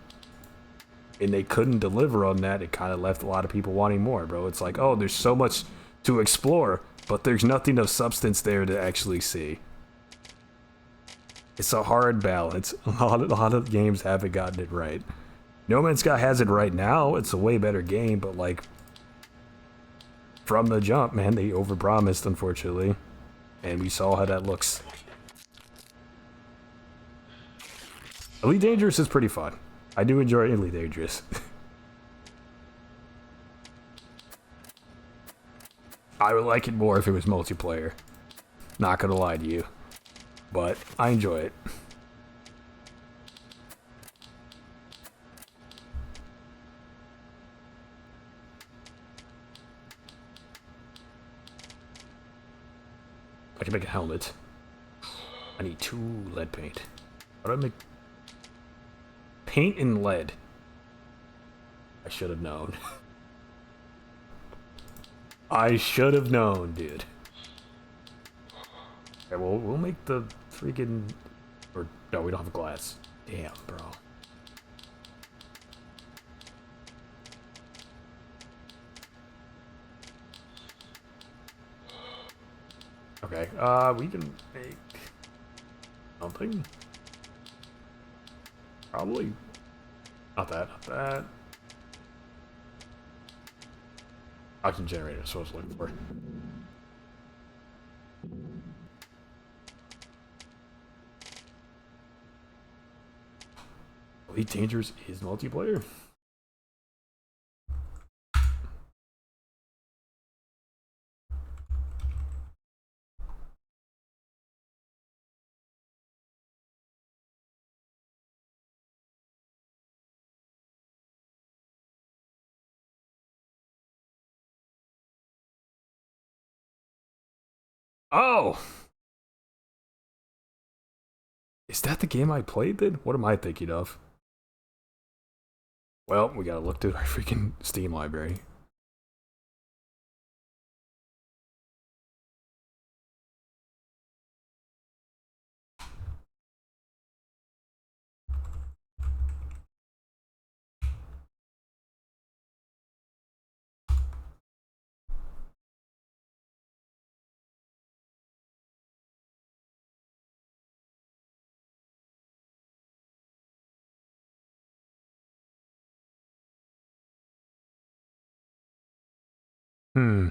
and they couldn't deliver on that, it kind of left a lot of people wanting more, bro. It's like, oh, there's so much to explore, but there's nothing of substance there to actually see. It's a hard balance. A lot of games haven't gotten it right. No Man's Sky has it right now. It's a way better game, but like, from the jump, man, they overpromised, unfortunately. And we saw how that looks. Elite Dangerous is pretty fun. I do enjoy Elite Dangerous. I would like it more if it was multiplayer. Not gonna lie to you. But I enjoy it. I can make a helmet. I need 2 lead paint. How do I make paint and lead? I should have known. I should have known, dude. Okay, well, we'll make the freaking... Or, no, we don't have glass. Damn, bro. Okay, we can make something. Probably. Not that, not that. Oxygen generator is what I was looking for. Elite Dangerous is multiplayer? Oh! Is that the game I played then? What am I thinking of? Well, we gotta look through our freaking Steam library. Hmm.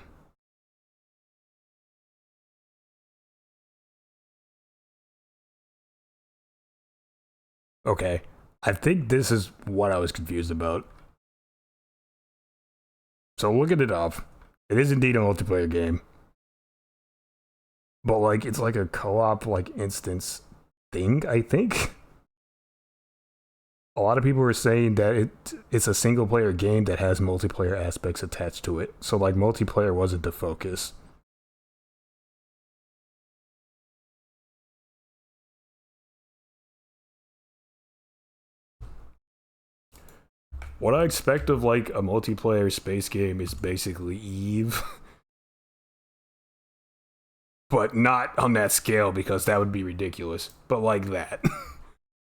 Okay. I think this is what I was confused about. So looking it up, it is indeed a multiplayer game. But like it's like a co-op like instance thing, I think. A lot of people were saying that it's a single player game that has multiplayer aspects attached to it. So like multiplayer wasn't the focus. What I expect of like a multiplayer space game is basically Eve. But not on that scale because that would be ridiculous. But like that.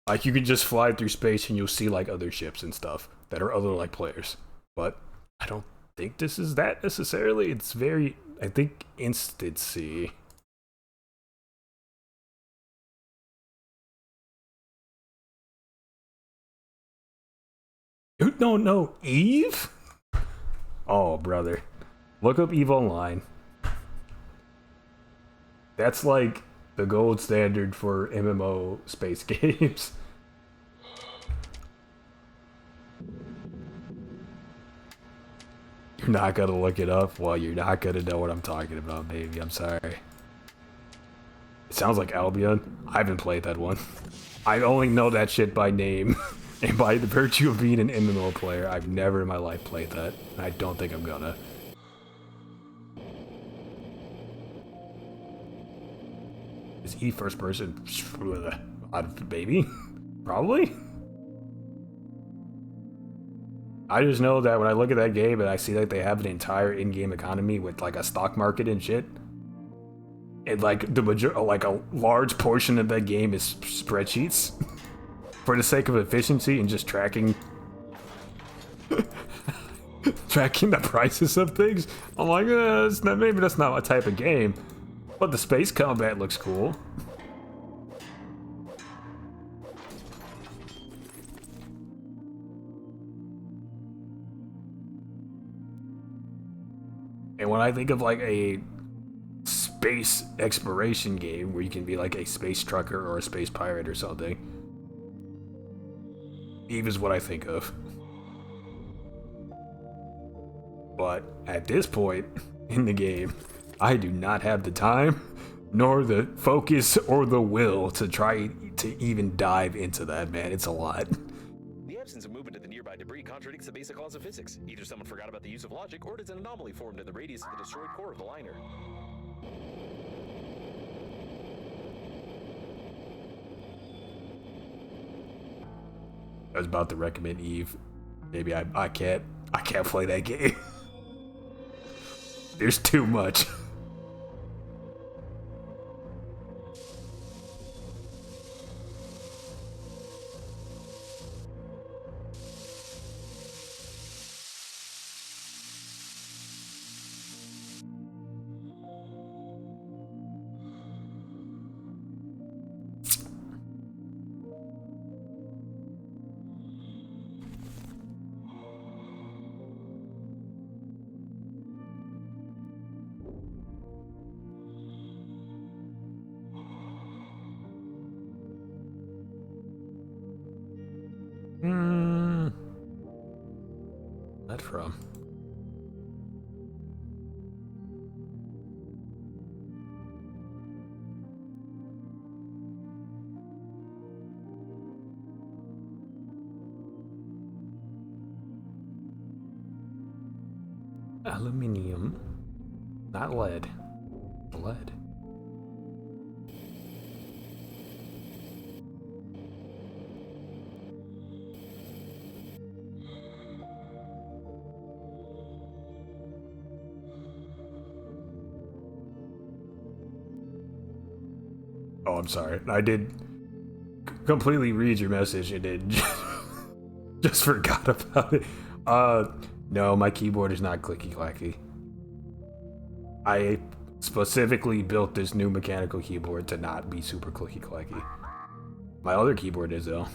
Like you can just fly through space and you'll see like other ships and stuff that are other like players. But I don't think this is that necessarily. It's very, I think, instancy. No, Eve? Oh, brother. Look up Eve Online. That's like the gold standard for MMO space games. You're not gonna look it up? Well, you're not gonna know what I'm talking about, baby. I'm sorry. It sounds like Albion. I haven't played that one. I only know that shit by name. And by the virtue of being an MMO player, I've never in my life played that. And I don't think I'm gonna. Is he first person? Baby? Probably? I just know that when I look at that game and I see that they have an entire in-game economy with like a stock market and shit, and like like a large portion of that game is spreadsheets for the sake of efficiency and just tracking the prices of things. I'm like, maybe that's not my type of game, but the space combat looks cool. And when I think of like a space exploration game where you can be like a space trucker or a space pirate or something, Eve is what I think of. But at this point in the game, I do not have the time, nor the focus or the will to try to even dive into that, man. It's a lot.
The absence of movement to the nearby debris contradicts the basic laws of physics. Either someone forgot about the use of logic, or it is an anomaly formed in the radius of the destroyed core of the liner.
I was about to recommend Eve. Maybe I can't play that game. There's too much. from. Aluminium, not lead. Lead. Oh, I'm sorry. I did completely read your message and then just forgot about it. No, my keyboard is not clicky clacky. I specifically built this new mechanical keyboard to not be super clicky clacky. My other keyboard is though.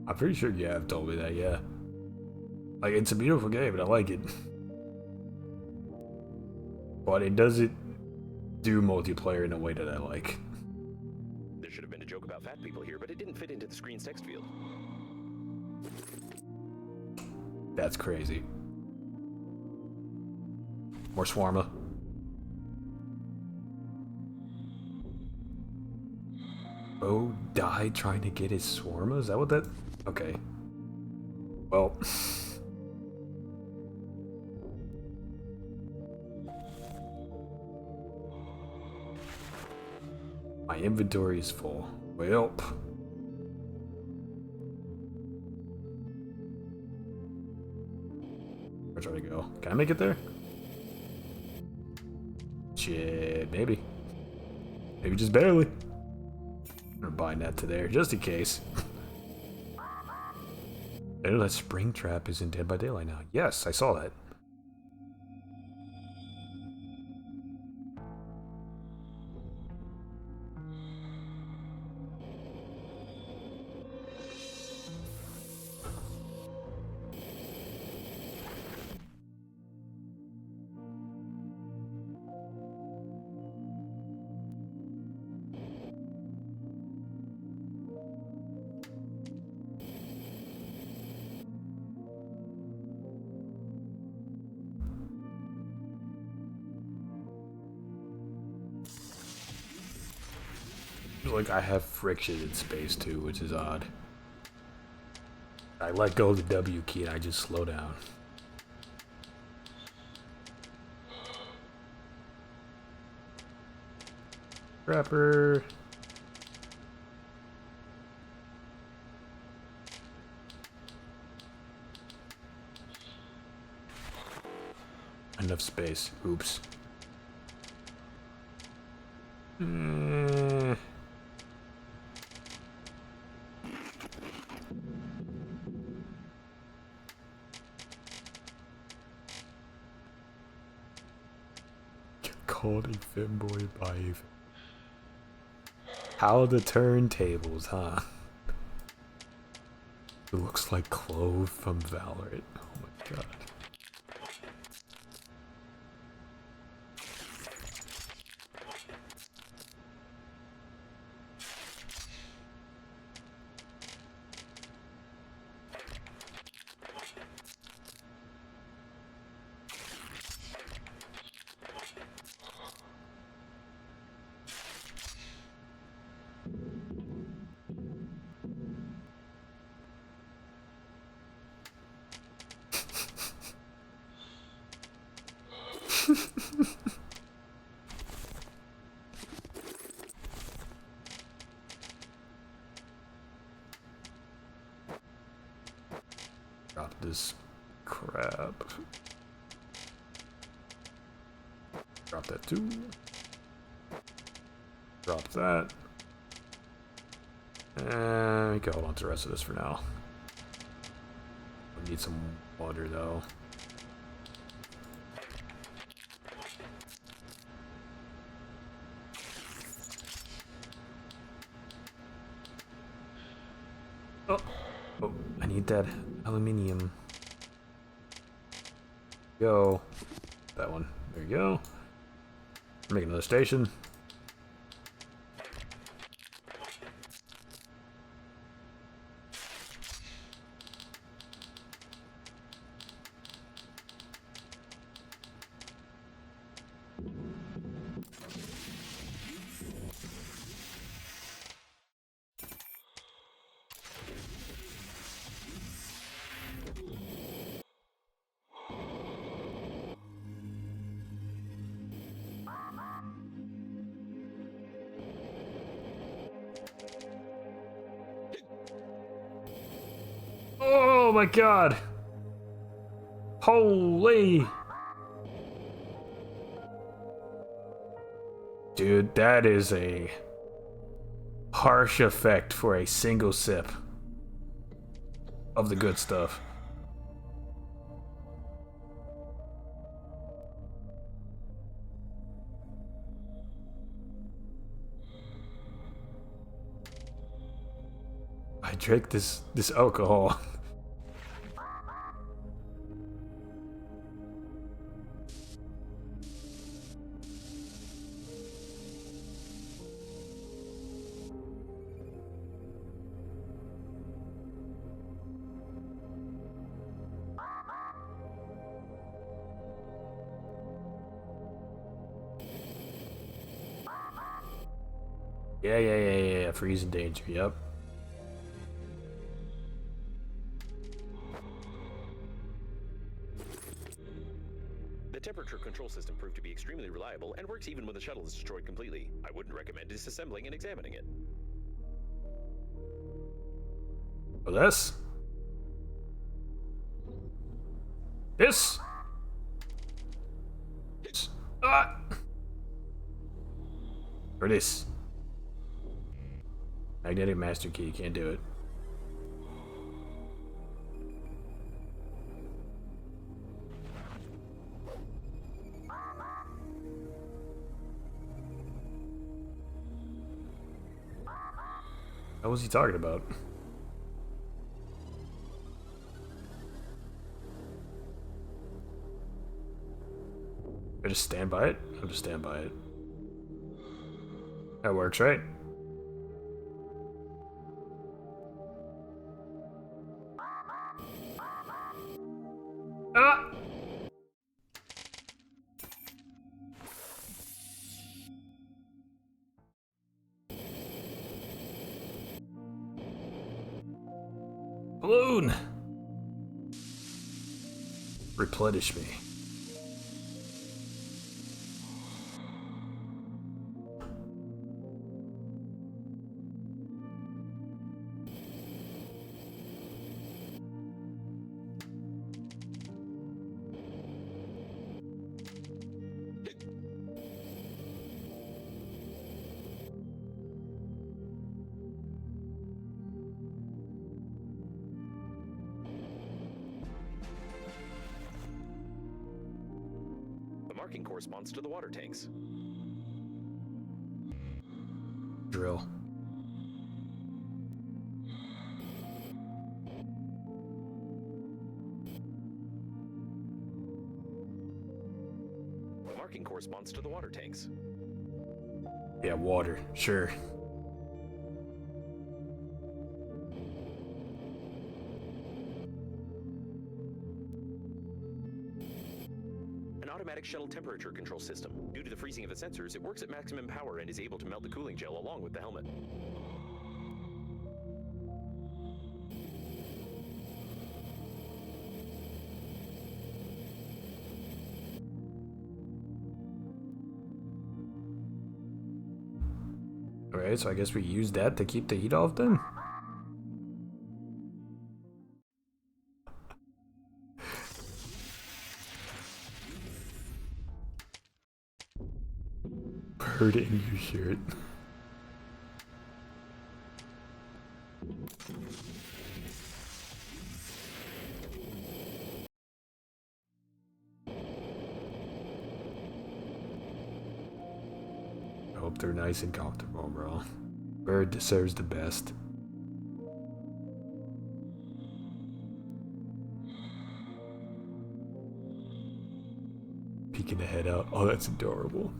I'm pretty sure you have told me that, yeah. Like, it's a beautiful game and I like it. But it doesn't do multiplayer in a way that I like.
There should have been a joke about fat people here, but it didn't fit into the screen's text field.
That's crazy. More Swarma. Oh, died trying to get his Swarma? Is that what that... Okay. Well... My inventory is full. Well... Where's trying to go? Can I make it there? Shit, maybe. Maybe just barely. I'm buying that to there, just in case. I know that Springtrap is in Dead by Daylight now. Yes, I saw that. Like I have friction in space too, which is odd. I let go of the W key and I just slow down. Wrapper. Enough space. Oops. Called a femboy by how the turntables, huh? It looks like Clove from Valorant. Oh my god. Drop this crap. Drop that too. Drop that. And we can hold on to the rest of this for now. Need some water though. Oh, oh, I need that aluminium. Go. That one. There you go. Make another station. Oh my god! Holy! Dude, that is a harsh effect for a single sip of the good stuff. I drank this alcohol. Yeah. Freezing danger, yep.
The temperature control system proved to be extremely reliable and works even when the shuttle is destroyed completely. I wouldn't recommend disassembling and examining it.
Oh, this? This? Ah! Or this? Magnetic master key, can't do it. What was he talking about? I just stand by it? I'll just stand by it. That works, right? Ah! Balloon! Replenish me.
The marking corresponds to the water tanks.
Drill.
The marking corresponds to the water tanks.
Yeah, water, sure.
An automatic shuttle temperature control system. Due to the freezing of the sensors, it works at maximum power and is able to melt the cooling gel along with the helmet.
Alright, so I guess we use that to keep the heat off then? Bird in your shirt. hope they're nice and comfortable, bro. Bird deserves the best. Peeking the head out. Oh, that's adorable.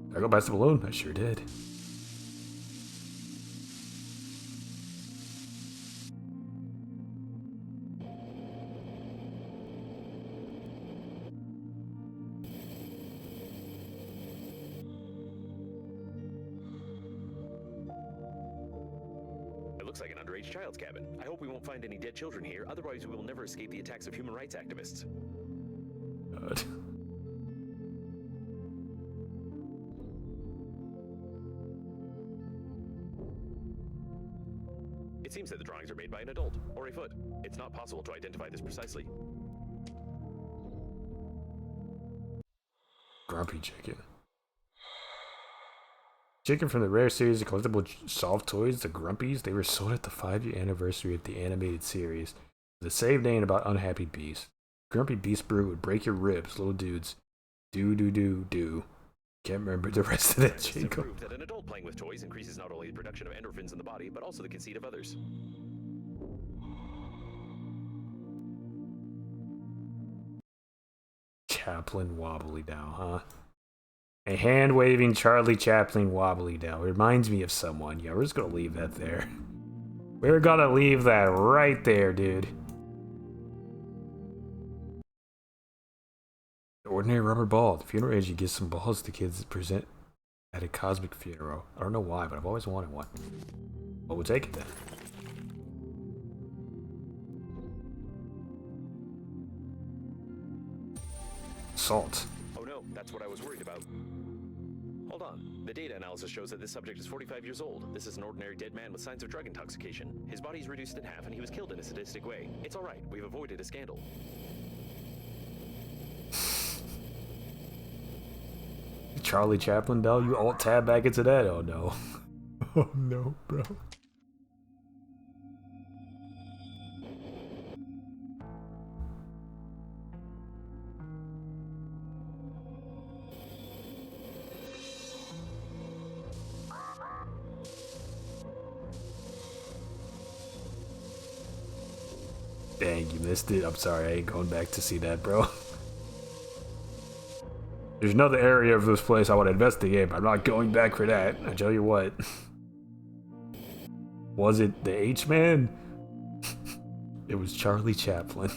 Did I go past the balloon? I sure did.
It looks like an underage child's cabin. I hope we won't find any dead children here, otherwise we will never escape the attacks of human rights activists.
God.
It seems that the drawings are made by an adult, or a foot. It's not possible to identify this precisely.
Grumpy chicken. Chicken from the rare series of collectible soft toys, the Grumpies. They were sold at the 5-year anniversary of the animated series. The same name about unhappy beasts. Grumpy Beast Brew would break your ribs, little dudes. Do. Can't remember the rest of that jingle.
Prove that an adult playing with toys increases not only the production of endorphins in the body, but also the conceit of others.
Chaplin Wobbly Dow, huh? A hand-waving Charlie Chaplin Wobbly Dow. Reminds me of someone. Yeah, we're just gonna leave that there. We're gonna leave that right there, dude. The ordinary rubber ball. The funeral age, you get some balls to kids that present at a cosmic funeral. I don't know why, but I've always wanted one. Well, we'll take it then. Salt.
Oh no, that's what I was worried about. Hold on. The data analysis shows that this subject is 45 years old. This is an ordinary dead man with signs of drug intoxication. His body is reduced in half and he was killed in a sadistic way. It's alright, we've avoided a scandal.
Charlie Chaplin doll, you alt tab back into that? Oh no. Oh no, bro. Dang, you missed it. I'm sorry, I ain't going back to see that, bro. There's another area of this place I want to investigate, but I'm not going back for that. I tell you what. Was it the H-Man? It was Charlie Chaplin.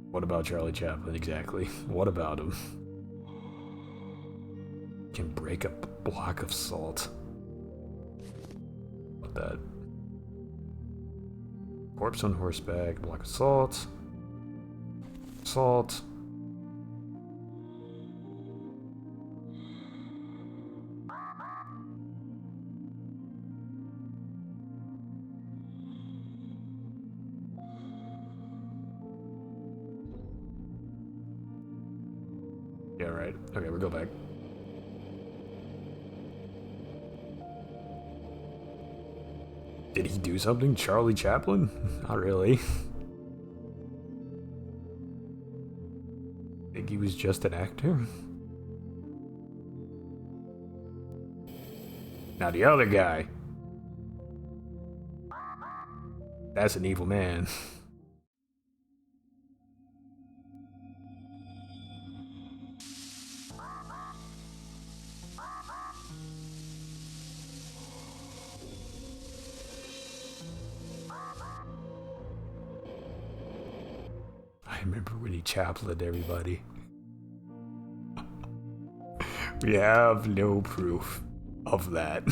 What about Charlie Chaplin exactly? What about him? Can break a block of salt. What that? Corpse on horseback, block of salt. Salt. Yeah, right. Okay, we'll go back. Did he do something? Charlie Chaplin? Not really. Think he was just an actor? Now the other guy. That's an evil man. I remember when he Chaplined everybody. We have no proof of that.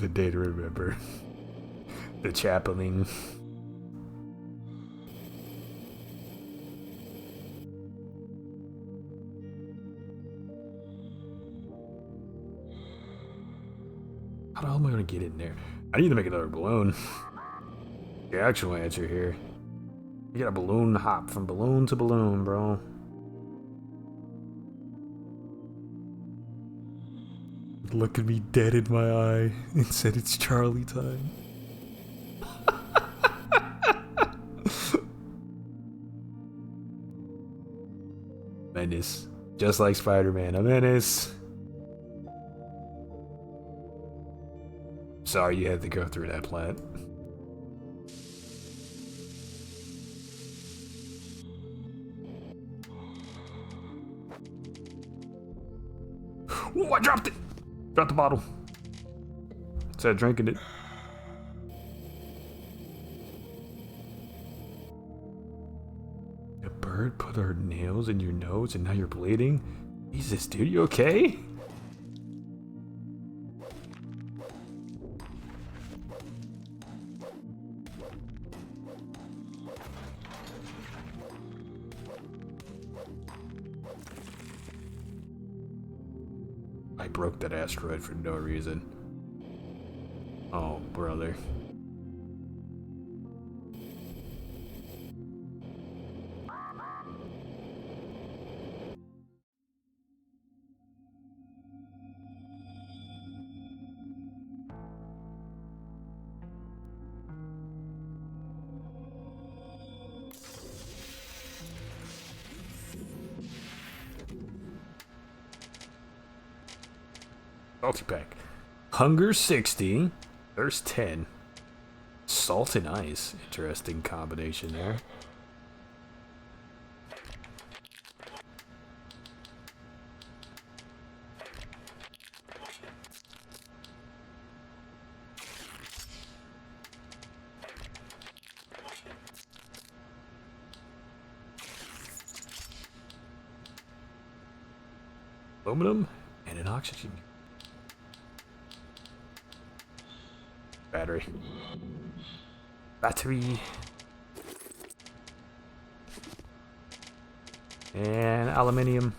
a day to remember. The chapeling. How the hell am I gonna get in there? I need to make another balloon. The actual answer here. You got a balloon hop from balloon to balloon, bro. Look at me dead in my eye and said it's Charlie time. Menace. Just like Spider-Man, a menace. Sorry you had to go through that plant. Ooh, I dropped it! Dropped the bottle. Instead of drinking it. A bird put her nails in your nose and now you're bleeding? Jesus, dude, you okay? I broke that asteroid for no reason. Oh, brother. Salty pack. Hunger 60. Thirst 10. Salt and ice. Interesting combination there. Aluminum and an oxygen. Battery. Battery. And aluminium.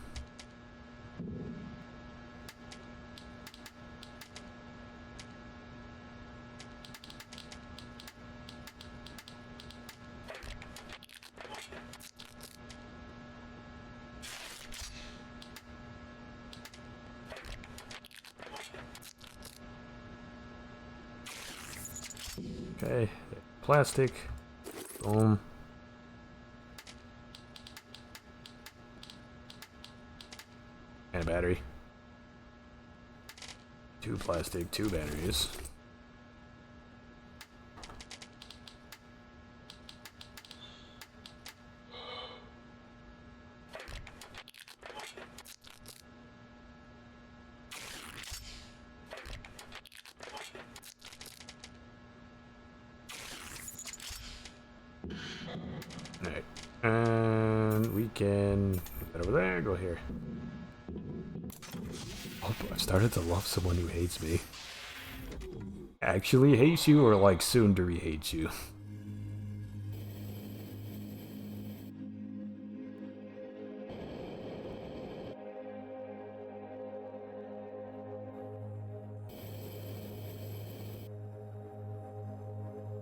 Okay, plastic. Boom. And a battery. 2 plastic, 2 batteries. Alright, and we can put that over there, go here. Oh, I've started to love someone who hates me. Actually hates you, or like soon to hate you.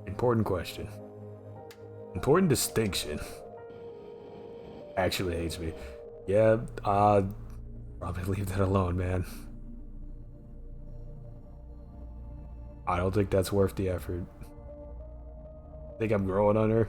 Important question. Important distinction. Actually hates me. Yeah, probably leave that alone, man. I don't think that's worth the effort. Think I'm growing on her?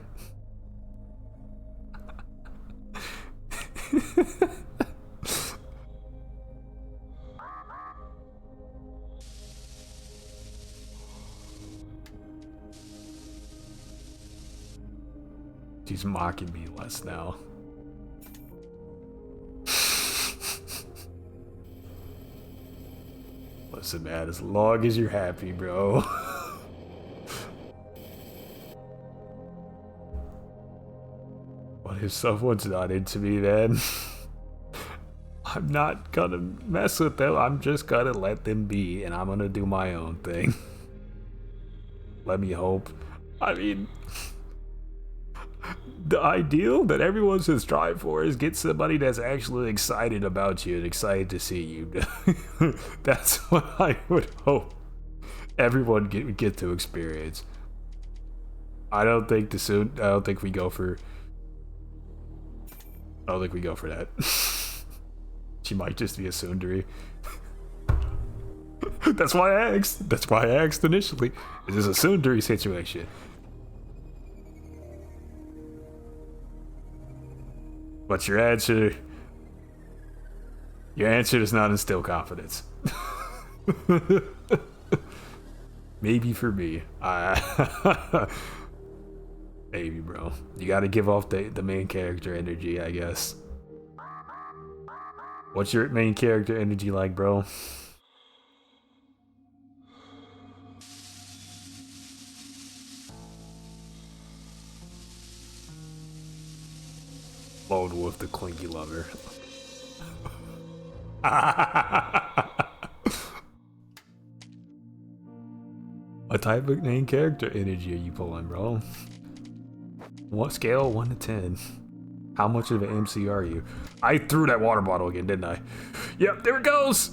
She's mocking me less now. Listen, man, as long as you're happy, bro. What if someone's not into me, then? I'm not gonna mess with them. I'm just gonna let them be, and I'm gonna do my own thing. Let me hope. I mean, the ideal that everyone should strive for is get somebody that's actually excited about you and excited to see you. That's what I would hope everyone get to experience. I don't think we go for that. She might just be a tsundere. That's why I asked initially. Is this a tsundere situation? But your answer does not instill confidence. Maybe for me. Maybe, bro. You gotta give off the main character energy, I guess. What's your main character energy like, bro? Lone Wolf the Clinky Lover. What type of main character energy are you pulling, bro? What scale? 1 to 10. How much of an MC are you? I threw that water bottle again, didn't I? Yep, there it goes!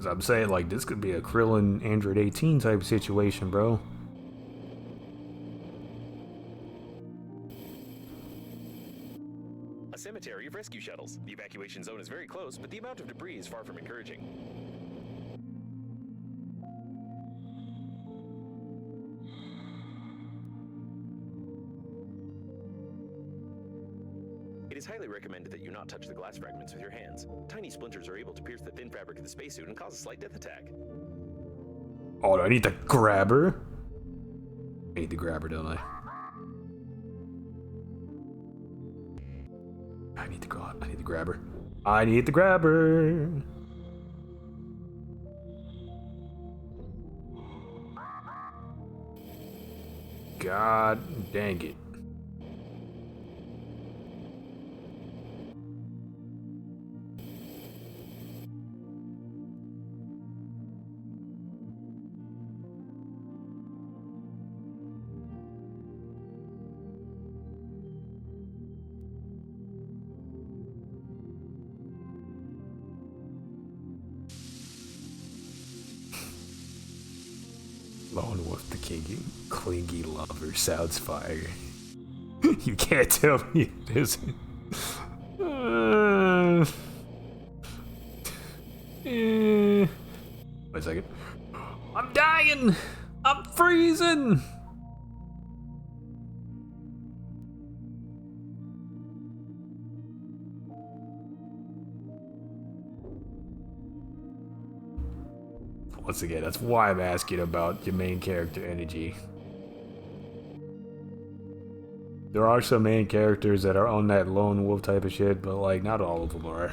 I'm saying, like, this could be a Krillin Android 18 type of situation, bro.
A cemetery of rescue shuttles. The evacuation zone is very close, but the amount of debris is far from encouraging. It is highly recommended that you not touch the glass fragments with your hands. Tiny splinters are able to pierce the thin fabric of the spacesuit and cause a slight death attack.
Oh, I need the grabber. I need the grabber, don't I? I need to go out. I need the grabber. I need the grabber. God dang it. Lone Wolf the Clingy Lover sounds fire. You can't tell me it isn't. Wait a second. I'm dying! I'm freezing! Once again, that's why I'm asking about your main character energy. There are some main characters that are on that lone wolf type of shit, but like, not all of them are.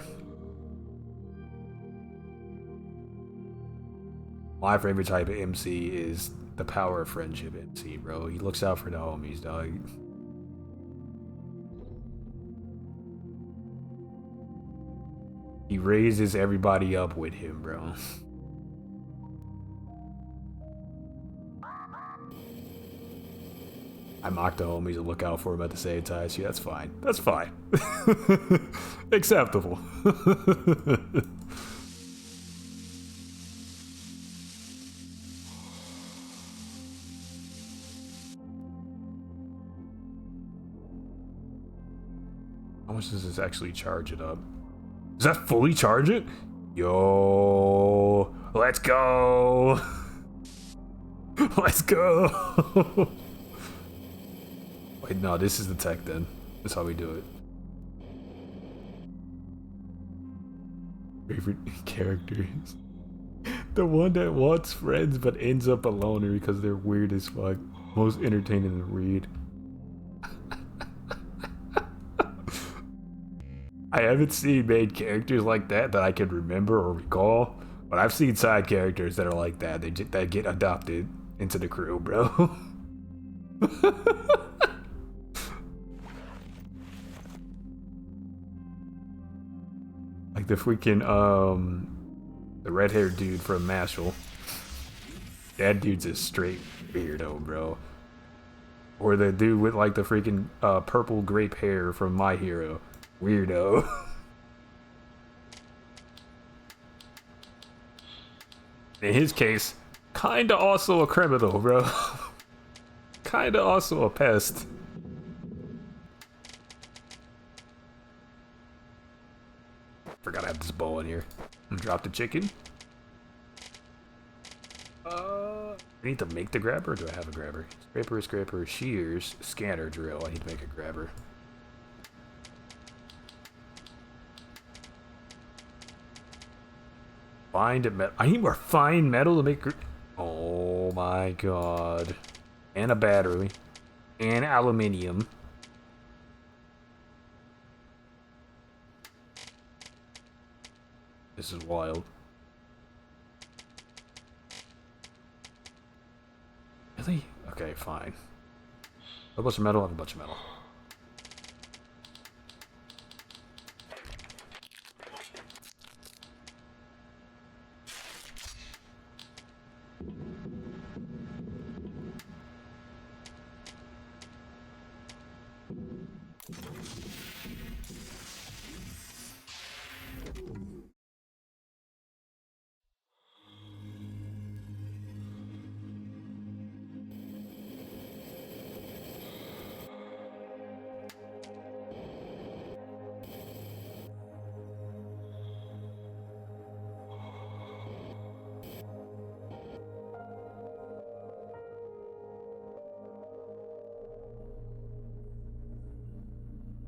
My favorite type of MC is the power of friendship MC, bro. He looks out for the homies, dog. He raises everybody up with him, bro. I mock the homies and look out for him at the same time. See, that's fine. That's fine. Acceptable. How much does this actually charge it up? Does that fully charge it? Yo, let's go. Let's go. Wait, no, this is the tech then. That's how we do it. Favorite characters. The one that wants friends but ends up a loner because they're weird as fuck. Most entertaining to read. I haven't seen main characters like that I can remember or recall. But I've seen side characters that are like that. That get adopted into the crew, bro. Like the freaking the red-haired dude from Mashal. That dude's a straight weirdo, bro. Or the dude with like the freaking purple grape hair from My Hero. Weirdo. In his case, kinda also a criminal, bro. Kinda also a pest. Forgot I have this bowl in here. Drop the chicken. I need to make the grabber, or do I have a grabber? Scraper, shears, scanner, drill. I need to make a grabber. Find metal. I need more fine metal to make. Oh my god. And a battery. And aluminium. This is wild. Really? Okay, fine. A bunch of metal, I have a bunch of metal.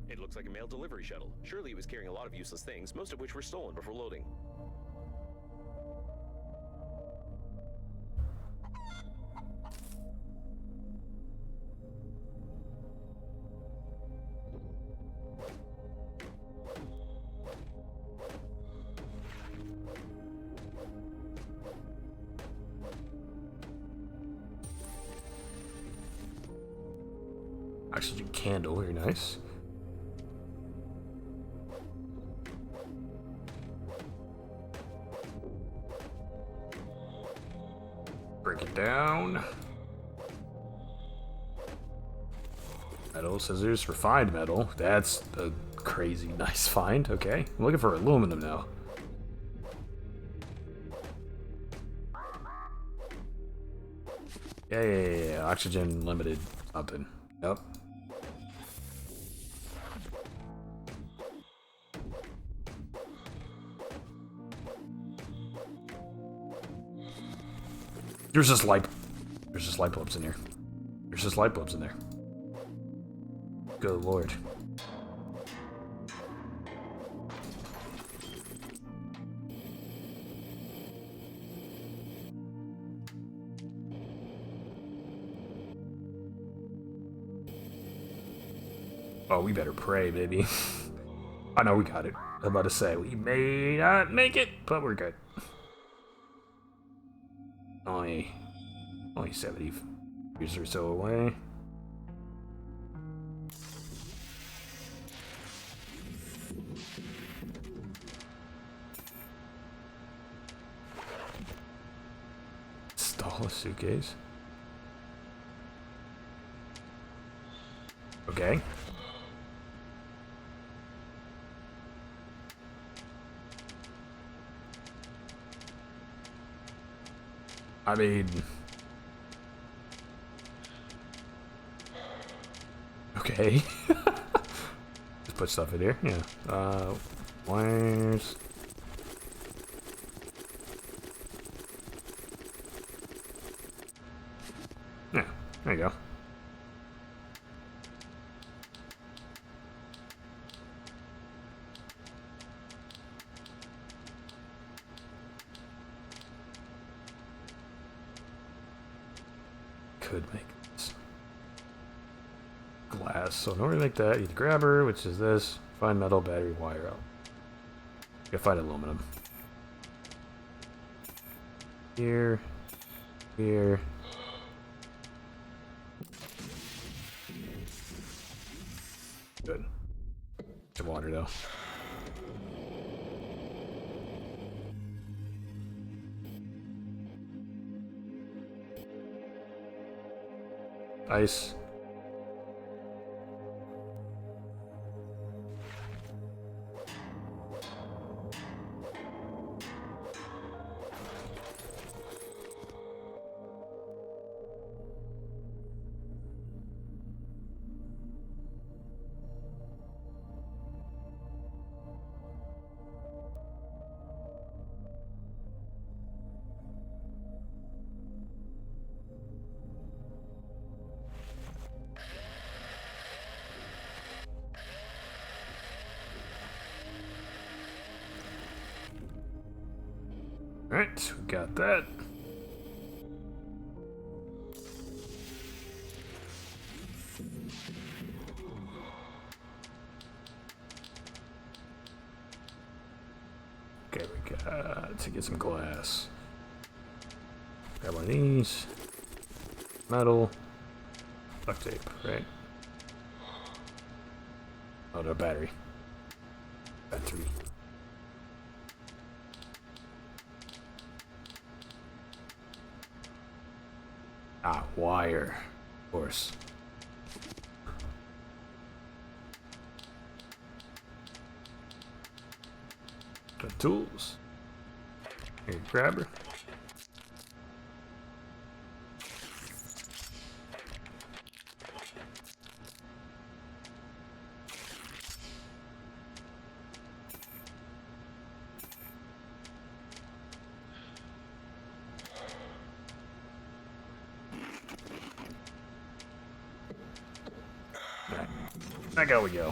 It looks like a mail delivery shuttle. Surely it was carrying a lot of useless things, most of which were stolen before loading.
Oxygen candle, very nice. Break it down. Metal, scissors, refined metal. That's a crazy nice find. Okay, I'm looking for aluminum now. Yeah. Oxygen limited something. Yep. There's just light bulbs in here. There's just light bulbs in there. Good lord. Oh, we better pray, baby. I know we got it. I'm about to say, we may not make it, but we're good. Only 70 years or so away. Stall a suitcase. Okay. I mean, okay. Just put stuff in here. Yeah. Wires. Yeah. There you go. Could make this glass. So in order to make that, you need the grabber, which is this. Find metal, battery, wire out. Gotta find aluminum. Here. Here. Good. Some water though. Ice. Alright, we got that. Okay, we got to get some glass. Grab one of these. Metal. Duct tape, right? Oh, no, battery. Battery. Ah, wire. Of course. The tools. Here, grab her. Back out we go.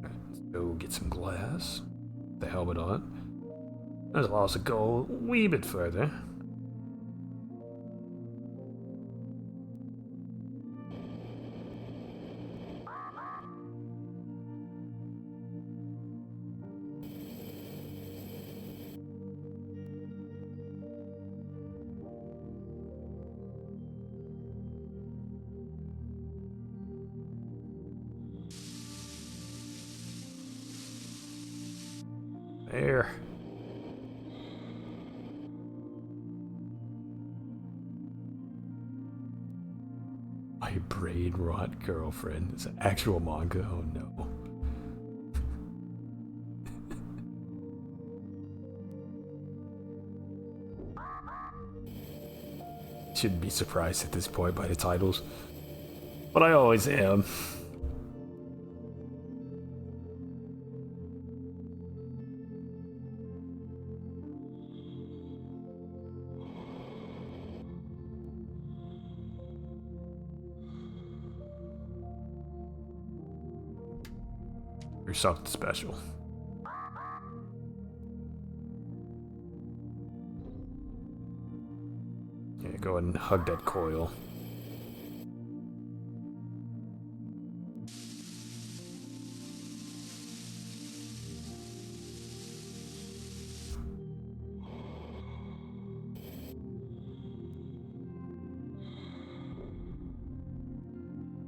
Let's go get some glass. The helmet on. There's allow us to go a wee bit further. There. My brain rot girlfriend. It's an actual manga. Oh no. Shouldn't be surprised at this point by the titles, but I always am. Or something special. Yeah, go ahead and hug that coil.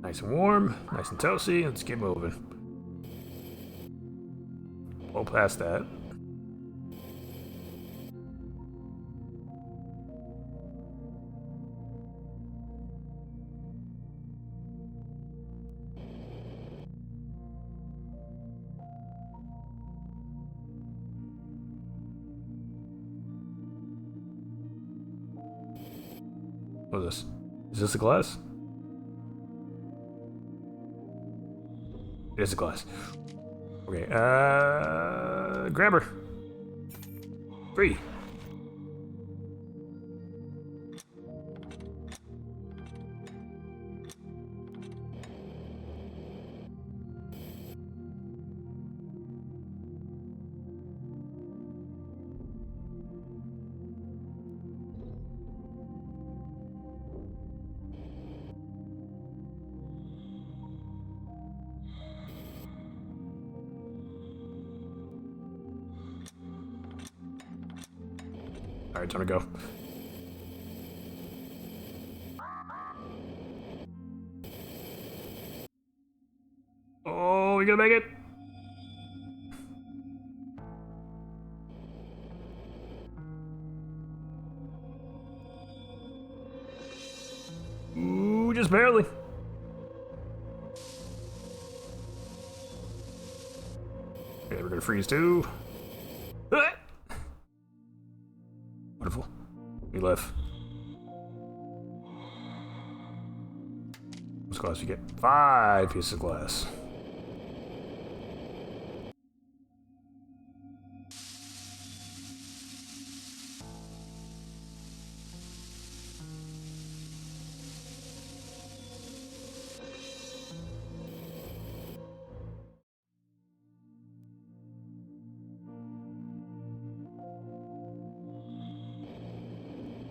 Nice and warm, nice and toasty. Let's get moving. Blow past that. What is this? Is this a glass? It is a glass. Okay, grab her. Free. Alright, time to go. Oh, we gonna make it? Ooh, just barely. Okay, we're gonna freeze too. Ah! Wonderful. We live. What's glass you get? 5 pieces of glass.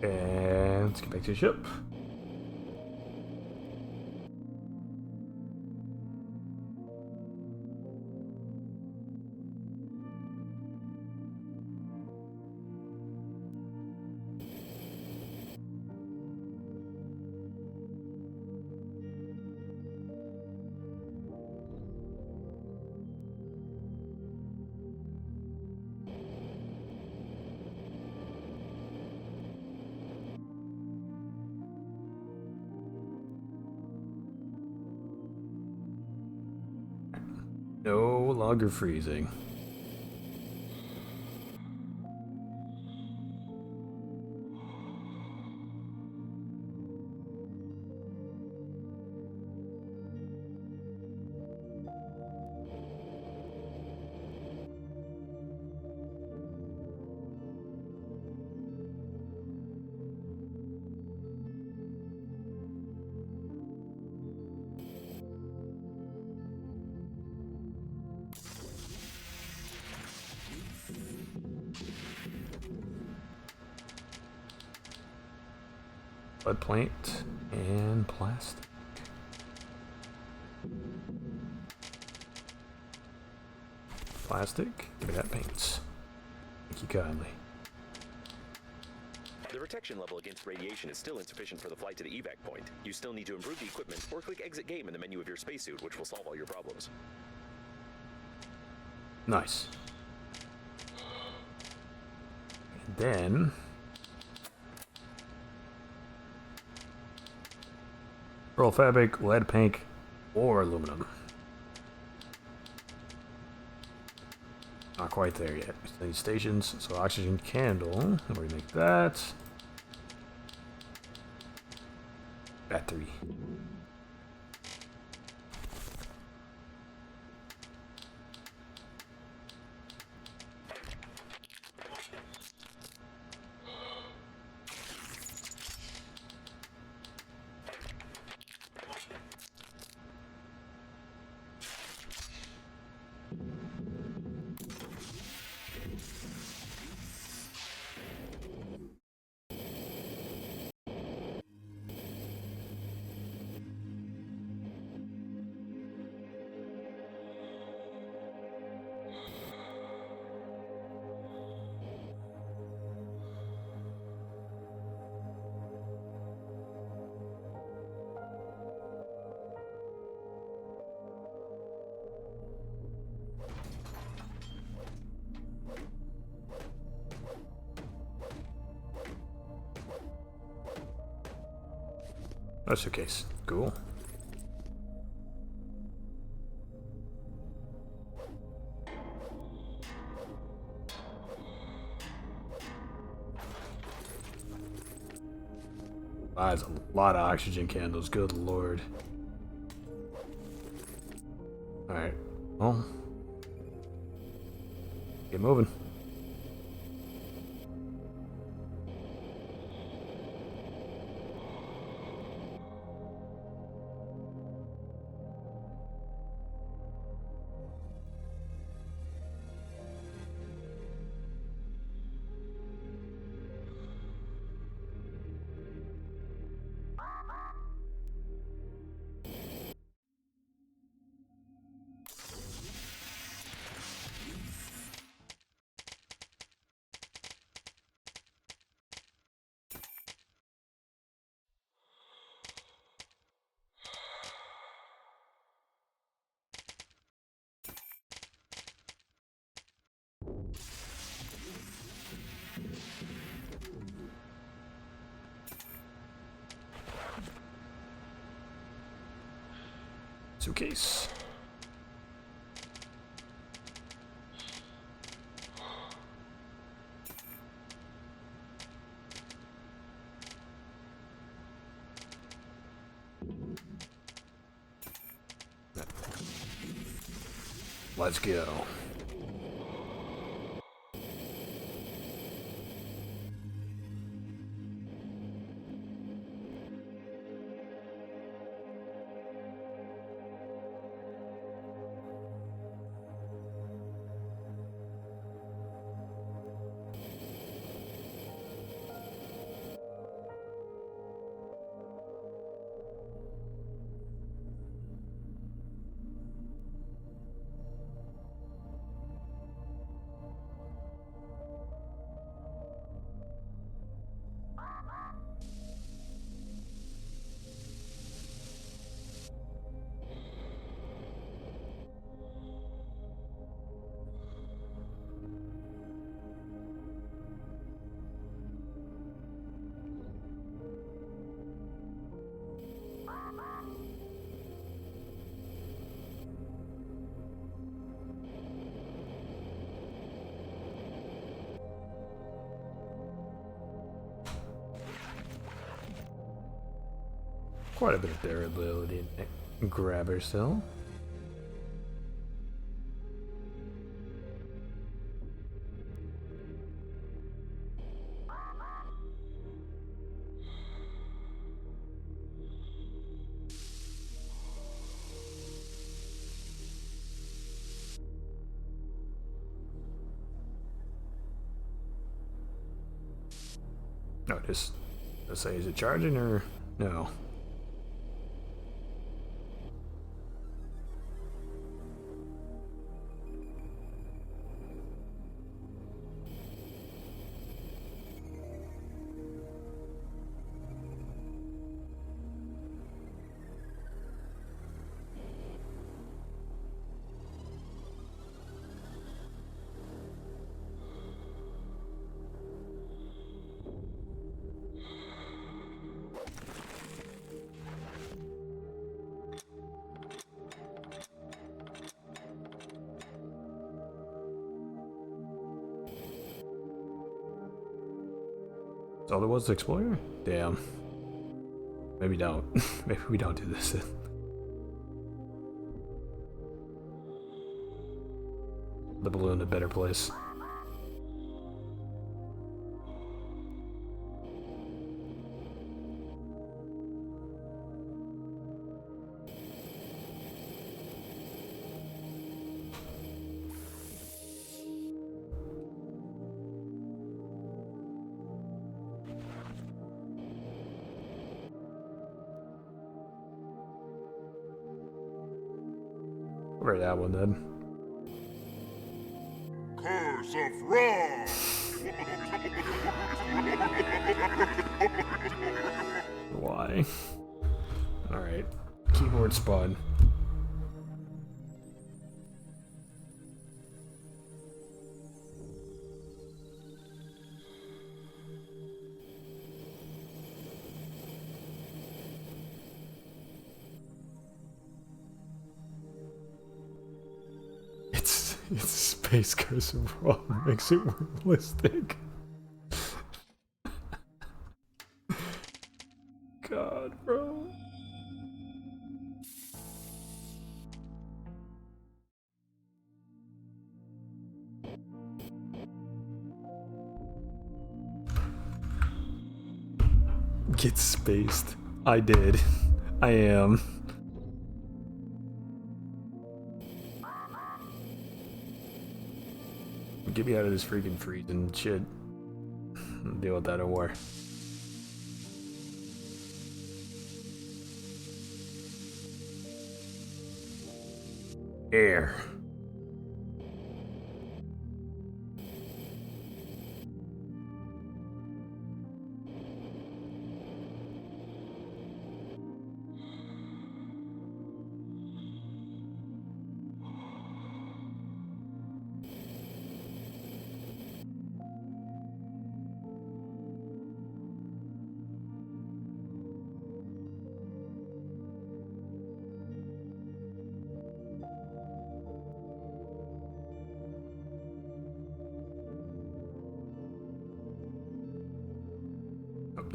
And let's get back to the ship. No longer freezing. Lead plate and plastic. Plastic? Give me that paint. Thank you kindly.
The protection level against radiation is still insufficient for the flight to the evac point. You still need to improve the equipment or click exit game in the menu of your spacesuit, which will solve all your problems.
Nice. And then pearl fabric, lead paint, or aluminum. Not quite there yet. We still need stations, so oxygen candle. How do we make that? Battery. That's your case. Cool. That's a lot of oxygen candles. Good lord. Alright. Well. Get moving. Suitcase. Let's go. Quite a bit of durability in that grabber still. No, just let's say, is it charging or no? That's all there was to explore? Damn. Maybe don't. Maybe we don't do this then. The balloon a better place. Where that one then?
Curse of Ra!
Why? Alright. Keyboard spun. It's Space Curse of Raw makes it realistic. God, bro. Get spaced. I did. I am. Get me out of this freaking freezing shit. Deal with that at war. Air.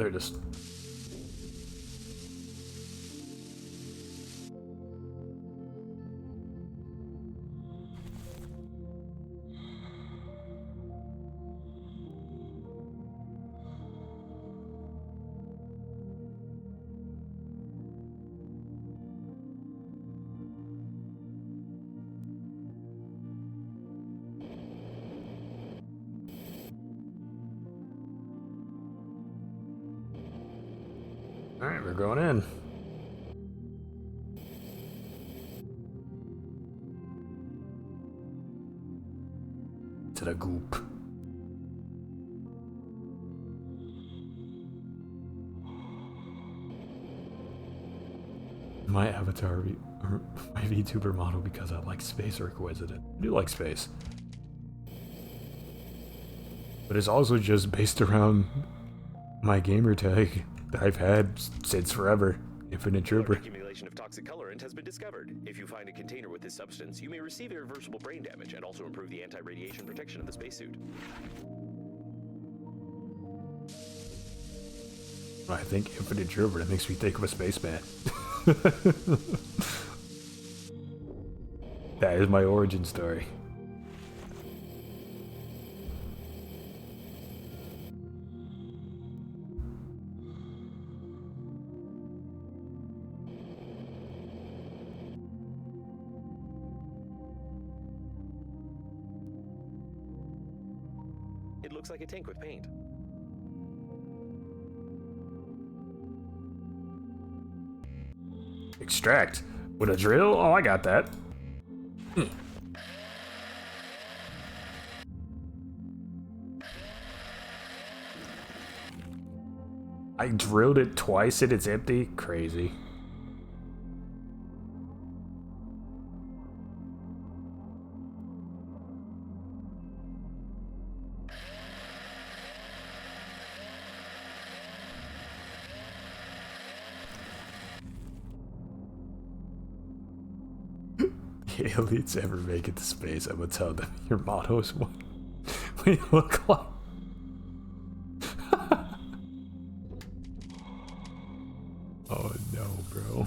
they're just... Alright, we're going in. To the goop. My avatar, or my VTuber model, because I like space, or coincident. I do like space. But it's also just based around my gamer tag that I've had since forever. InfiniteTrooper.
Accumulation of toxic colorant has been discovered. If you find a container with this substance, you may receive irreversible brain damage and also improve the anti-radiation protection of the spacesuit.
I think InfiniteTrooper, that makes me think of a spaceman. That is my origin story.
It looks like a tank with paint.
Extract with a drill? Oh, I got that. I drilled it twice and it's empty? Crazy. Aliens ever make it to space, I'm gonna tell them your motto is what we look like. Oh no, bro.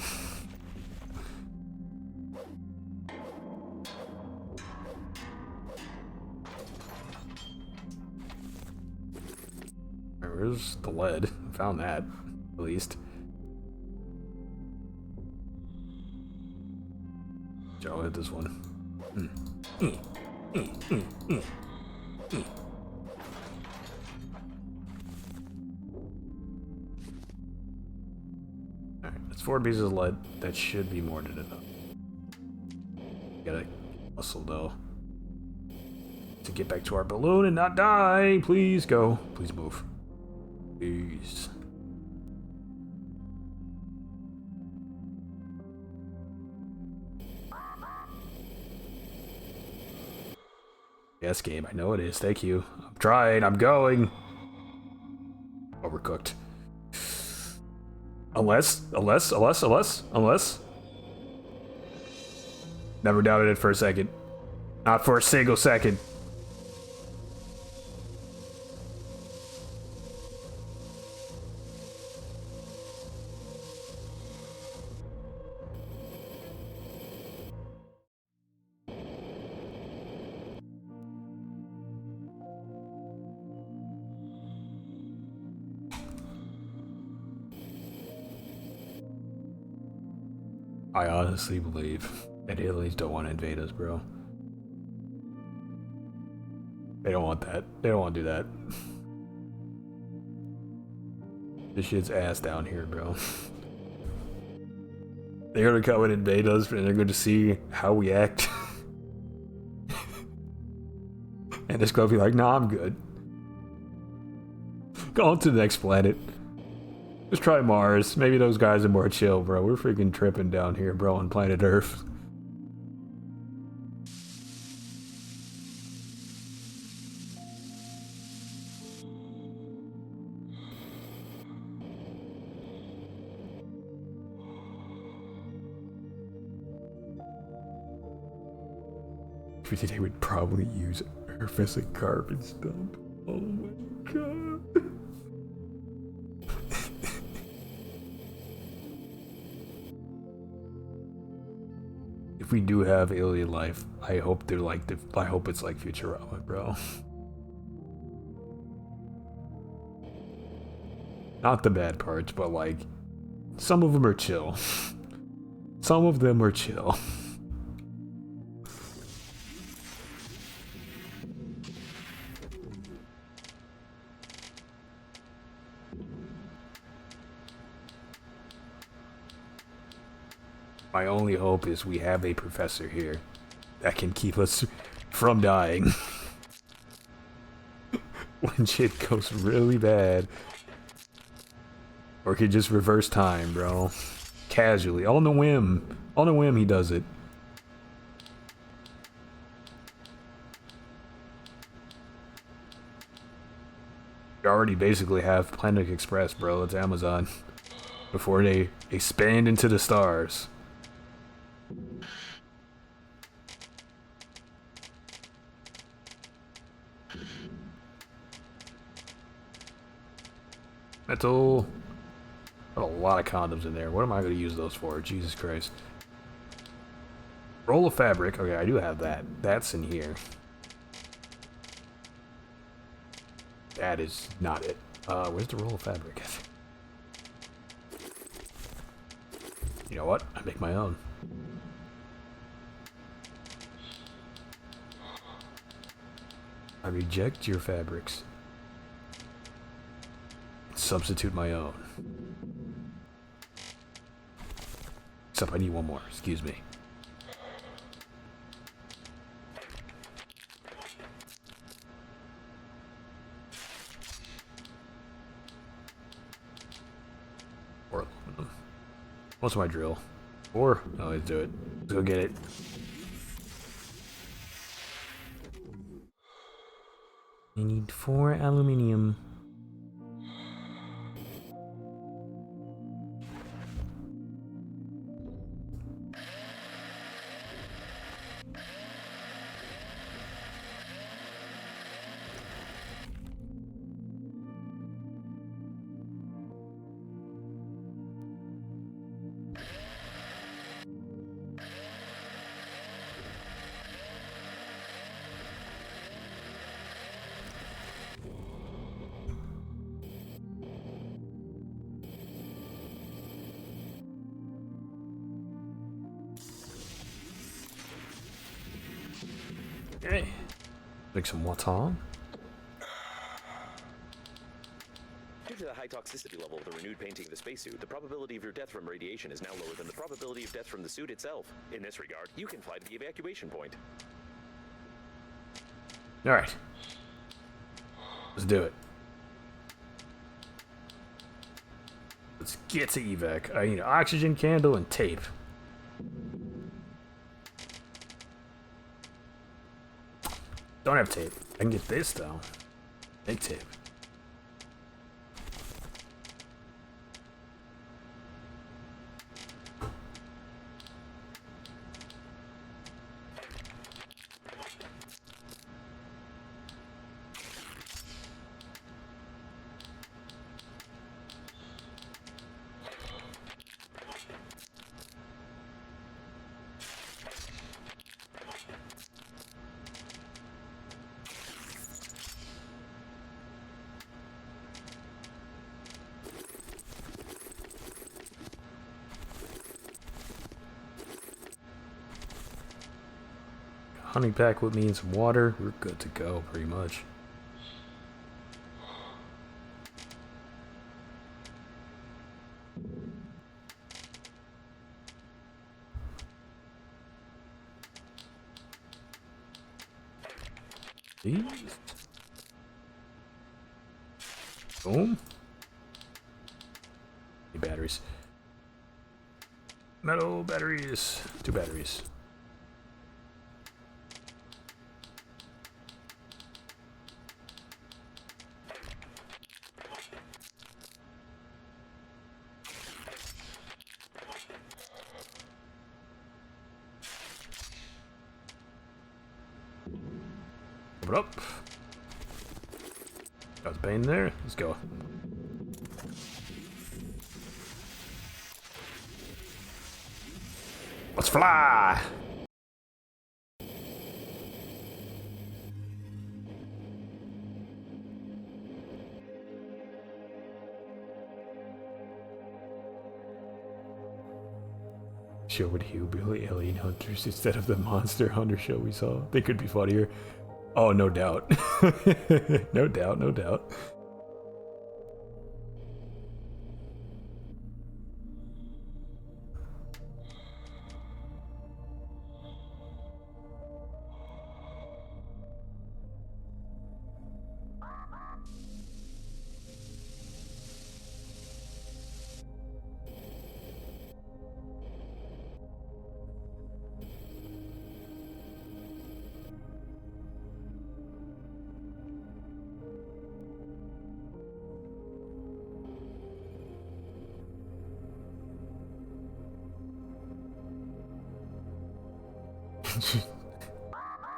Where's the lead? Found that, at least. I'll hit this one. Alright, that's 4 pieces of lead. That should be more than enough. Gotta hustle though. To get back to our balloon and not die. Please go. Please move. Please. Yes, game. I know it is. Thank you. I'm trying. I'm going. Overcooked. Unless. Never doubted it for a second. Not for a single second. I honestly believe that aliens don't want to invade us, bro. They don't want that. They don't want to do that. This shit's ass down here, bro. They're gonna come and invade us, and they're gonna see how we act. And it's gonna be like, nah, I'm good. Go on to the next planet. Let's try Mars. Maybe those guys are more chill, bro. We're freaking tripping down here, bro, on planet Earth. They would probably use Earth as a garbage dump. Oh my god. if we do have alien life, I hope they're like I hope it's like Futurama, bro. Not the bad parts, but like some of them are chill. Some of them are chill. My only hope is we have a professor here that can keep us from dying. When shit goes really bad. Or could just reverse time, bro. Casually. On the whim. On a whim he does it. We already basically have Planet Express, bro. It's Amazon. Before they expand into the stars. Metal. Got a lot of condoms in there. What am I going to use those for? Jesus Christ. Roll of fabric. Okay, I do have that. That's in here. That is not it. Where's the roll of fabric? You know what? I make my own. I reject your fabrics. Substitute my own. Except I need one more. Excuse me. Or aluminum. What's my drill? Or oh, let's do it. Let's go get it. I need 4 aluminium. Okay. Make some water.
Due to the high toxicity level of the renewed painting of the spacesuit, the probability of your death from radiation is now lower than the probability of death from the suit itself. In this regard, you can fly to the evacuation point.
Alright. Let's do it. Let's get to evac. I need an oxygen candle and tape. Don't have tape. I can get this though. Big tape. Honey pack with me and some water. We're good to go, pretty much. These. Boom. Need batteries. Metal batteries. 2 batteries. Open up. Got the pain there. Let's go. Let's fly! show with hillbilly alien hunters instead of the monster hunter show we saw. They could be funnier. Oh, no doubt. No doubt, no doubt.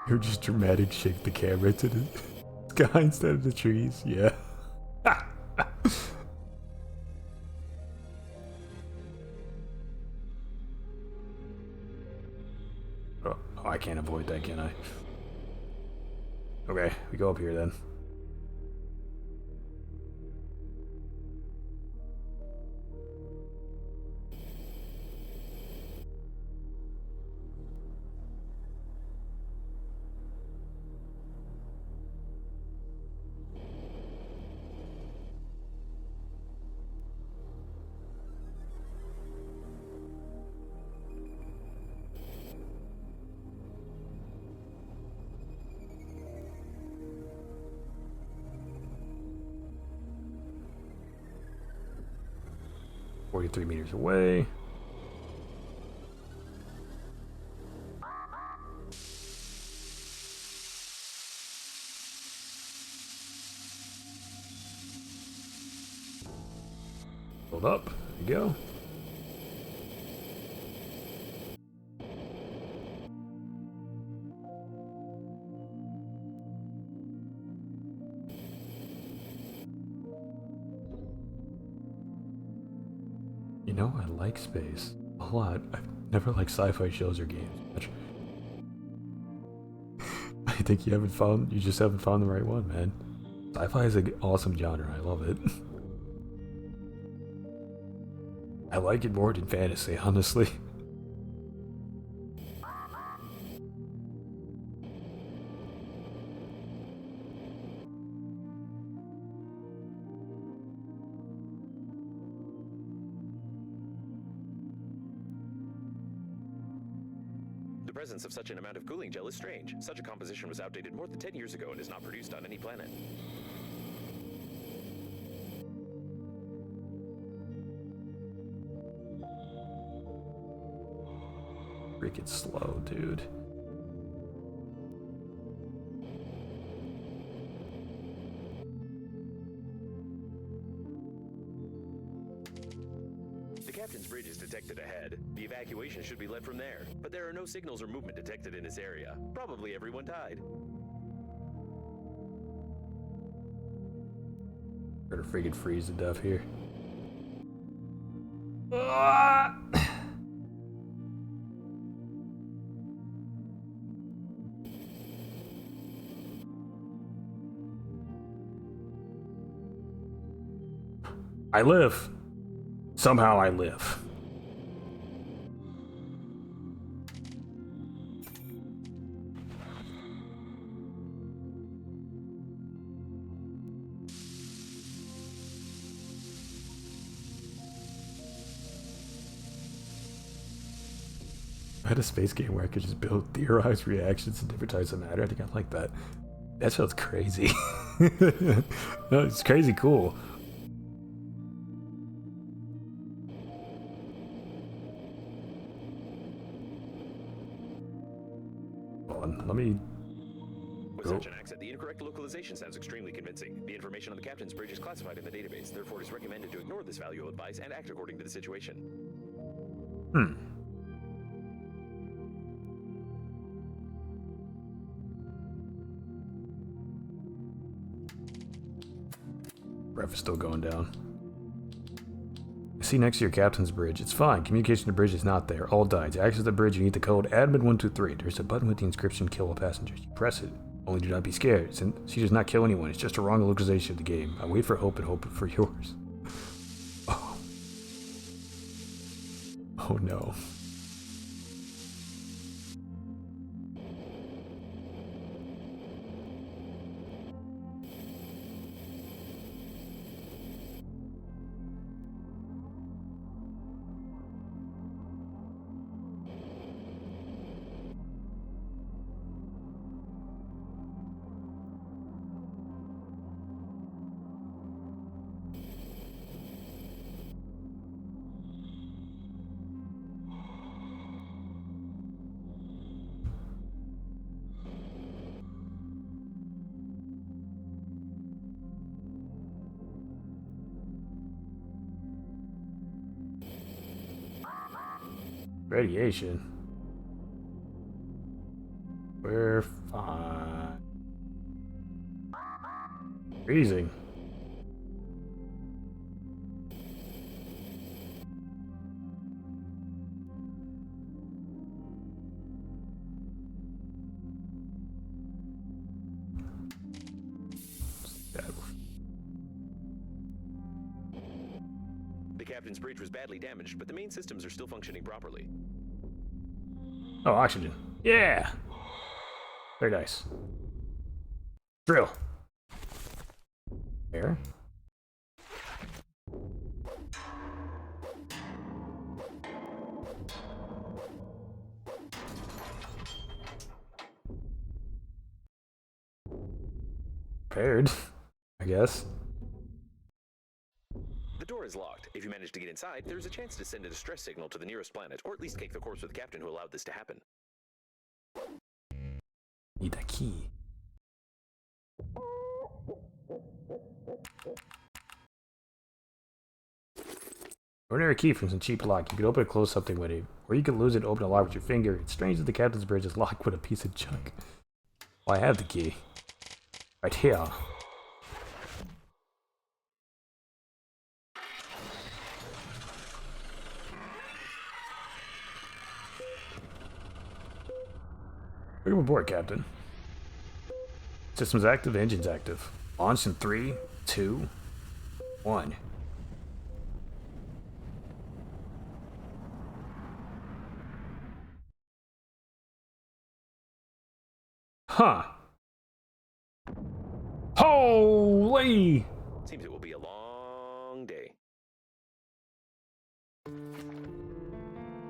You just dramatic shake the camera to the sky instead of the trees. Yeah. Oh, I can't avoid that, can I? Okay, we go up here then. .43 meters away. Hold up. There you go. You know, I like space a lot. I've never liked sci-fi shows or games much. I think you just haven't found the right one, man. Sci-fi is an awesome genre. I love it. I like it more than fantasy, honestly.
The presence of such an amount of cooling gel is strange. Such a composition was outdated more than 10 years ago and is not produced on any planet.
Freaking slow, dude.
The captain's bridge is detected ahead. The evacuation should be led from there, but there are no signals or movement detected in this area. Probably everyone died.
Better freaking freeze to death here. I live. Somehow I live. I had a space game where I could just build theorized reactions to different types of matter. I think I like that. That sounds crazy. No, it's crazy cool. Let me
With such an accent, the incorrect localization sounds extremely convincing. The information on the captain's bridge is classified in the database, therefore it is recommended to ignore this valuable advice and act according to the situation.
Ref is still going down. I see next to your captain's bridge. It's fine. Communication to the bridge is not there. All died. To access the bridge, you need the code admin123. There's a button with the inscription kill all passengers. You press it. Only do not be scared. Since she does not kill anyone. It's just a wrong localization of the game. I wait for hope and hope for yours. Oh. Oh no. Radiation. We're fine. Freezing.
The captain's bridge was badly damaged, but the main systems are still functioning properly.
Oh, oxygen. Yeah! Very nice. Drill. Air. Prepared, I guess.
The door is locked. If you manage to get inside, there's a chance to send a distress signal to the nearest planet, or at least cake the corpse with the captain who allowed this to happen.
Need that key. Ordinary key from some cheap lock. You could open and close something with it, or you could lose it and open a lock with your finger. It's strange that the captain's bridge is locked with a piece of junk. Well, I have the key. Right here. Welcome aboard, Captain. Systems active, engines active. Launch in 3, 2, 1. Huh. Holy!
Seems it will be a long day.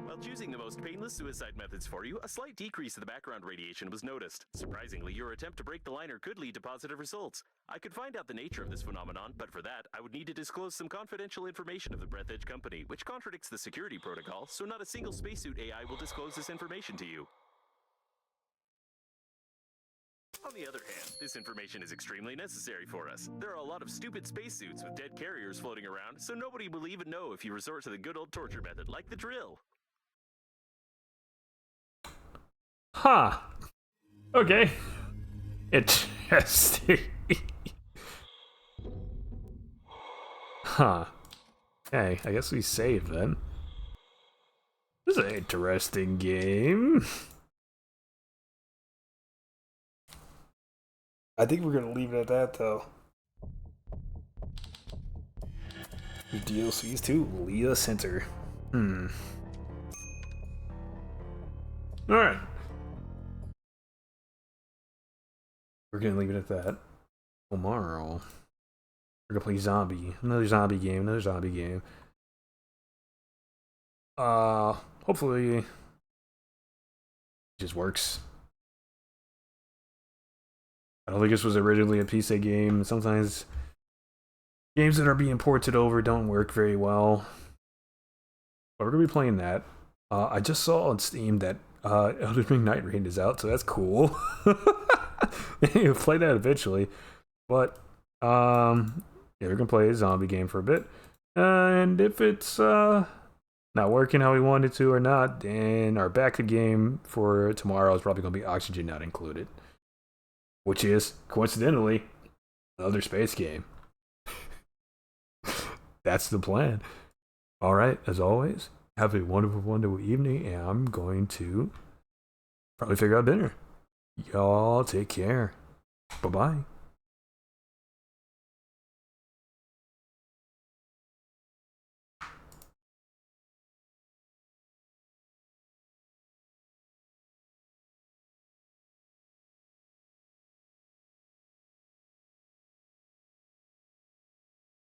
While choosing the most painless suicide methods for you, a slight decrease in the background radiation was noticed. Surprisingly, your attempt to break the liner could lead to positive results. I could find out the nature of this phenomenon, but for that, I would need to disclose some confidential information of the Breathedge company, which contradicts the security protocol, so not a single spacesuit AI will disclose this information to you. On the other hand, this information is extremely necessary for us. There are a lot of stupid spacesuits with dead carriers floating around, so nobody will even know if you resort to the good old torture method, like the drill.
Huh. Okay. Interesting. Huh. Okay, I guess we save then. This is an interesting game. I think we're gonna leave it at that though. The DLCs too. Leah Center. Alright. We're gonna leave it at that. Tomorrow, we're gonna play zombie. Another zombie game. Hopefully it just works. I don't think this was originally a PC game. Sometimes games that are being ported over don't work very well. But we're gonna be playing that. I just saw on Steam that Elden Ring Night Rain is out, so that's cool. You'll play that eventually. But yeah, we're gonna play a zombie game for a bit. And if it's not working how we wanted to or not, then our backup game for tomorrow is probably gonna be Oxygen Not Included. Which is, coincidentally, another space game. That's the plan. Alright, as always, have a wonderful, wonderful evening, and I'm going to probably figure out dinner. Y'all take care. Bye-bye.